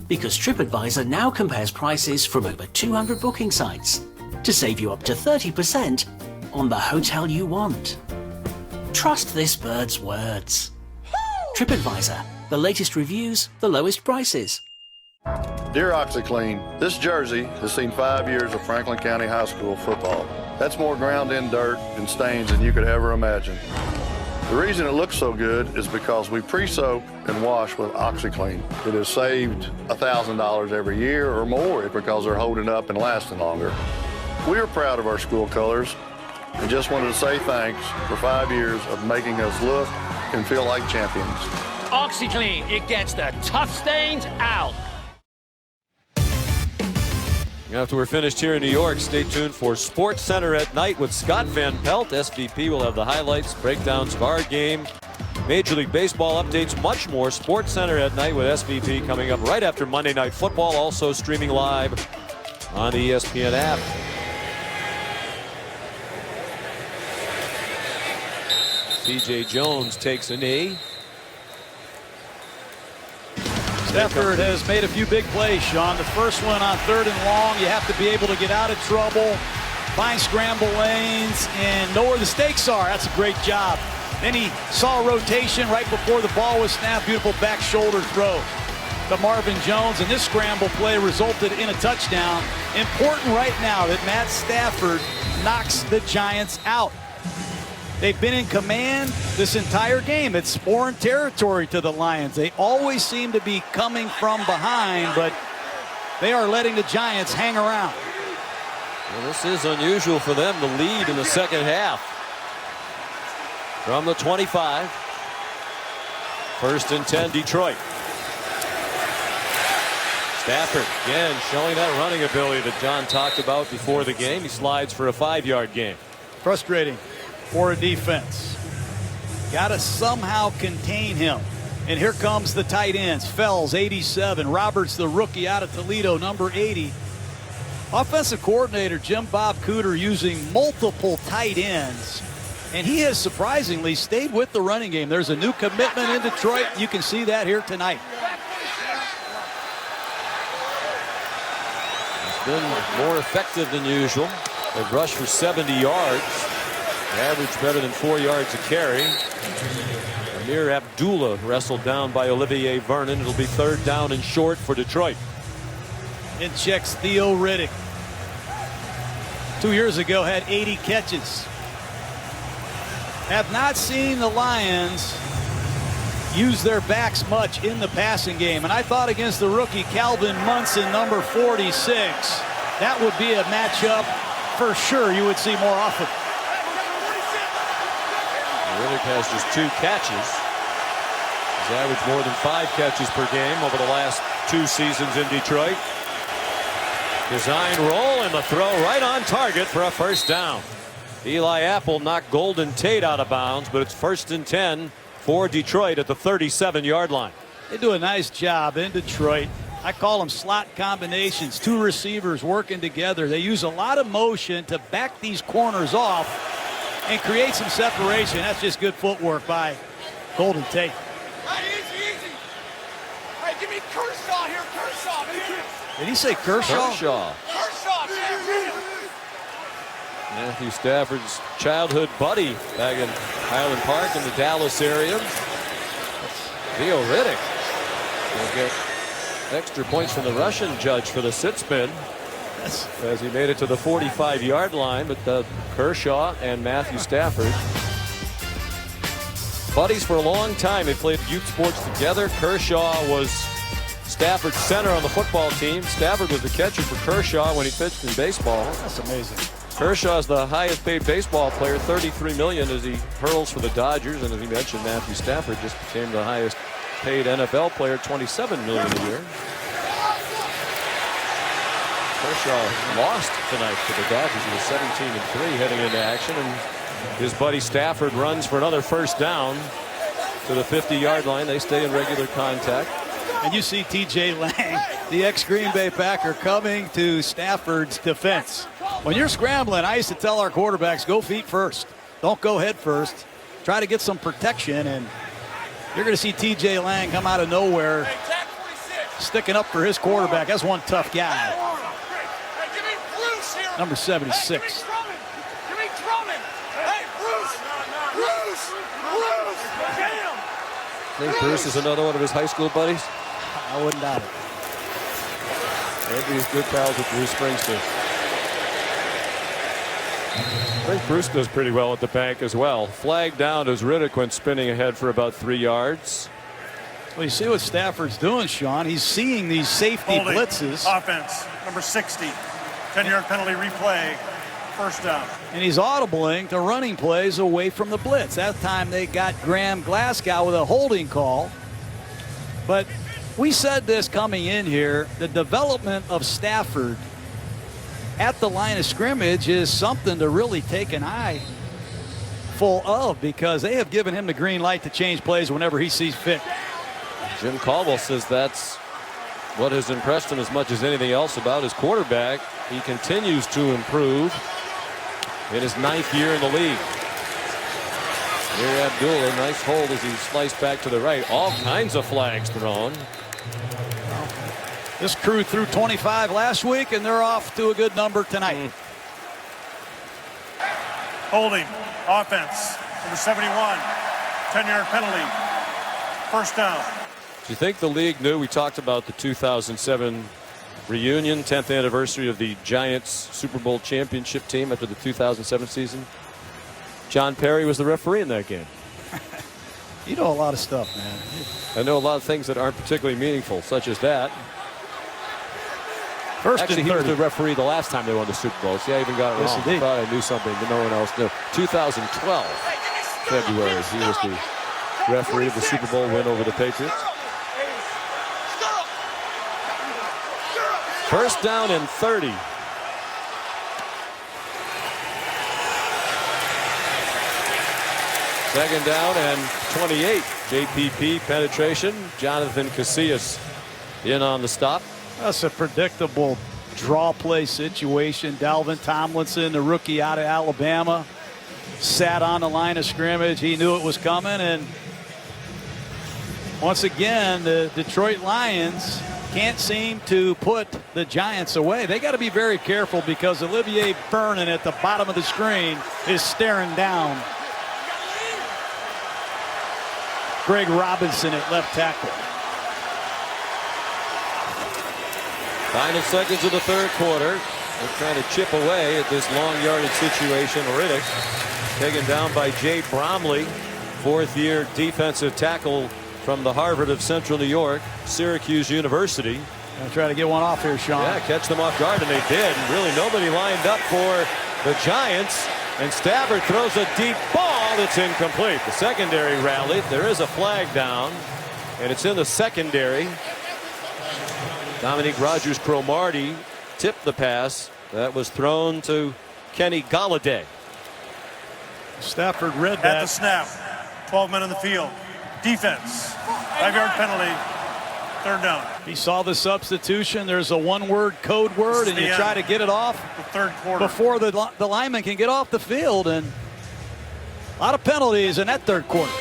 because TripAdvisor now compares prices from over 200 booking sites to save you up to 30% on the hotel you want. Trust this bird's words. TripAdvisor, the latest reviews, the lowest prices. Dear OxyClean, this jersey has seen 5 years of Franklin County High School football. That's more ground in dirt and stains than you could ever imagine. The reason it looks so good is because we pre-soak and wash with OxyClean. It has saved $1,000 every year or more because they're holding up and lasting longer. We are proud of our school colors and just wanted to say thanks for 5 years of making us look and feel like champions. OxyClean, it gets the tough stains out. After we're finished here in New York, stay tuned for Sports Center at Night with Scott Van Pelt. SVP will have the highlights, breakdowns of our game, Major League Baseball updates, much more. Sports Center at Night with SVP coming up right after Monday Night Football, also streaming live on the ESPN app. C.J. Jones takes a knee. Stafford has made a few big plays, Sean. The first one on 3rd and long. You have to be able to get out of trouble, find scramble lanes, and know where the stakes are. That's a great job. Then he saw a rotation right before the ball was snapped. Beautiful back shoulder throw to Marvin Jones, and this scramble play resulted in a touchdown. Important right now that Matt Stafford knocks the Giants out. They've been in command this entire game. It's foreign territory to the Lions. They always seem to be coming from behind, but they are letting the Giants hang around. Well, this is unusual for them to lead in the second half. From the 25. 1st and 10, Detroit. Stafford again showing that running ability that John talked about before the game. He slides for a 5-yard gain. Frustrating for a defense. Got to somehow contain him. And here comes the tight ends. Fells, 87. Roberts, the rookie out of Toledo, number 80. Offensive coordinator Jim Bob Cooter using multiple tight ends And he has surprisingly stayed with the running game. There's a new commitment in Detroit. You can see that here tonight. He's been more effective than usual. They've rushed for 70 yards. Average better than 4 yards a carry. Amir Abdullah wrestled down by Olivier Vernon. It'll be 3rd down and short for Detroit. In checks Theo Riddick. 2 years ago had 80 catches. Have not seen the Lions use their backs much in the passing game. And I thought against the rookie Calvin Munson, number 46, that would be a matchup for sure you would see more often. Riddick has just 2 catches. He's averaged more than 5 catches per game over the last 2 seasons in Detroit. Design roll and the throw right on target for a 1st down. Eli Apple knocked Golden Tate out of bounds, but it's 1st and 10 for Detroit at the 37-yard line. They do a nice job in Detroit. I call them slot combinations. 2 receivers working together. They use a lot of motion to back these corners off and create some separation. That's just good footwork by Golden Tate. Hey, easy. Hey, give me Kershaw here, Kershaw. Did he say Kershaw? Kershaw. Kershaw, man. Matthew Stafford's childhood buddy back in Highland Park in the Dallas area. Theo Riddick will get extra points from the Russian judge for the sit spin as he made it to the 45-yard line. But Kershaw and Matthew Stafford, buddies for a long time. They played youth sports together. Kershaw was Stafford's center on the football team. Stafford was the catcher for Kershaw when he pitched in baseball. That's amazing. Kershaw's the highest paid baseball player, $33 million, as he hurls for the Dodgers. And as he mentioned, Matthew Stafford just became the highest paid NFL player, $27 million a year. Kershaw lost tonight to the Dodgers. He was 17-3 heading into action, and his buddy Stafford runs for another 1st down to the 50-yard line. They stay in regular contact. And you see TJ Lang, the ex-Green Bay Packer, coming to Stafford's defense. When you're scrambling, I used to tell our quarterbacks, go feet first. Don't go head first. Try to get some protection, and you're going to see TJ Lang come out of nowhere, sticking up for his quarterback. That's one tough guy. Number 76. Give me Drummond. Hey, Bruce. Think Bruce is another one of his high school buddies? I wouldn't doubt it. Maybe he's good pals with Bruce Springsteen. I think Bruce does pretty well at the bank as well. Flag down as Riddick went spinning ahead for about 3 yards. Well, you see what Stafford's doing, Sean. He's seeing these safety blitzes. Offense, number 60. 10-yard penalty replay. 1st down. And he's audibling to running plays away from the blitz. That time they got Graham Glasgow with a holding call. But we said this coming in here, the development of Stafford at the line of scrimmage is something to really take an eye full of, because they have given him the green light to change plays whenever he sees fit. Jim Caldwell says that's what has impressed him as much as anything else about his quarterback. He continues to improve in his 9th year in the league. Amir Abdullah, nice hold as he sliced back to the right. All kinds of flags thrown. This crew threw 25 last week, and they're off to a good number tonight. Holding. Offense. Number 71. 10-yard penalty. 1st down. Do you think the league knew? We talked about the 2007 reunion, 10th anniversary of the Giants Super Bowl championship team after the 2007 season. John Perry was the referee in that game. You know a lot of stuff, man. I know a lot of things that aren't particularly meaningful, such as that. Actually, he was the referee the last time they won the Super Bowl. See, I even got it wrong. I thought I knew something that no one else knew. 2012, February, he was the referee of the Super Bowl win over the Patriots. 1st down and 30. Second down and 28. JPP penetration. Jonathan Casillas in on the stop. That's a predictable draw play situation. Dalvin Tomlinson, the rookie out of Alabama. sat on the line of scrimmage. He knew it was coming, and once again, the Detroit Lions can't seem to put the Giants away. They got to be very careful because Olivier Vernon at the bottom of the screen is staring down Greg Robinson at left tackle. Final seconds of the third quarter. They're trying to chip away at this long yardage situation. Riddick taken down by Jay Bromley, fourth-year defensive tackle from the Harvard of Central New York, Syracuse University. Gonna try to get one off here, Sean. Yeah, catch them off guard, and they did. And really nobody lined up for the Giants. And Stafford throws a deep ball that's incomplete. The secondary rallied. There is a flag down, and it's in the secondary. Dominique Rodgers-Cromartie tipped the pass that was thrown to Kenny Golladay. Stafford read that. At the snap, 12 men on the field. Defense, 5-yard penalty, third down. He saw the substitution. There's a one-word code word, and you try to get it off the third quarter before the lineman can get off the field. And a lot of penalties in that third quarter.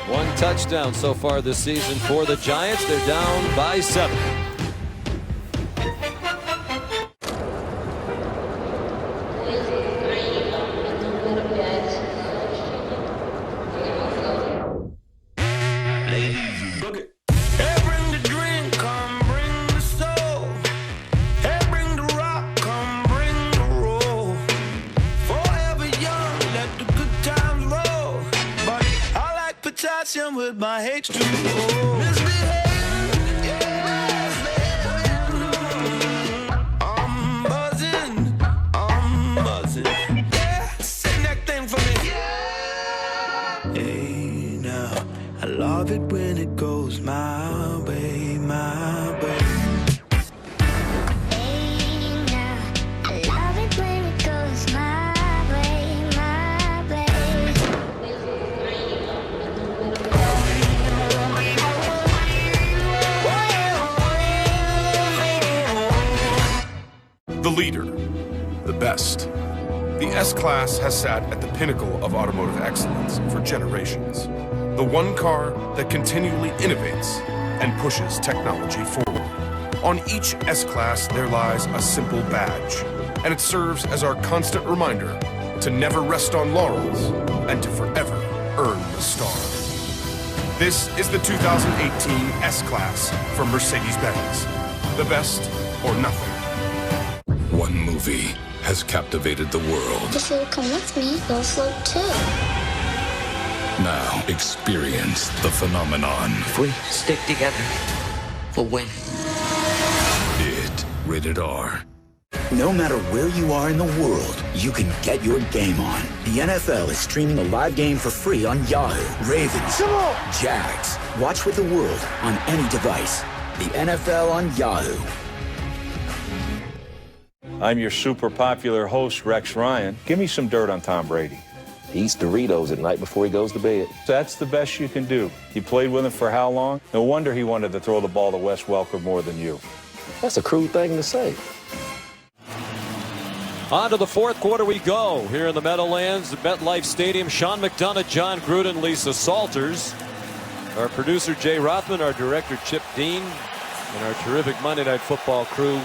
One touchdown so far this season for the Giants. They're down by 7. With my H2O. I'm buzzing. Yeah, sing that thing for me. Hey, now, I love it when it goes my way, my way. The leader, the best. The S-Class has sat at the pinnacle of automotive excellence for generations. The one car that continually innovates and pushes technology forward. On each S-Class there lies a simple badge, and it serves as our constant reminder to never rest on laurels and to forever earn the star. This is the 2018 S-Class from Mercedes-Benz. The best or nothing. One movie has captivated the world. If you'll come with me, you'll float too. Now experience the phenomenon. If we stick together, we'll win. It, rated R. No matter where you are in the world, you can get your game on. The NFL is streaming a live game for free on Yahoo, Ravens, Jags. Watch with the world on any device. The NFL on Yahoo. I'm your super popular host, Rex Ryan. Give me some dirt on Tom Brady. He eats Doritos at night before he goes to bed. That's the best you can do. You played with him for how long? No wonder he wanted to throw the ball to Wes Welker more than you. That's a crude thing to say. On to the fourth quarter we go here in the Meadowlands, the MetLife Stadium. Sean McDonough, John Gruden, Lisa Salters. Our producer, Jay Rothman, our director, Chip Dean, and our terrific Monday Night Football crew.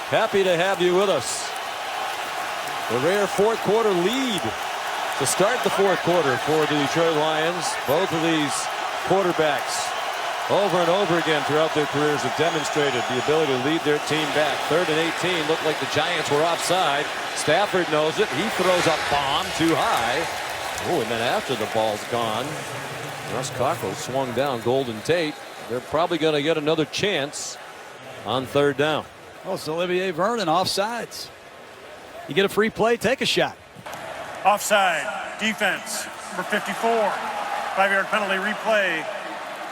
Happy to have you with us. The rare fourth quarter lead to start the fourth quarter for the Detroit Lions. Both of these quarterbacks over and over again throughout their careers have demonstrated the ability to lead their team back. 3rd and 18. Looked like the Giants were offside. Stafford knows it. He throws a bomb too high. Oh, and then after the ball's gone, Russ Cockrell swung down Golden Tate. They're probably going to get another chance on 3rd down. Oh, it's Olivier Vernon, offsides. You get a free play, take a shot. Offside, defense, number 54. 5-yard penalty, replay,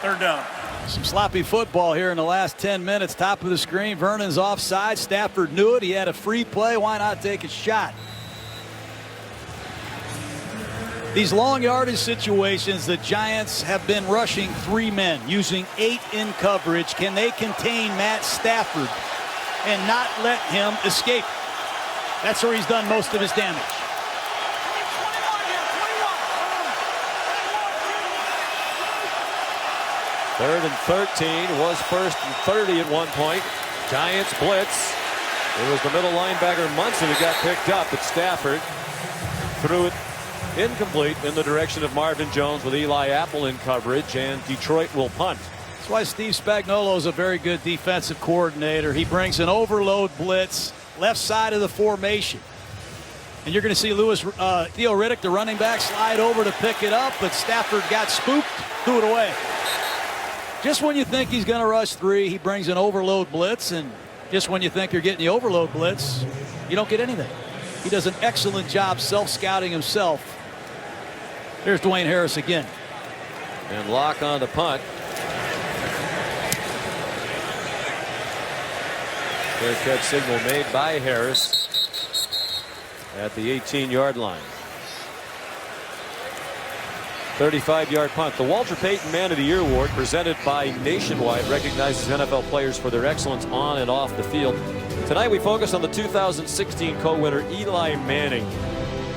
3rd down. Some sloppy football here in the last 10 minutes. Top of the screen, Vernon's offside. Stafford knew it. He had a free play. Why not take a shot? These long yardage situations, the Giants have been rushing 3 men, using 8 in coverage. Can they contain Matt Stafford and not let him escape? That's where he's done most of his damage. 3rd and 13, was 1st and 30 at one point. Giants blitz. It was the middle linebacker Munson who got picked up, but Stafford threw it incomplete in the direction of Marvin Jones with Eli Apple in coverage, and Detroit will punt. That's why Steve Spagnuolo is a very good defensive coordinator. He brings an overload blitz left side of the formation. And you're going to see Theo Riddick, the running back, slide over to pick it up, but Stafford got spooked, threw it away. Just when you think he's going to rush 3, he brings an overload blitz, and just when you think you're getting the overload blitz, you don't get anything. He does an excellent job self-scouting himself. Here's Dwayne Harris again. And Locke on the punt. Fair catch signal made by Harris at the 18-yard line. 35-yard punt. The Walter Payton Man of the Year Award, presented by Nationwide, recognizes NFL players for their excellence on and off the field. Tonight we focus on the 2016 co-winner Eli Manning.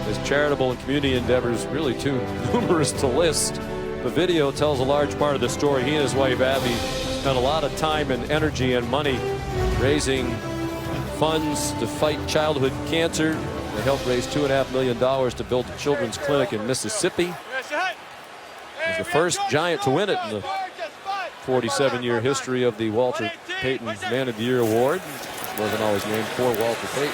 His charitable and community endeavors, really too numerous to list. The video tells a large part of the story. He and his wife Abby spent a lot of time and energy and money raising funds to fight childhood cancer. They helped raise $2.5 million to build a children's clinic in Mississippi. He was the first Giant to win it in the 47-year history of the Walter Payton Man of the Year Award. Wasn't always named for Walter Payton.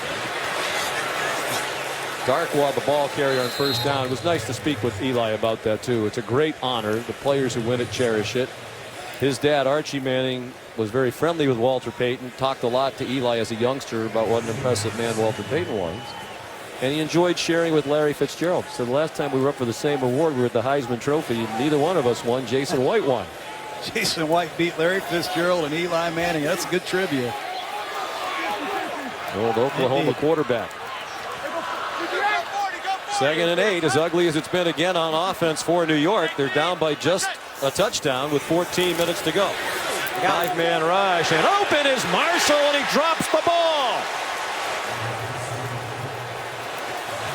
Darkwa, the ball carrier on first down. It was nice to speak with Eli about that too. It's a great honor. The players who win it cherish it. His dad, Archie Manning, was very friendly with Walter Payton, talked a lot to Eli as a youngster about what an impressive man Walter Payton was. And he enjoyed sharing with Larry Fitzgerald. So the last time we were up for the same award, we were at the Heisman Trophy. Neither one of us won. Jason White won. Jason White beat Larry Fitzgerald and Eli Manning. That's a good trivia. Old Oklahoma quarterback. 2nd and 8, as ugly as it's been again on offense for New York. They're down by just a touchdown with 14 minutes to go. 5-man rush, and open is Marshall, and he drops the ball.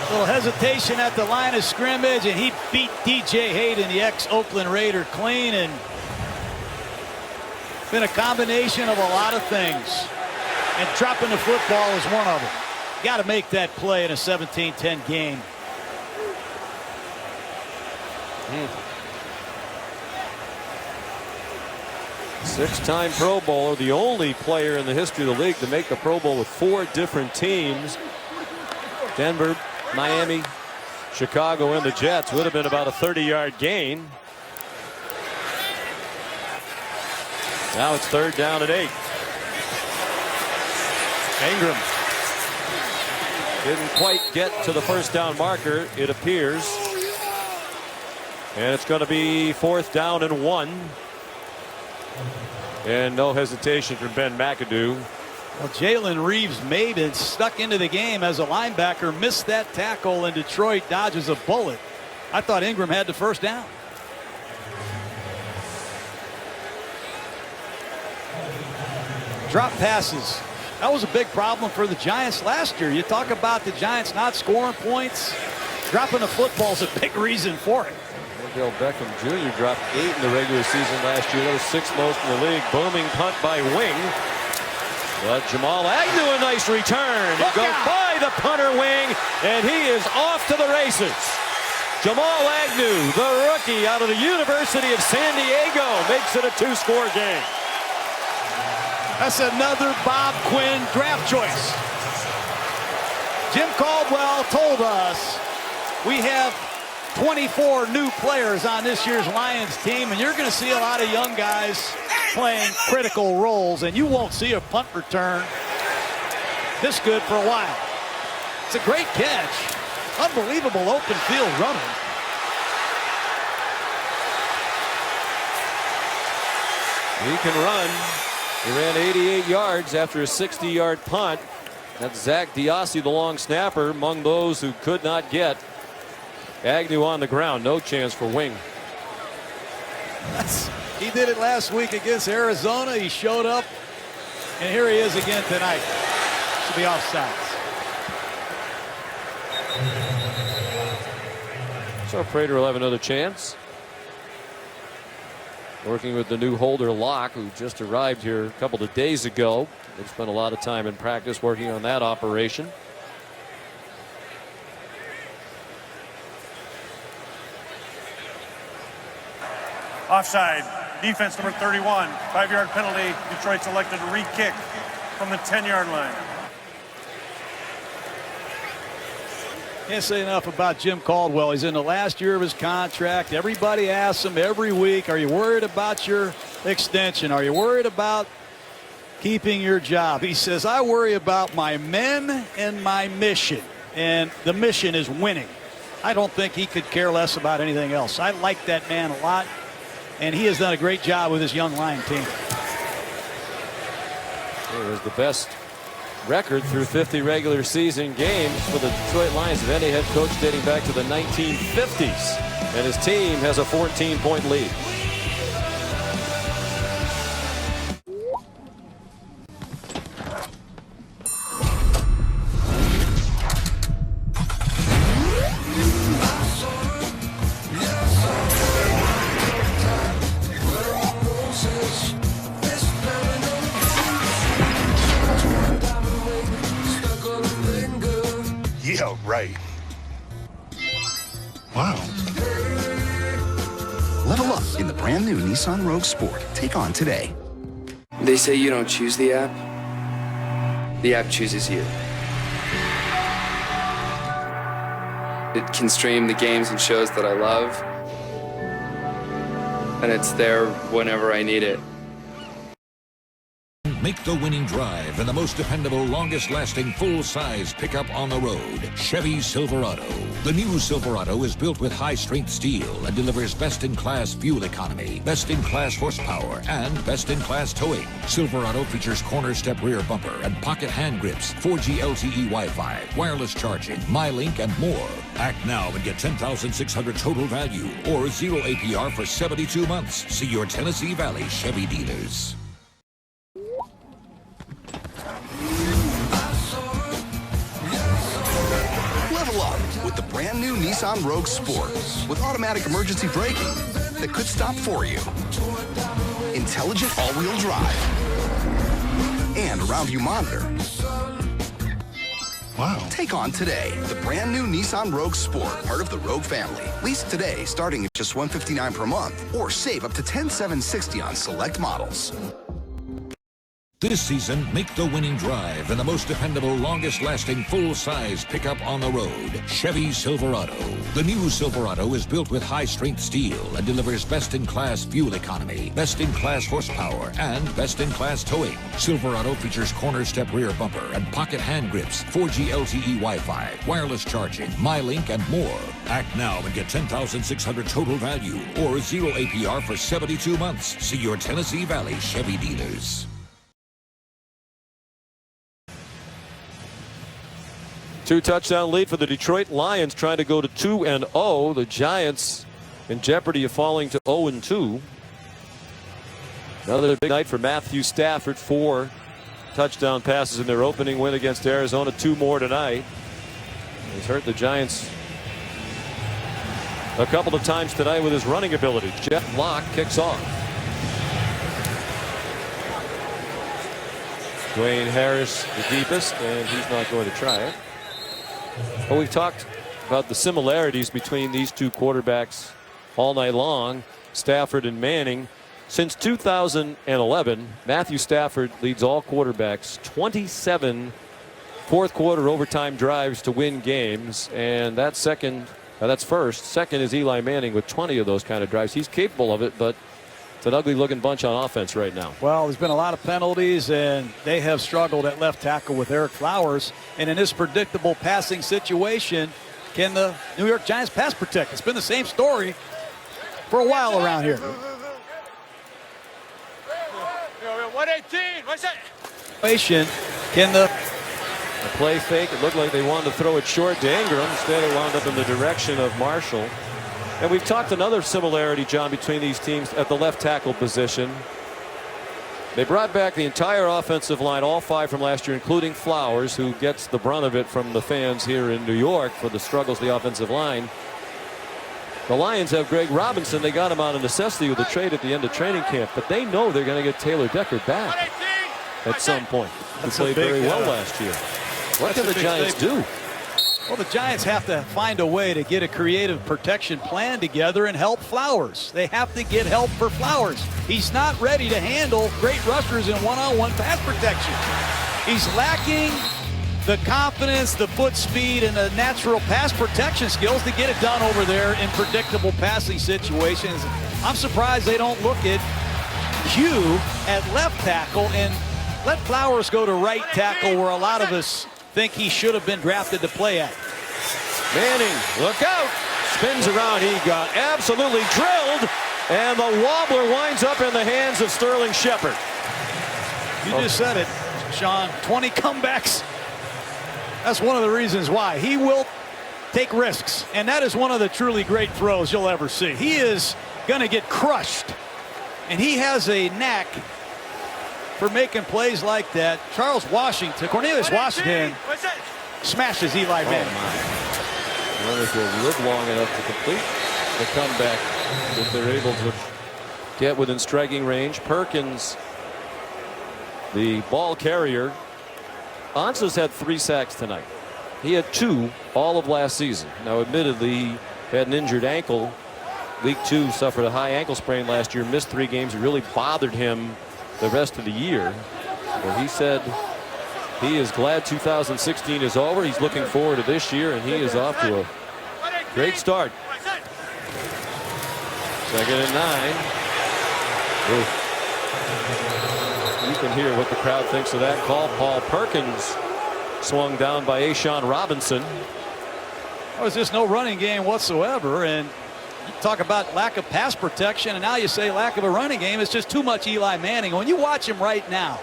A little hesitation at the line of scrimmage, and he beat DJ Hayden, the ex-Oakland Raider, clean, and been a combination of a lot of things. And dropping the football is one of them. Got to make that play in a 17-10 game. Six-time Pro Bowler, the only player in the history of the league to make the Pro Bowl with 4 different teams. Denver, Miami, Chicago, and the Jets. Would have been about a 30-yard gain. Now it's 3rd down and 8. Ingram didn't quite get to the first down marker, it appears. And it's going to be 4th down and 1. And no hesitation from Ben McAdoo. Well, Jalen Reeves made it, stuck into the game as a linebacker, missed that tackle, and Detroit dodges a bullet. I thought Ingram had the first down. Drop passes. That was a big problem for the Giants last year. You talk about the Giants not scoring points. Dropping the football is a big reason for it. Odell Beckham Jr. dropped 8 in the regular season last year. That was 6th most in the league. Booming punt by Wing. But Jamal Agnew, a nice return. He goes by the punter Wing, and he is off to the races. Jamal Agnew, the rookie out of the University of San Diego, makes it a 2-score game. That's another Bob Quinn draft choice. Jim Caldwell told us we have 24 new players on this year's Lions team, and you're going to see a lot of young guys playing critical roles, and you won't see a punt return this good for a while. It's a great catch. Unbelievable open field running. He can run. He ran 88 yards after a 60-yard punt. That's Zach Diossi, the long snapper, among those who could not get Agnew on the ground. No chance for Wing. He did it last week against Arizona. He showed up, and here he is again tonight. Should be offsides. So Prater will have another chance. working with the new Holder lock, who just arrived here a couple of days ago. They spent a lot of time in practice working on that operation. Offside. Defense number 31. 5-yard penalty. Detroit selected to re-kick from the 10-yard line. Can't say enough about Jim Caldwell. He's in the last year of his contract. Everybody asks him every week, are you worried about your extension? Are you worried about keeping your job? He says, I worry about my men and my mission. And the mission is winning. I don't think he could care less about anything else. I like that man a lot. And he has done a great job with his young Lion team. It was the best record through 50 regular season games for the Detroit Lions of any head coach dating back to the 1950s. And his team has a 14-point lead. Yeah, right. Wow. Level up in the brand new Nissan Rogue Sport. Take on today. They say you don't choose the app. The app chooses you. It can stream the games and shows that I love. And it's there whenever I need it. Make the winning drive and the most dependable, longest-lasting, full-size pickup on the road. Chevy Silverado. The new Silverado is built with high-strength steel and delivers best-in-class fuel economy, best-in-class horsepower, and best-in-class towing. Silverado features corner step rear bumper and pocket hand grips, 4G LTE Wi-Fi, wireless charging, MyLink, and more. Act now and get $10,600 total value or 0 APR for 72 months. See your Tennessee Valley Chevy dealers. Level up with the brand new Nissan Rogue Sport with automatic emergency braking that could stop for you. Intelligent all-wheel drive and around-view monitor. Wow. Take on today the brand new Nissan Rogue Sport, part of the Rogue family. Lease today starting at just $159 per month or save up to $10,760 on select models. This season, make the winning drive and the most dependable, longest-lasting, full-size pickup on the road. Chevy Silverado. The new Silverado is built with high-strength steel and delivers best-in-class fuel economy, best-in-class horsepower, and best-in-class towing. Silverado features corner step rear bumper and pocket hand grips, 4G LTE Wi-Fi, wireless charging, MyLink, and more. Act now and get $10,600 total value or 0 APR for 72 months. See your Tennessee Valley Chevy dealers. Two-touchdown lead for the Detroit Lions, trying to go to 2-0. The Giants in jeopardy of falling to 0-2. Another big night for Matthew Stafford. 4 touchdown passes in their opening win against Arizona. 2 more tonight. He's hurt the Giants a couple of times tonight with his running ability. Jeff Locke kicks off. Dwayne Harris the deepest, and he's not going to try it. Well, we've talked about the similarities between these two quarterbacks all night long, Stafford and Manning. Since 2011, Matthew Stafford leads all quarterbacks 27 fourth-quarter overtime drives to win games, and that's first. Second is Eli Manning with 20 of those kind of drives. He's capable of it, but it's an ugly-looking bunch on offense right now. Well, there's been a lot of penalties, and they have struggled at left tackle with Eric Flowers. And in this predictable passing situation, can the New York Giants pass protect? It's been the same story for a while around here. 118, what's that? Can the play fake? It looked like they wanted to throw it short to Ingram. Instead, it wound up in the direction of Marshall. And we've talked another similarity, John, between these teams at the left tackle position. They brought back the entire offensive line, all 5 from last year, including Flowers, who gets the brunt of it from the fans here in New York for the struggles of the offensive line. The Lions have Greg Robinson. They got him out of necessity with a trade at the end of training camp, but they know they're going to get Taylor Decker back at some point. He played very well last year. What can the Giants do? Well, the Giants have to find a way to get a creative protection plan together and help Flowers. They have to get help for Flowers. He's not ready to handle great rushers in one-on-one pass protection. He's lacking the confidence, the foot speed, and the natural pass protection skills to get it done over there in predictable passing situations. I'm surprised they don't look at Hugh at left tackle and let Flowers go to right tackle, where a lot of us think he should have been drafted to play at. Manning, look out. Spins around. He got absolutely drilled. And the wobbler winds up in the hands of Sterling Shepard. You just said it, Sean. 20 comebacks. That's one of the reasons why. He will take risks. And that is one of the truly great throws you'll ever see. He is going to get crushed. And he has a knack for making plays like that. Charles Washington, Cornelius Washington smashes Eli Manning. I wonder if he'll live long enough to complete the comeback if they're able to get within striking range. Perkins, the ball carrier. Ansah's had 3 sacks tonight. He had 2 all of last season. Now, admittedly, he had an injured ankle. Week 2, suffered a high ankle sprain last year, missed 3 games. It really bothered him the rest of the year. But he said he is glad 2016 is over. He's looking forward to this year, and he is off to a great start. 2nd and 9. Ooh. You can hear what the crowd thinks of that call. Paul Perkins swung down by Ashawn Robinson. There was just no running game whatsoever, and you talk about lack of pass protection, and now you say lack of a running game. It's just too much Eli Manning. When you watch him right now,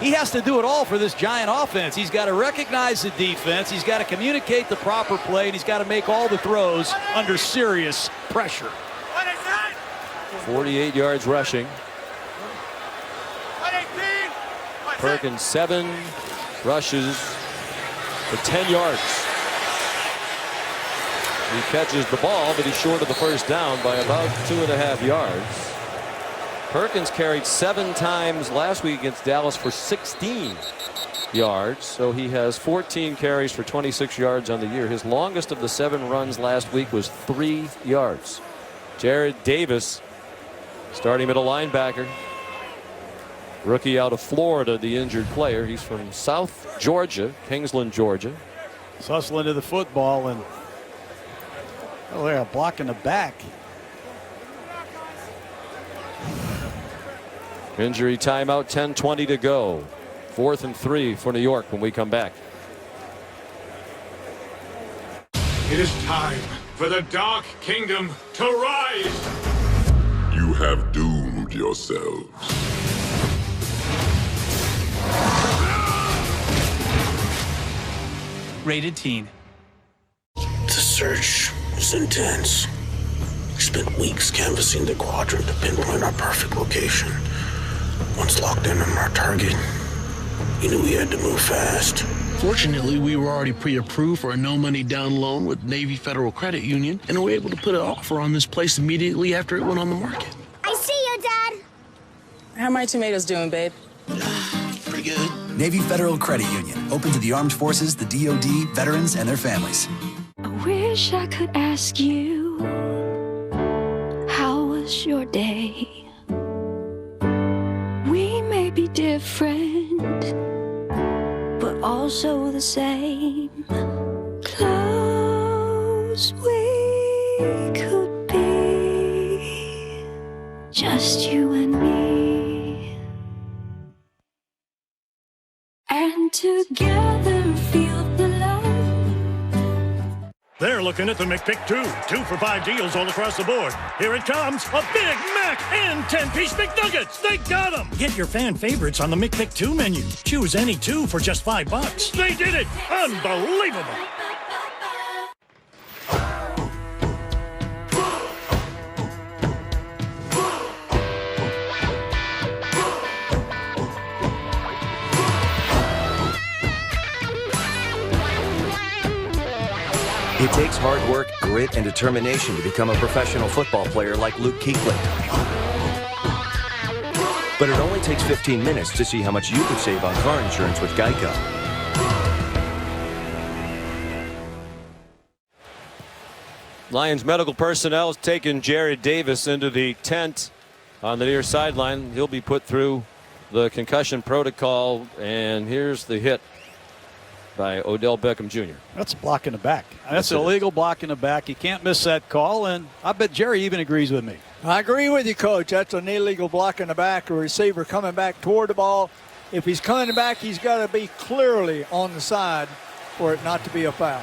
he has to do it all for this Giant offense. He's got to recognize the defense, he's got to communicate the proper play, and he's got to make all the throws under serious pressure. 48 yards rushing. Perkins 7 rushes for 10 yards. He catches the ball, but he's short of the first down by about 2.5 yards. Perkins carried 7 times last week against Dallas for 16 yards. So he has 14 carries for 26 yards on the year. His longest of the 7 runs last week was 3 yards. Jared Davis, starting middle linebacker. Rookie out of Florida, the injured player. He's from South Georgia, Kingsland, Georgia. He's hustling to the football, and they're blocking the back. Injury timeout, 10:20 to go. 4th and 3 for New York when we come back. It is time for the Dark Kingdom to rise. You have doomed yourselves. Rated teen. The search was intense. We spent weeks canvassing the quadrant to pinpoint our perfect location. Once locked in on our target, we knew we had to move fast. Fortunately, we were already pre-approved for a no-money down loan with Navy Federal Credit Union, and we were able to put an offer on this place immediately after it went on the market. I see you, Dad. How are my tomatoes doing, babe? Pretty good. Navy Federal Credit Union, open to the armed forces, the DoD, veterans, and their families. I wish I could ask you, how was your day? We may be different, but also the same. Close we could be, just you and me. And together feel the love. They're looking at the McPick 2. 2 for $5 deals all across the board. Here it comes. A Big Mac and 10-piece McNuggets. They got them. Get your fan favorites on the McPick 2 menu. Choose any 2 for just $5. They did it. Unbelievable. It takes hard work, grit and determination to become a professional football player like Luke Kuechly. But it only takes 15 minutes to see how much you could save on car insurance with Geico. Lions medical personnel has taken Jared Davis into the tent on the near sideline. He'll be put through the concussion protocol, and here's the hit by Odell Beckham Jr. That's a block in the back. That's an illegal block in the back. You can't miss that call, and I bet Jerry even agrees with me. I agree with you, Coach. That's an illegal block in the back. A receiver coming back toward the ball. If he's coming back, he's got to be clearly on the side for it not to be a foul.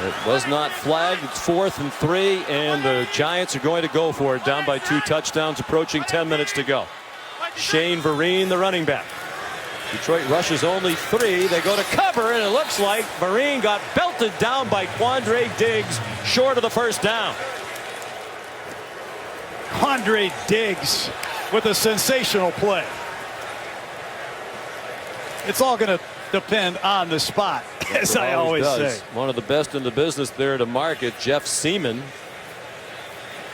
It was not flagged. It's 4th and 3, and the Giants are going to go for it, down by 2 touchdowns, approaching 10 minutes to go. Shane Vereen, the running back. Detroit rushes only 3. They go to cover, and it looks like Vereen got belted down by Quandre Diggs, short of the first down. Quandre Diggs with a sensational play. It's all going to depend on the spot, as I always say. One of the best in the business there to market, Jeff Seaman,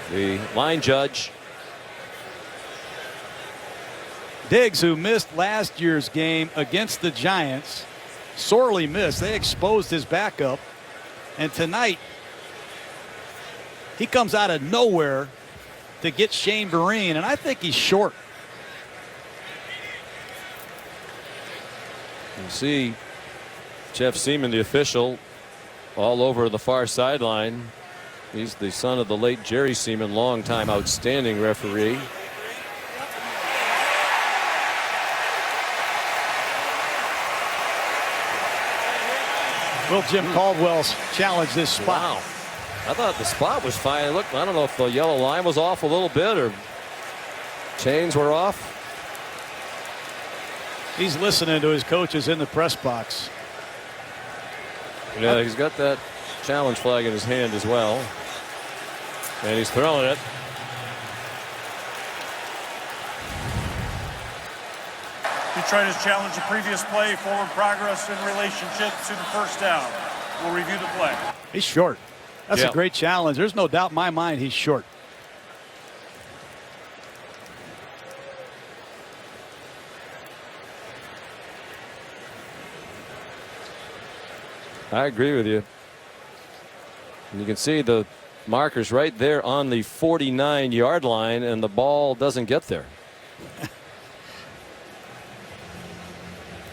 the line judge. Diggs, who missed last year's game against the Giants, sorely missed. They exposed his backup, and tonight he comes out of nowhere to get Shane Vereen, and I think he's short. You see Jeff Seaman, the official, all over the far sideline. He's the son of the late Jerry Seaman, longtime outstanding referee. Will Jim Caldwell's challenge this spot? Wow. I thought the spot was fine. Look, I don't know if the yellow line was off a little bit or chains were off. He's listening to his coaches in the press box. Yeah, he's got that challenge flag in his hand as well. And he's throwing it. Detroit has challenged the previous play, forward progress in relationship to the first down. We'll review the play. He's short. That's a great challenge. There's no doubt in my mind he's short. I agree with you. And you can see the markers right there on the 49-yard line, and the ball doesn't get there.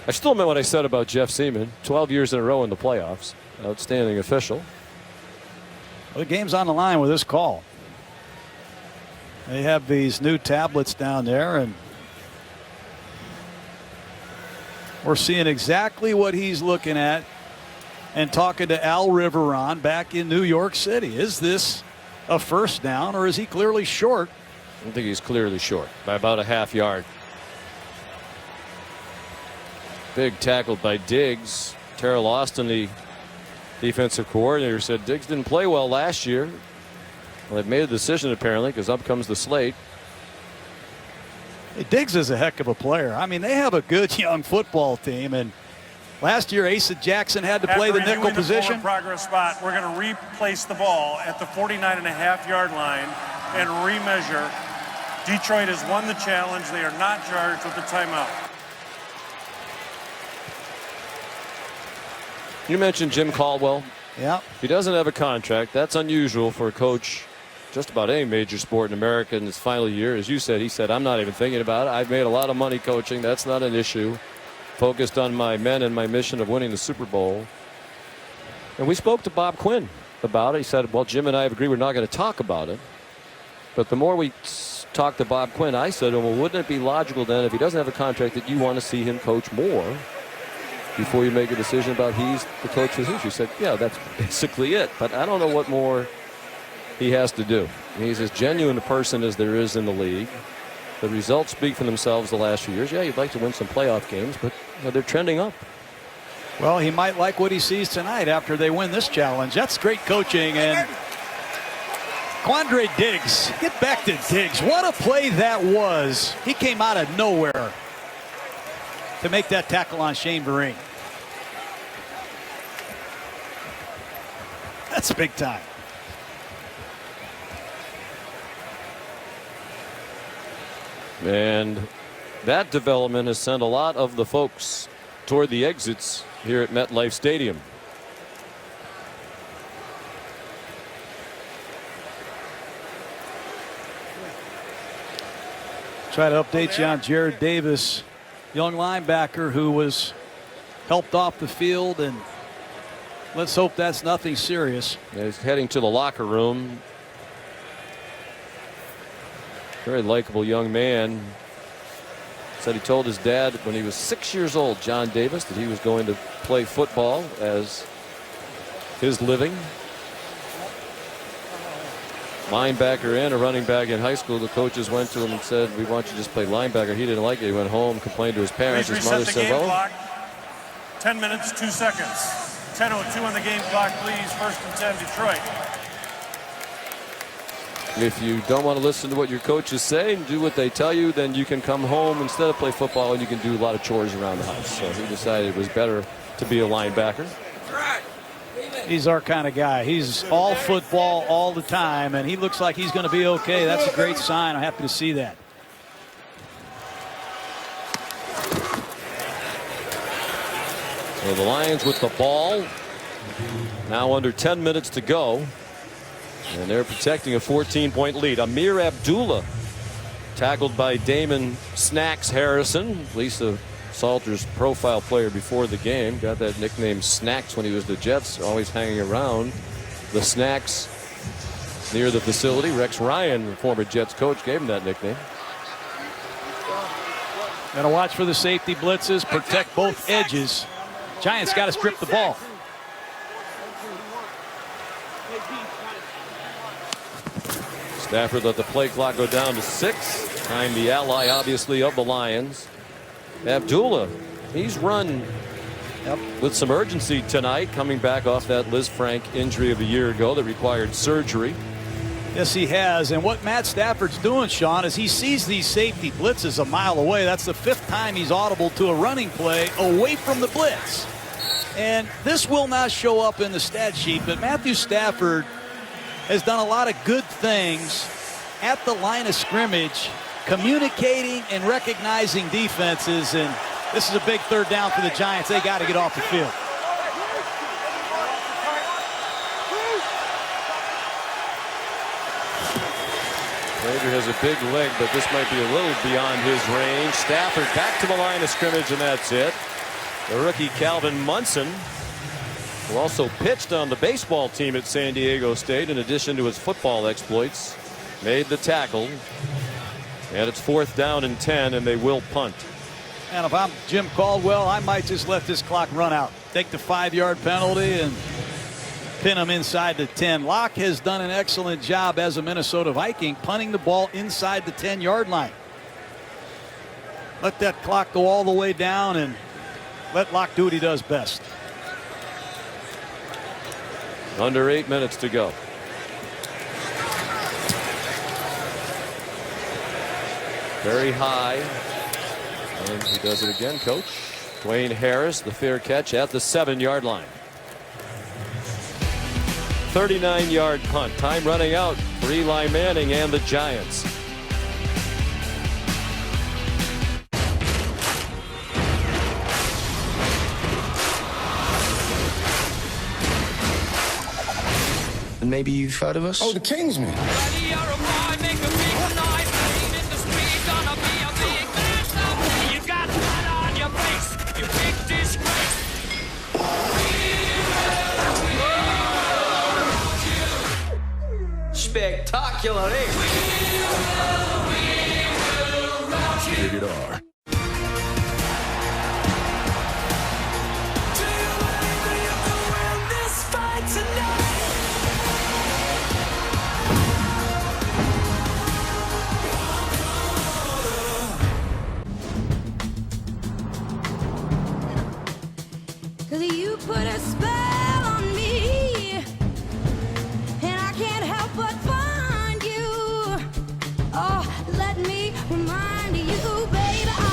I still meant what I said about Jeff Seaman. 12 years in a row in the playoffs. Outstanding official. Well, the game's on the line with this call. They have these new tablets down there, and we're seeing exactly what he's looking at and talking to Al Riveron back in New York City. Is this a first down, or is he clearly short? I think he's clearly short by about a half yard. Big tackle by Diggs. Terrell Austin, the defensive coordinator, said Diggs didn't play well last year. Well, they've made a decision apparently, because up comes the slate. Hey, Diggs is a heck of a player. I mean, they have a good young football team, and last year Asa Jackson had to play the nickel position. Progress spot. We're going to replace the ball at the 49.5-yard line and remeasure. Detroit has won the challenge. They are not charged with the timeout. You mentioned Jim Caldwell. Yeah. He doesn't have a contract. That's unusual for a coach just about any major sport in America in his final year. As you said, he said, I'm not even thinking about it. I've made a lot of money coaching. That's not an issue. Focused on my men and my mission of winning the Super Bowl. And we spoke to Bob Quinn about it. He said, well, Jim and I have agreed we're not going to talk about it. But the more we talked to Bob Quinn, I said, well, wouldn't it be logical then, if he doesn't have a contract, that you want to see him coach more before you make a decision about he's the coach for the future? He said, yeah, that's basically it. But I don't know what more he has to do. He's as genuine a person as there is in the league. The results speak for themselves the last few years. Yeah, you'd like to win some playoff games, but they're trending up. Well, he might like what he sees tonight after they win this challenge. That's great coaching. And Quandre Diggs, get back to Diggs. What a play that was. He came out of nowhere to make that tackle on Shane Vereen. That's big time. And that development has sent a lot of the folks toward the exits here at MetLife Stadium. Try to update you on Jared Davis, young linebacker who was helped off the field, and let's hope that's nothing serious. He's heading to the locker room. Very likable young man. Said he told his dad when he was 6 years old, John Davis, that he was going to play football as his living. Linebacker and a running back in high school. The coaches went to him and said, we want you to just play linebacker. He didn't like it. He went home, complained to his parents. His mother said, well, clock. 10 minutes, 2 seconds. 10:02 on the game clock, please. 1st and 10, Detroit. if you don't want to listen to what your coaches say and do what they tell you, then you can come home instead of play football and you can do a lot of chores around the house. So he decided it was better to be a linebacker. He's our kind of guy. He's all football all the time, and he looks like he's going to be okay. That's a great sign. I'm happy to see that. So the Lions with the ball. Now under 10 minutes to go. And they're protecting a 14-point lead. Amir Abdullah tackled by Damon Snacks Harrison. Lisa Salter's profile player before the game. Got that nickname Snacks when he was the Jets, always hanging around the Snacks near the facility. Rex Ryan, the former Jets coach, gave him that nickname. Got to watch for the safety blitzes, protect both edges. Giants got to strip the ball. Stafford let the play clock go down to 6. Time the ally, obviously, of the Lions. Abdullah, he's run with some urgency tonight, coming back off that Liz Frank injury of a year ago that required surgery. Yes, he has. And what Matt Stafford's doing, Sean, is he sees these safety blitzes a mile away. That's the 5th time he's audible to a running play away from the blitz. And this will not show up in the stat sheet, but Matthew Stafford has done a lot of good things at the line of scrimmage, communicating and recognizing defenses. And this is a big 3rd down for the Giants. They got to get off the field. Rager has a big leg, but this might be a little beyond his range. Stafford back to the line of scrimmage, and that's it. The rookie Calvin Munson, who also pitched on the baseball team at San Diego State in addition to his football exploits, made the tackle. And it's 4th down and 10, and they will punt. And if I'm Jim Caldwell, I might just let this clock run out. Take the 5-yard penalty and pin him inside the 10. Locke has done an excellent job as a Minnesota Viking, punting the ball inside the 10-yard line. Let that clock go all the way down and let Locke do what he does best. Under 8 minutes to go. Very high. And he does it again, coach. Dwayne Harris, the fair catch at the 7-yard line. 39-yard punt. Time running out for Eli Manning and the Giants. And maybe you've heard of us? Oh, the Kingsmen. Spectacular, eh? Rated R. You put a spell on me, and I can't help but find you. Oh, let me remind you, baby.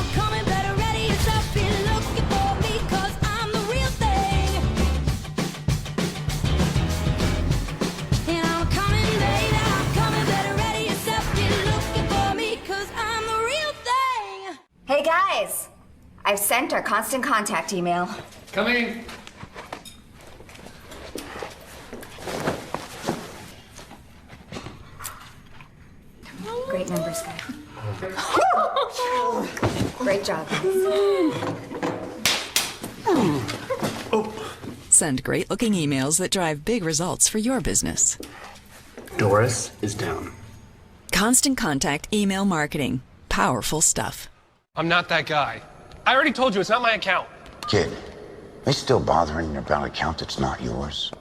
I've sent our constant contact email. Coming. Great numbers, guys. Great job. Send great-looking emails that drive big results for your business. Doris is down. Constant Contact email marketing. Powerful stuff. I'm not that guy. I already told you it's not my account. Kid, they still bothering you about an account that's not yours?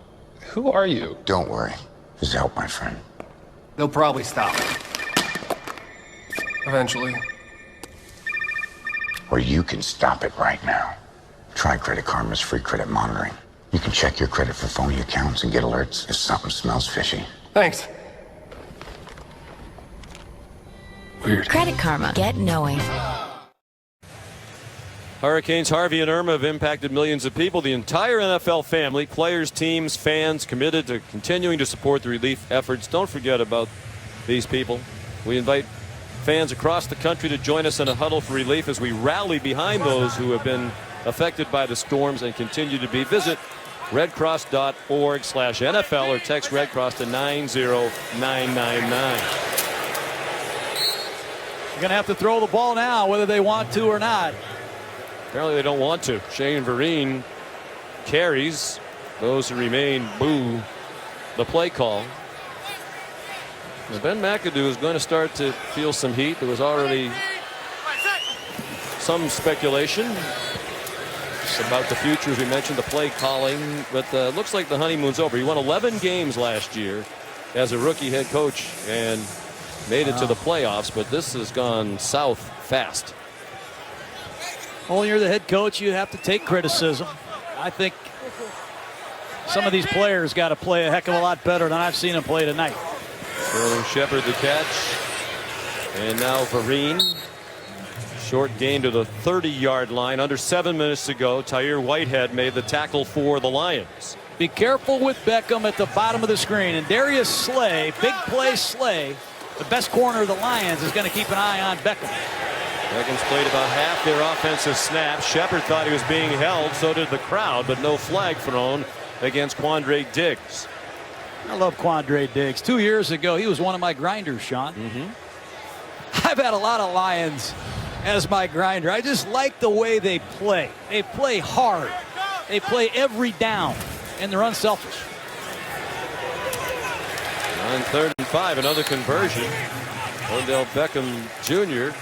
Who are you? Don't worry. This is help, my friend. They'll probably stop. Eventually. Or you can stop it right now. Try Credit Karma's free credit monitoring. You can check your credit for phony accounts and get alerts if something smells fishy. Thanks. Weird. Credit Karma. Get knowing. Hurricanes Harvey and Irma have impacted millions of people. The entire NFL family, players, teams, fans, committed to continuing to support the relief efforts. Don't forget about these people. We invite fans across the country to join us in a huddle for relief as we rally behind those who have been affected by the storms and continue to be. Visit redcross.org/NFL or text Red Cross to 90999. You're going to have to throw the ball now, whether they want to or not. Apparently they don't want to. Shane Vereen carries. Those who remain boo the play call. Now Ben McAdoo is going to start to feel some heat. There was already some speculation about the future, as we mentioned, the play calling, but looks like the honeymoon's over. He won 11 games last year as a rookie head coach and made it to the playoffs, but this has gone south fast. Well, when you're the head coach, you have to take criticism. I think some of these players got to play a heck of a lot better than I've seen them play tonight. Sterling Shepard the catch, and now Vereen. Short gain to the 30-yard line. Under 7 minutes to go. Tyre Whitehead made the tackle for the Lions. Be careful with Beckham at the bottom of the screen. And Darius Slay, big play Slay, the best corner of the Lions, is going to keep an eye on Beckham. Beckham's played about half their offensive snaps. Shepard thought he was being held. So did the crowd, but no flag thrown against Quandre Diggs. I love Quandre Diggs. 2 years ago, he was one of my grinders, Sean. I've had a lot of Lions as my grinder. I just like the way they play. They play hard. They play every down, and they're unselfish. On 3rd and 5, another conversion. Odell Beckham Jr.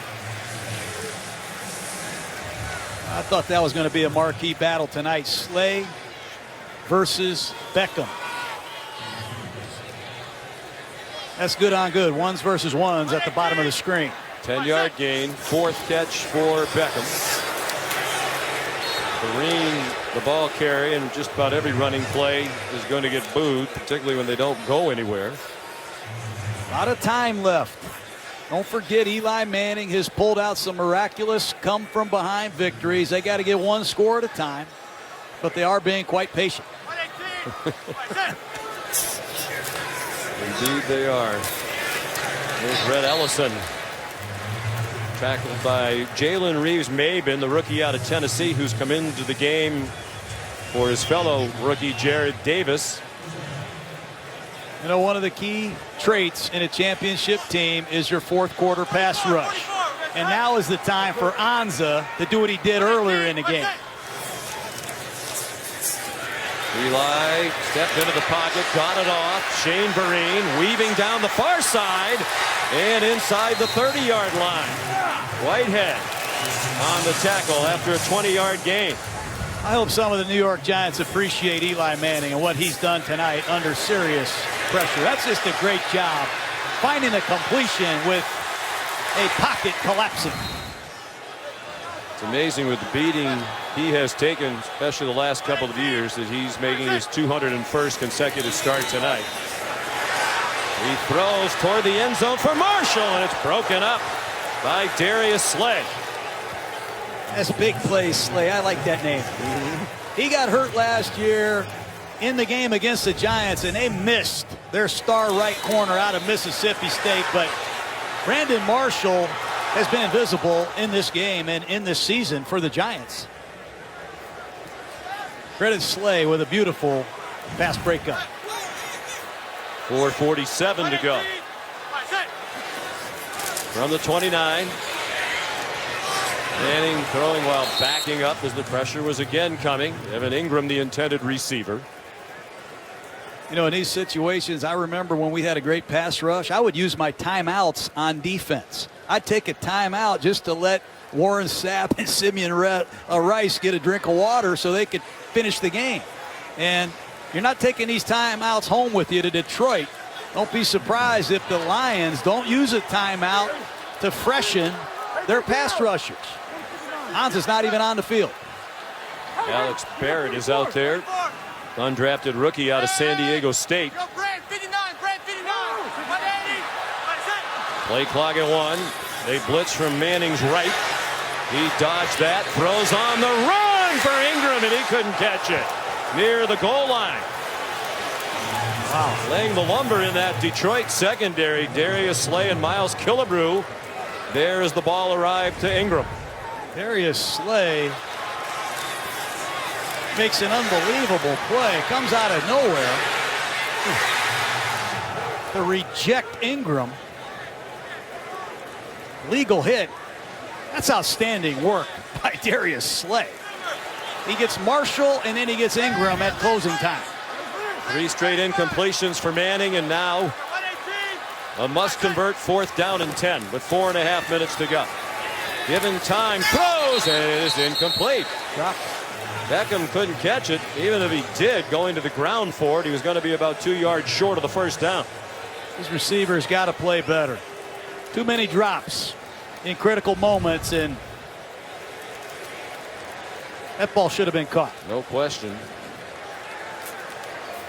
I thought that was going to be a marquee battle tonight. Slay versus Beckham. That's good on good. Ones versus ones at the bottom of the screen. 10-yard gain, 4th catch for Beckham. Vereen, the ball carry, and just about every running play is going to get booed, particularly when they don't go anywhere. A lot of time left. Don't forget, Eli Manning has pulled out some miraculous come-from-behind victories. They got to get one score at a time, but they are being quite patient. Indeed they are. Here's Red Ellison. Tackled by Jalen Reeves-Maybin, the rookie out of Tennessee, who's come into the game for his fellow rookie Jared Davis. You know, one of the key traits in a championship team is your fourth quarter pass rush. And now is the time for Anza to do what he did earlier in the game. Eli stepped into the pocket, got it off. Shane Vereen weaving down the far side and inside the 30-yard line. Whitehead on the tackle after a 20-yard gain. I hope some of the New York Giants appreciate Eli Manning and what he's done tonight under serious pressure. That's just a great job finding the completion with a pocket collapsing. It's amazing with the beating he has taken, especially the last couple of years, that he's making his 201st consecutive start tonight. He throws toward the end zone for Marshall, and it's broken up by Darius Slay. That's big play, Slay. I like that name. He got hurt last year in the game against the Giants, and they missed their star right corner out of Mississippi State. But Brandon Marshall has been visible in this game and in this season for the Giants. Credit Slay with a beautiful pass breakup. 4:47 to go. From the 29. Manning throwing while backing up as the pressure was again coming. Evan Ingram, the intended receiver. You know, in these situations, I remember when we had a great pass rush, I would use my timeouts on defense. I'd take a timeout just to let Warren Sapp and Simeon Rice get a drink of water so they could finish the game. And you're not taking these timeouts home with you to Detroit. Don't be surprised if the Lions don't use a timeout to freshen their pass rushers. Hans is not even on the field. Alex Barrett is out there. Undrafted rookie out of San Diego State. Play clock at 1. They blitz from Manning's right. He dodged that. Throws on the run for Ingram, and he couldn't catch it. Near the goal line. Wow. Laying the lumber in that Detroit secondary. Darius Slay and Miles Killebrew. There as the ball arrived to Ingram. Darius Slay makes an unbelievable play. Comes out of nowhere to reject Ingram. Legal hit. That's outstanding work by Darius Slay. He gets Marshall and then he gets Ingram at closing time. 3 straight incompletions for Manning, and now a must-convert 4th down and 10 with 4.5 minutes to go. Given time, throws, and it is incomplete. Beckham couldn't catch it. Even if he did, going to the ground for it, he was going to be about 2 yards short of the first down. These receivers got to play better. Too many drops in critical moments, and that ball should have been caught. No question.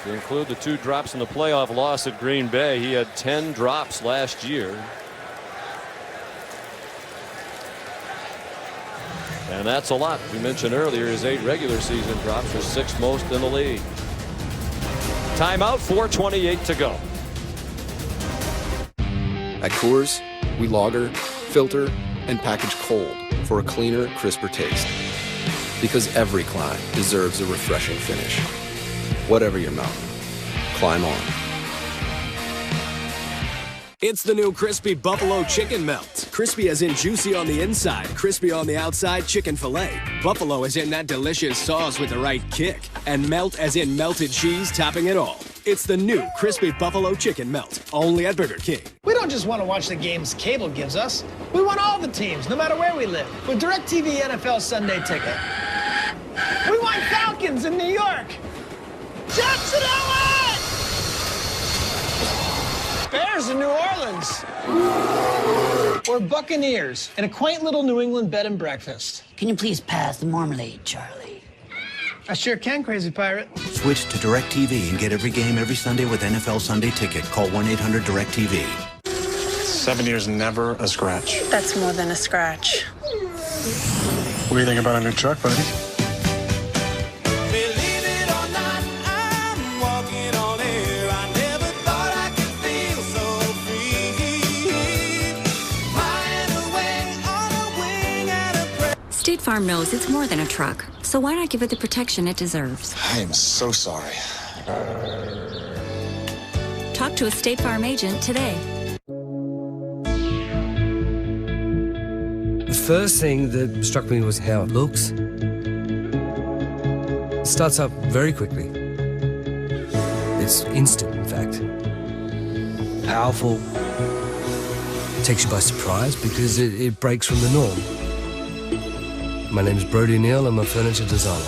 To include the 2 drops in the playoff loss at Green Bay, he had 10 drops last year. And that's a lot. We mentioned earlier his 8 regular season drops are 6th most in the league. Timeout, 4:28 to go. At Coors, we lager, filter, and package cold for a cleaner, crisper taste. Because every climb deserves a refreshing finish. Whatever your mountain, climb on. It's the new Crispy Buffalo Chicken Melt. Crispy as in juicy on the inside, crispy on the outside, chicken filet. Buffalo as in that delicious sauce with the right kick. And melt as in melted cheese topping it all. It's the new Crispy Buffalo Chicken Melt, only at Burger King. We don't just want to watch the games cable gives us. We want all the teams, no matter where we live. With DirecTV NFL Sunday Ticket. We want Falcons in New York. Jets in LA! Bears in New Orleans. Or Buccaneers in a quaint little New England bed and breakfast. Can you please pass the marmalade, Charlie? I sure can, Crazy Pirate. Switch to DirecTV and get every game every Sunday with NFL Sunday Ticket. Call 1-800-DirecTV. 7 years, never a scratch. That's more than a scratch. What do you think about a new truck, buddy? State Farm knows it's more than a truck, so why not give it the protection it deserves? I am so sorry. Talk to a State Farm agent today. The first thing that struck me was how it looks. It starts up very quickly. It's instant, in fact. Powerful. Takes you by surprise because it breaks from the norm. My name's Brody Neal. I'm a furniture designer.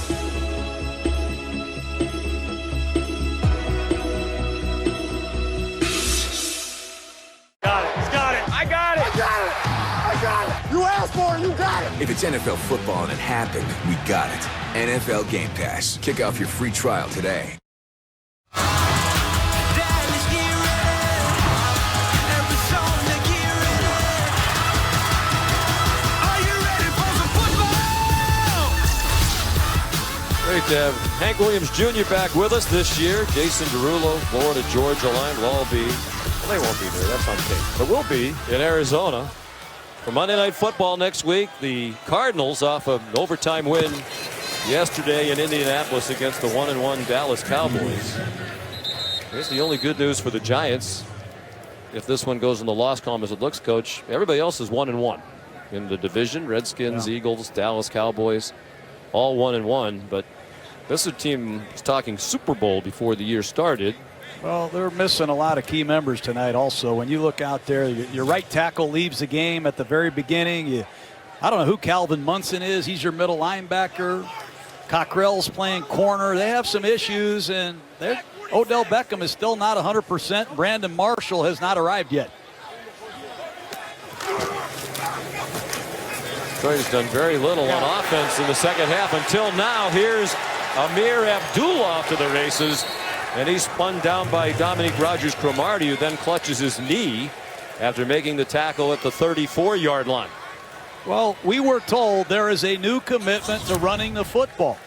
You asked for it, you got it! If it's NFL football and it happened, we got it. NFL Game Pass. Kick off your free trial today. Great to have Hank Williams Jr. back with us this year. Jason Derulo, Florida Georgia line will all be, well, they won't be there, that's on tape, but we'll be in Arizona For Monday Night Football next week, the Cardinals off an overtime win yesterday in Indianapolis against the 1-1 Dallas Cowboys. Here's the only good news for the Giants. If this one goes in the loss column as it looks, Coach, everybody else is 1-1 in the division. Redskins, Eagles, Dallas Cowboys, all 1-1. But this is a team was talking Super Bowl before the year started. Well, they're missing a lot of key members tonight also. When you look out there, your right tackle leaves the game at the very beginning. I don't know who Calvin Munson is. He's your middle linebacker. Cockrell's playing corner. They have some issues, and Odell Beckham is still not 100%. Brandon Marshall has not arrived yet. Detroit's done very little on offense in the second half until now. Here's Amir Abdullah to the races, and he's spun down by Dominique Rodgers-Cromartie, who then clutches his knee after making the tackle at the 34-yard line. Well, we were told there is a new commitment to running the football.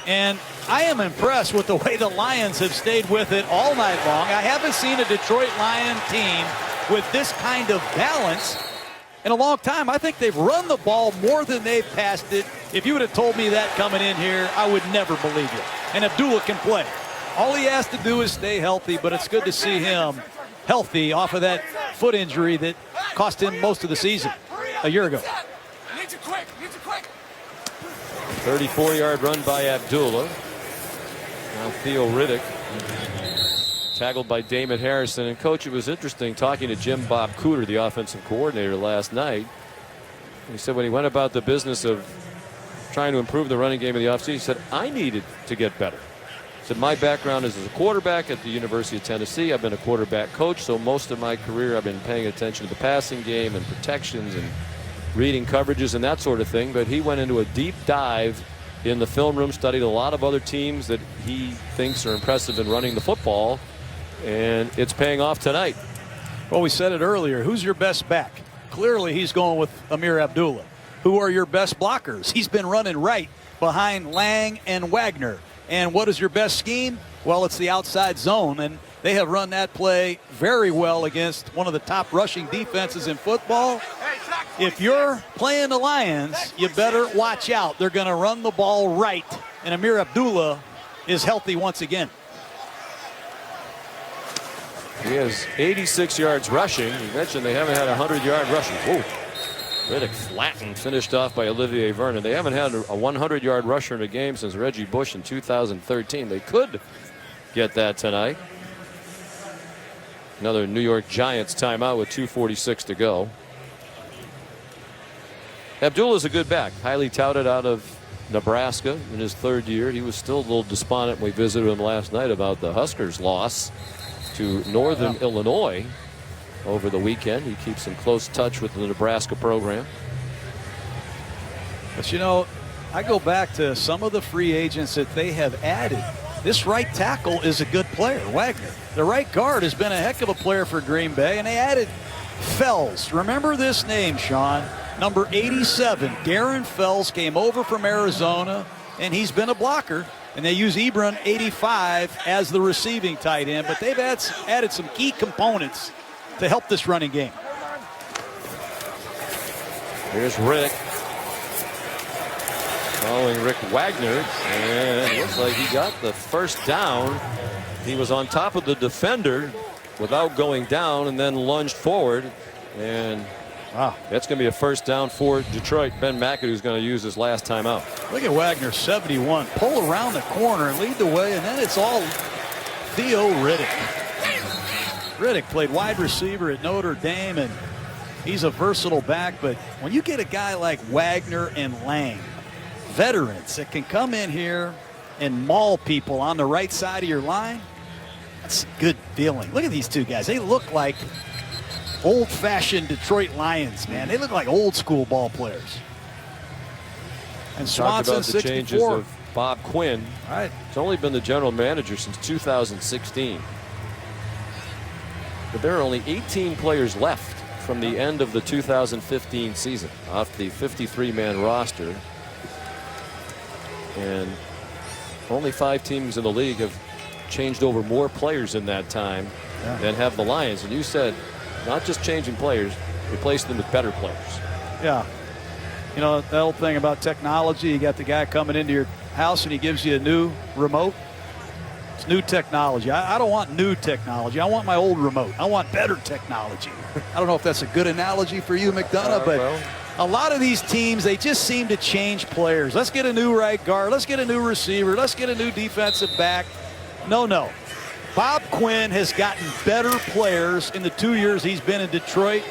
And I am impressed with the way the Lions have stayed with it all night long. I haven't seen a Detroit Lion team with this kind of balance in a long time. I think they've run the ball more than they've passed it. If you would have told me that coming in here, I would never believe you. And Abdullah can play. All he has to do is stay healthy, but it's good to see him healthy off of that foot injury that cost him most of the season a year ago. 34-yard run by Abdullah. Now Theo Riddick tackled by Damon Harrison. And Coach, it was interesting talking to Jim Bob Cooter, the offensive coordinator, last night. He said when he went about the business of trying to improve the running game in the offseason, he said, I needed to get better. He said, my background is as a quarterback at the University of Tennessee. I've been a quarterback coach, so most of my career I've been paying attention to the passing game and protections and reading coverages and that sort of thing. But he went into a deep dive in the film room, studied a lot of other teams that he thinks are impressive in running the football, and it's paying off tonight. Well, we said it earlier. Who's your best back? Clearly he's going with Amir Abdullah. Who are your best blockers? He's been running right behind Lang and Wagner. And what is your best scheme? Well, it's the outside zone, and they have run that play very well against one of the top rushing defenses in football. If you're playing the Lions, you better watch out. They're going to run the ball right, and Amir Abdullah is healthy once again. He has 86 yards rushing. You mentioned they haven't had 100-yard rushing. Whoa. Riddick flattened, finished off by Olivier Vernon. They haven't had a 100-yard rusher in a game since Reggie Bush in 2013. They could get that tonight. Another New York Giants timeout with 2:46 to go. Abdullah's a good back, highly touted out of Nebraska in his third year. He was still a little despondent when we visited him last night about the Huskers' loss to Northern Illinois over the weekend. He keeps in close touch with the Nebraska program. But you know, I go back to some of the free agents that they have added. This right tackle is a good player, Wagner. The right guard has been a heck of a player for Green Bay, and they added Fells. Remember this name, Sean. Number 87, Darren Fells, came over from Arizona, and he's been a blocker. And they use Ebron 85 as the receiving tight end, but they've added some key components to help this running game. Here's Rick following Rick Wagner, and it looks like he got the first down. He was on top of the defender without going down and then lunged forward, and that's going to be a first down for Detroit. Ben McAdoo's going to use his last time out. Look at Wagner, 71. Pull around the corner and lead the way, and then it's all Theo Riddick. Riddick played wide receiver at Notre Dame, and he's a versatile back. But when you get a guy like Wagner and Lang, veterans that can come in here and maul people on the right side of your line, that's a good feeling. Look at these two guys. They look like old-fashioned Detroit Lions, man. They look like old-school ball players. And Swanson, about the 64. Changes of Bob Quinn. Right. He's only been the general manager since 2016. But there are only 18 players left from the end of the 2015 season off the 53-man roster. And only 5 teams in the league have changed over more players in that time than have the Lions. And you said not just changing players, replace them with better players. Yeah. You know, the whole thing about technology, you got the guy coming into your house and he gives you a new remote. It's new technology. I don't want new technology. I want my old remote. I want better technology. I don't know if that's a good analogy for you, McDonough, but a lot of these teams, they just seem to change players. Let's get a new right guard. Let's get a new receiver. Let's get a new defensive back. No. Bob Quinn has gotten better players in the 2 years he's been in Detroit.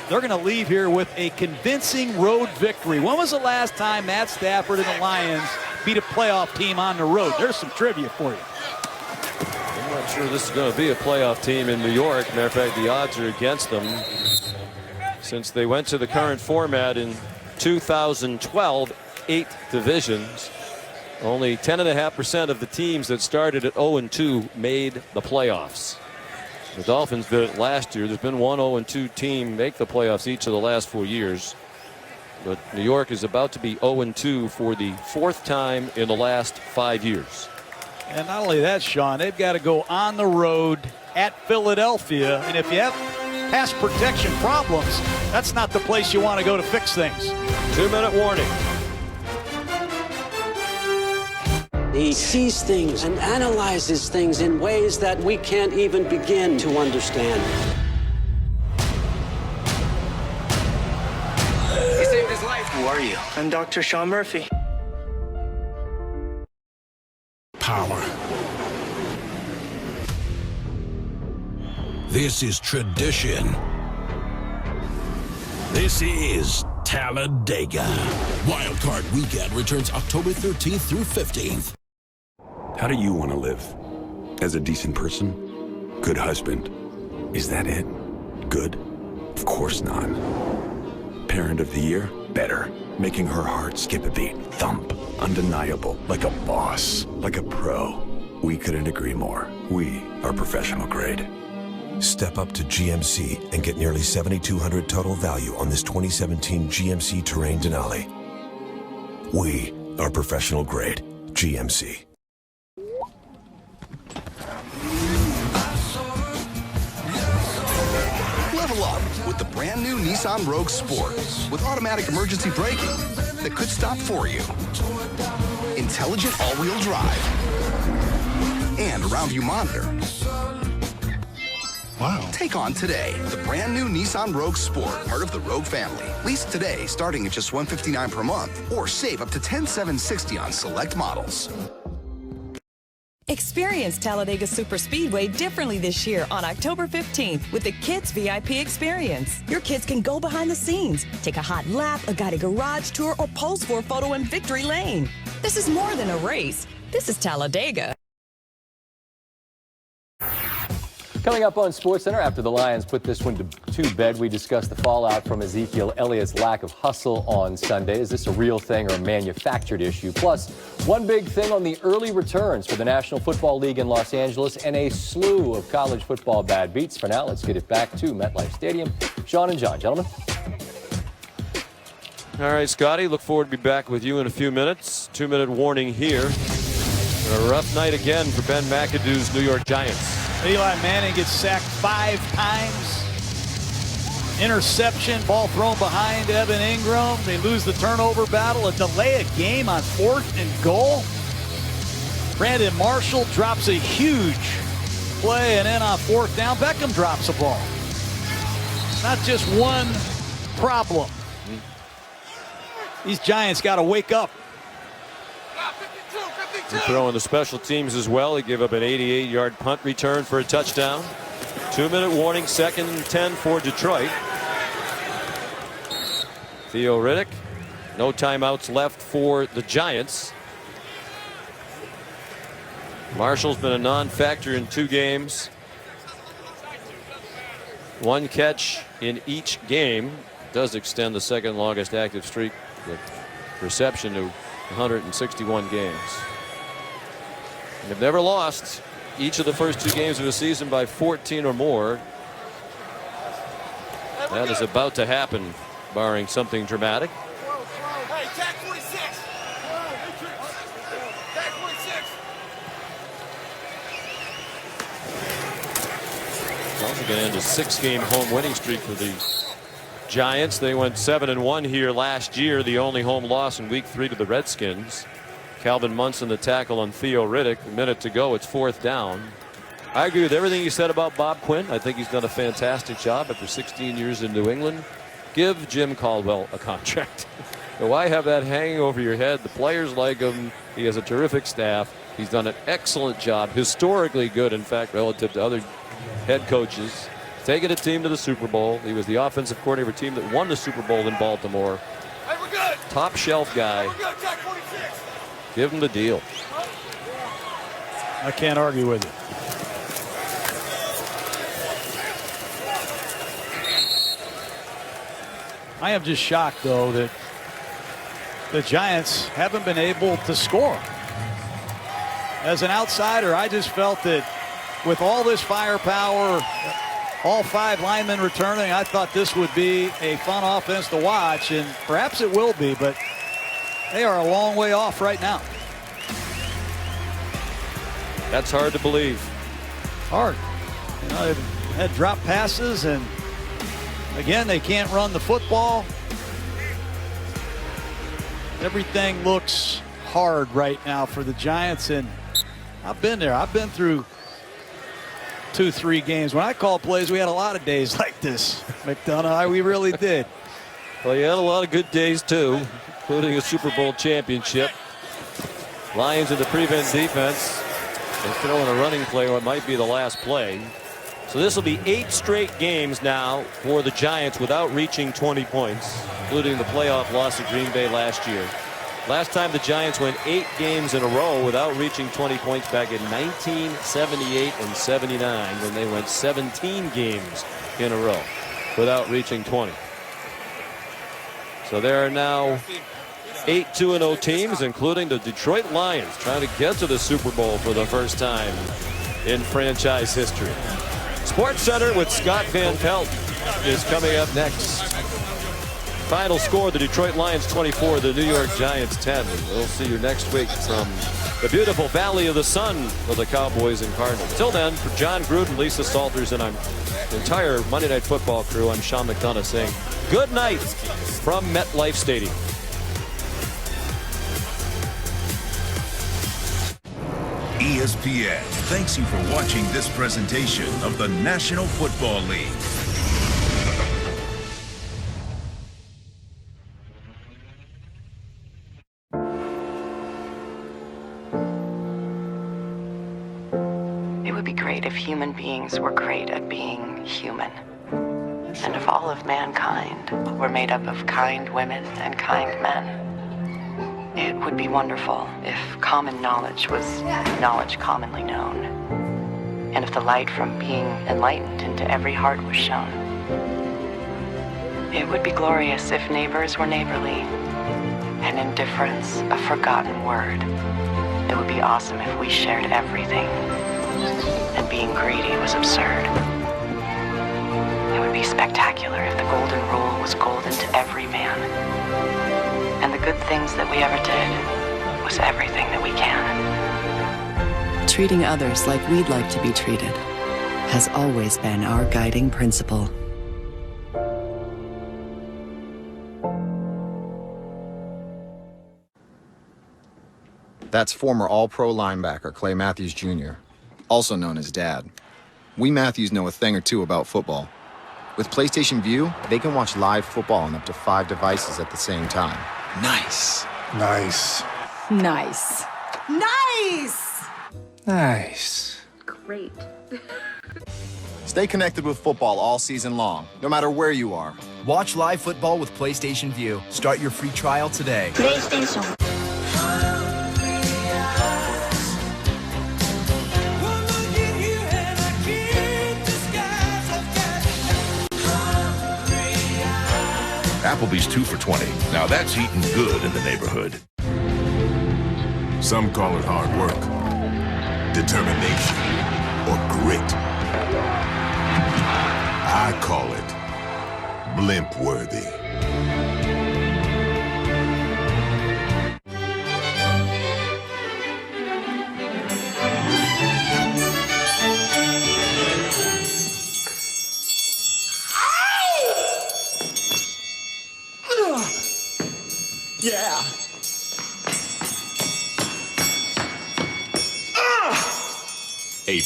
They're going to leave here with a convincing road victory. When was the last time Matt Stafford and the Lions beat a playoff team on the road? There's some trivia for you. I'm not sure this is going to be a playoff team in New York. Matter of fact, the odds are against them. Since they went to the current format in 2012, 8 divisions, only 10.5% of the teams that started at 0-2 made the playoffs. The Dolphins did it last year. There's been one 0-2 team make the playoffs each of the last 4 years. But New York is about to be 0-2 for the 4th time in the last 5 years. And not only that, Sean, they've got to go on the road at Philadelphia. And if you have pass protection problems, that's not the place you want to go to fix things. 2-minute warning. He sees things and analyzes things in ways that we can't even begin to understand. He saved his life. Who are you? I'm Dr. Sean Murphy. Power. This is tradition. This is Talladega. Wildcard Weekend returns October 13th through 15th. How do you want to live? As a decent person? Good husband? Is that it? Good? Of course not. Parent of the year? Better. Making her heart skip a beat. Thump. Undeniable. Like a boss. Like a pro. We couldn't agree more. We are professional grade. Step up to GMC and get nearly $7,200 total value on this 2017 GMC Terrain Denali. We are professional grade. GMC. Level up with the brand new Nissan Rogue Sport with automatic emergency braking that could stop for you. Intelligent all-wheel drive and around view monitor. Wow. Take on today the brand new Nissan Rogue Sport, part of the Rogue family. Lease today starting at just $159 per month or save up to $10,760 on select models. Experience Talladega Superspeedway differently this year on October 15th with the Kids VIP experience. Your kids can go behind the scenes, take a hot lap, a guided garage tour, or pose for a photo in Victory Lane. This is more than a race. This is Talladega. Coming up on SportsCenter, after the Lions put this one to bed, we discussed the fallout from Ezekiel Elliott's lack of hustle on Sunday. Is this a real thing or a manufactured issue? Plus, one big thing on the early returns for the National Football League in Los Angeles and a slew of college football bad beats. For now, let's get it back to MetLife Stadium. Sean and John, gentlemen. All right, Scotty, look forward to be back with you in a few minutes. 2-minute warning here. A rough night again for Ben McAdoo's New York Giants. Eli Manning gets sacked 5 times. Interception, ball thrown behind Evan Ingram. They lose the turnover battle, a delay of game on 4th and goal. Brandon Marshall drops a huge play, and then on 4th down, Beckham drops a ball. Not just one problem. These Giants got to wake up. Throwing the special teams as well. He gave up an 88-yard punt return for a touchdown. 2-minute warning, 2nd and 10 for Detroit. Theo Riddick. No timeouts left for the Giants. Marshall's been a non-factor in 2 games. 1 catch in each game. Does extend the 2nd longest active streak with reception to 161 games. They've never lost each of the first 2 games of the season by 14 or more. That is about to happen, barring something dramatic. Hey, tag 46. Tag 46. Also going to end a 6-game home winning streak for the Giants. They went 7-1 here last year. The only home loss in week 3 to the Redskins. Calvin Munson the tackle on Theo Riddick. A minute to go. It's 4th down. I agree with everything you said about Bob Quinn. I think he's done a fantastic job after 16 years in New England. Give Jim Caldwell a contract. Why have that hanging over your head? The players like him. He has a terrific staff. He's done an excellent job. Historically good, in fact, relative to other head coaches. Taking a team to the Super Bowl. He was the offensive coordinator of a team that won the Super Bowl in Baltimore. Hey, we're good. Top shelf guy. We're good, Jack 46. Give him the deal. I can't argue with you. I am just shocked, though, that the Giants haven't been able to score. As an outsider, I just felt that with all this firepower, all 5 linemen returning, I thought this would be a fun offense to watch, and perhaps it will be, but they are a long way off right now. That's hard to believe. Hard. You know, they've had drop passes, and again, they can't run the football. Everything looks hard right now for the Giants, and I've been there. I've been through 2-3 games. When I called plays, we had a lot of days like this. McDonough, we really did. Well, you had a lot of good days, too, including a Super Bowl championship. Lions in the prevent defense. They throw in a running play, what might be the last play. So this will be 8 straight games now for the Giants without reaching 20 points, including the playoff loss at Green Bay last year. Last time the Giants went 8 games in a row without reaching 20 points back in 1978 and 79, when they went 17 games in a row without reaching 20. So there are now 8 2-0 teams, including the Detroit Lions, trying to get to the Super Bowl for the first time in franchise history. Sports Center with Scott Van Pelt is coming up next. Final score, the Detroit Lions 24, the New York Giants 10. We'll see you next week from the beautiful Valley of the Sun of the Cowboys and Cardinals. Till then, for John Gruden, Lisa Salters, and our entire Monday Night Football crew, I'm Sean McDonough saying good night from MetLife Stadium. ESPN thanks you for watching this presentation of the National Football League. It would be great if human beings were great at being human. And if all of mankind were made up of kind women and kind men. It would be wonderful if common knowledge was knowledge commonly known, and if the light from being enlightened into every heart was shown. It would be glorious if neighbors were neighborly, and indifference a forgotten word. It would be awesome if we shared everything, and being greedy was absurd. It would be spectacular if the golden rule was golden to every man. And the good things that we ever did was everything that we can. Treating others like we'd like to be treated has always been our guiding principle. That's former All-Pro linebacker Clay Matthews Jr., also known as Dad. We Matthews know a thing or two about football. With PlayStation Vue, they can watch live football on up to 5 devices at the same time. Nice. Nice. Nice. Nice! Nice. Great. Stay connected with football all season long, no matter where you are. Watch live football with PlayStation Vue. Start your free trial today. PlayStation. Applebee's 2 for $20. Now that's eating good in the neighborhood. Some call it hard work, determination, or grit. I call it blimp-worthy.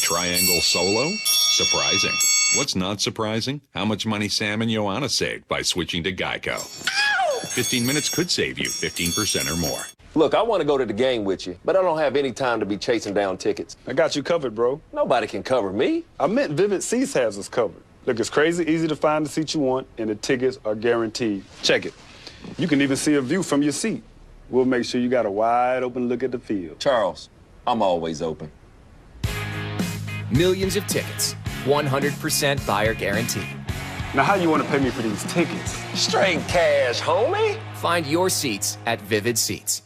triangle solo? Surprising. What's not surprising? How much money Sam and Joanna saved by switching to Geico. Ow! 15 minutes could save you 15% or more. Look, I want to go to the game with you, but I don't have any time to be chasing down tickets. I got you covered, bro. Nobody can cover me. I meant Vivid Seats has us covered. Look, it's crazy easy to find the seat you want, and the tickets are guaranteed. Check it. You can even see a view from your seat. We'll make sure you got a wide open look at the field. Charles, I'm always open. Millions of tickets, 100% buyer guarantee. Now, how you want to pay me for these tickets? Straight cash, homie. Find your seats at Vivid Seats.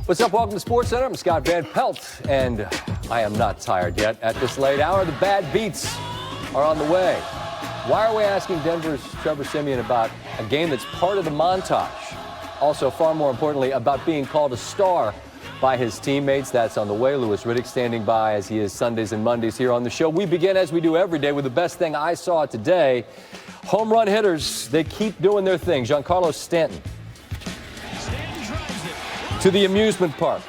What's up? Welcome to Sports Center. I'm Scott Van Pelt, and I am not tired yet. At this late hour, the bad beats are on the way. Why are we asking Denver's Trevor Siemian about a game that's part of the montage? Also, far more importantly, about being called a star by his teammates. That's on the way. Louis Riddick standing by as he is Sundays and Mondays here on the show. We begin, as we do every day, with the best thing I saw today. Home run hitters, they keep doing their thing. Giancarlo Stanton to the amusement park.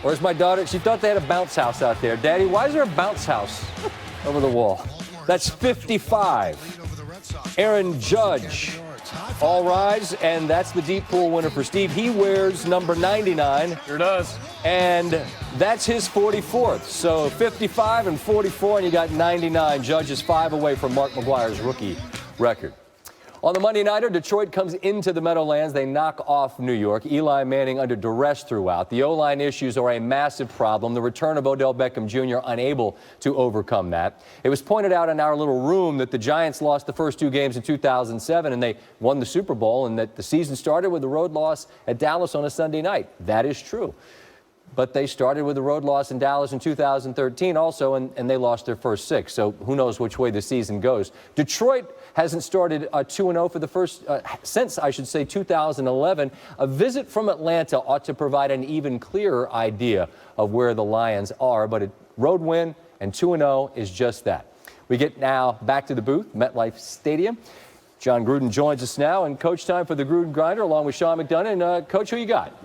Where's my daughter? She thought they had a bounce house out there. Daddy, why is there a bounce house over the wall? That's 55. Aaron Judge. All rise, and that's the deep pool winner for Steve. He wears number 99. Sure does. And that's his 44th. So 55 and 44, and you got 99. Judge is 5 away from Mark McGwire's rookie record. On the Monday Nighter, Detroit comes into the Meadowlands. They knock off New York. Eli Manning under duress throughout. The O-line issues are a massive problem. The return of Odell Beckham Jr. unable to overcome that. It was pointed out in our little room that the Giants lost the first 2 games in 2007 and they won the Super Bowl, and that the season started with a road loss at Dallas on a Sunday night. That is true. But they started with a road loss in Dallas in 2013 also, and they lost their first 6. So who knows which way the season goes. Detroit hasn't started 2-0 for the first, since, I should say, 2011. A visit from Atlanta ought to provide an even clearer idea of where the Lions are, but a road win and 2-0 is just that. We get now back to the booth, MetLife Stadium. John Gruden joins us now, and coach time for the Gruden Grinder, along with Sean McDonough. Coach, who you got?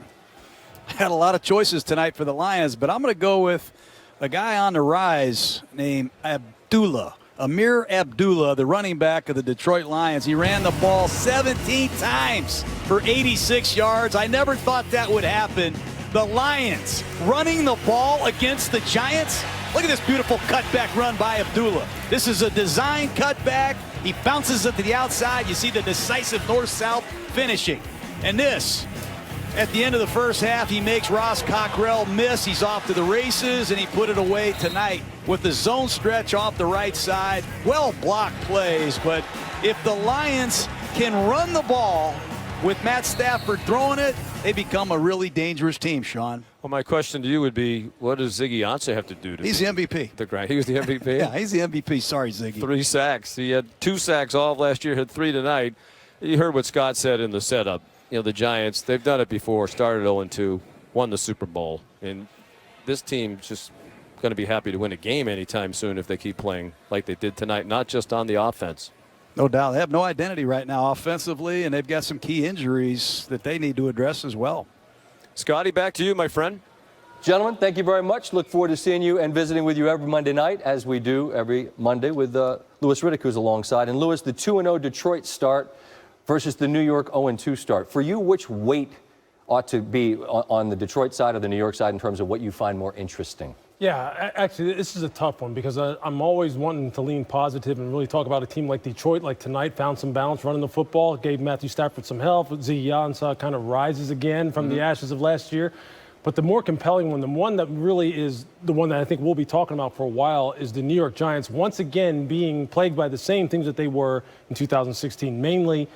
Had a lot of choices tonight for the Lions, but I'm going to go with a guy on the rise named Amir Abdullah, the running back of the Detroit Lions. He ran the ball 17 times for 86 yards. I never thought that would happen. The Lions running the ball against the Giants. Look at this beautiful cutback run by Abdullah. This is a design cutback. He bounces it to the outside. You see the decisive north-south finishing. And this, at the end of the first half, he makes Ross Cockrell miss. He's off to the races, and he put it away tonight with the zone stretch off the right side. Well-blocked plays, but if the Lions can run the ball with Matt Stafford throwing it, they become a really dangerous team, Sean. Well, my question to you would be, what does Ziggy Ansah have to do to He's the MVP. He was the MVP? Yeah, he's the MVP. Sorry, Ziggy. 3 sacks. He had 2 sacks all of last year, had 3 tonight. You heard what Scott said in the setup. You know, the Giants, they've done it before, started 0-2, won the Super Bowl. And this team's just going to be happy to win a game anytime soon if they keep playing like they did tonight, not just on the offense. No doubt. They have no identity right now offensively, and they've got some key injuries that they need to address as well. Scotty, back to you, my friend. Gentlemen, thank you very much. Look forward to seeing you and visiting with you every Monday night, as we do every Monday with Louis Riddick, who's alongside. And Louis, the 2-0 Detroit start versus the New York 0-2 start. For you, which weight ought to be on the Detroit side or the New York side in terms of what you find more interesting? Yeah, actually, this is a tough one because I'm always wanting to lean positive and really talk about a team like Detroit, like tonight, found some balance running the football, gave Matthew Stafford some help. Ziggy Ansah kind of rises again from the ashes of last year. But the more compelling one, the one that really is the one that I think we'll be talking about for a while, is the New York Giants once again being plagued by the same things that they were in 2016, mainly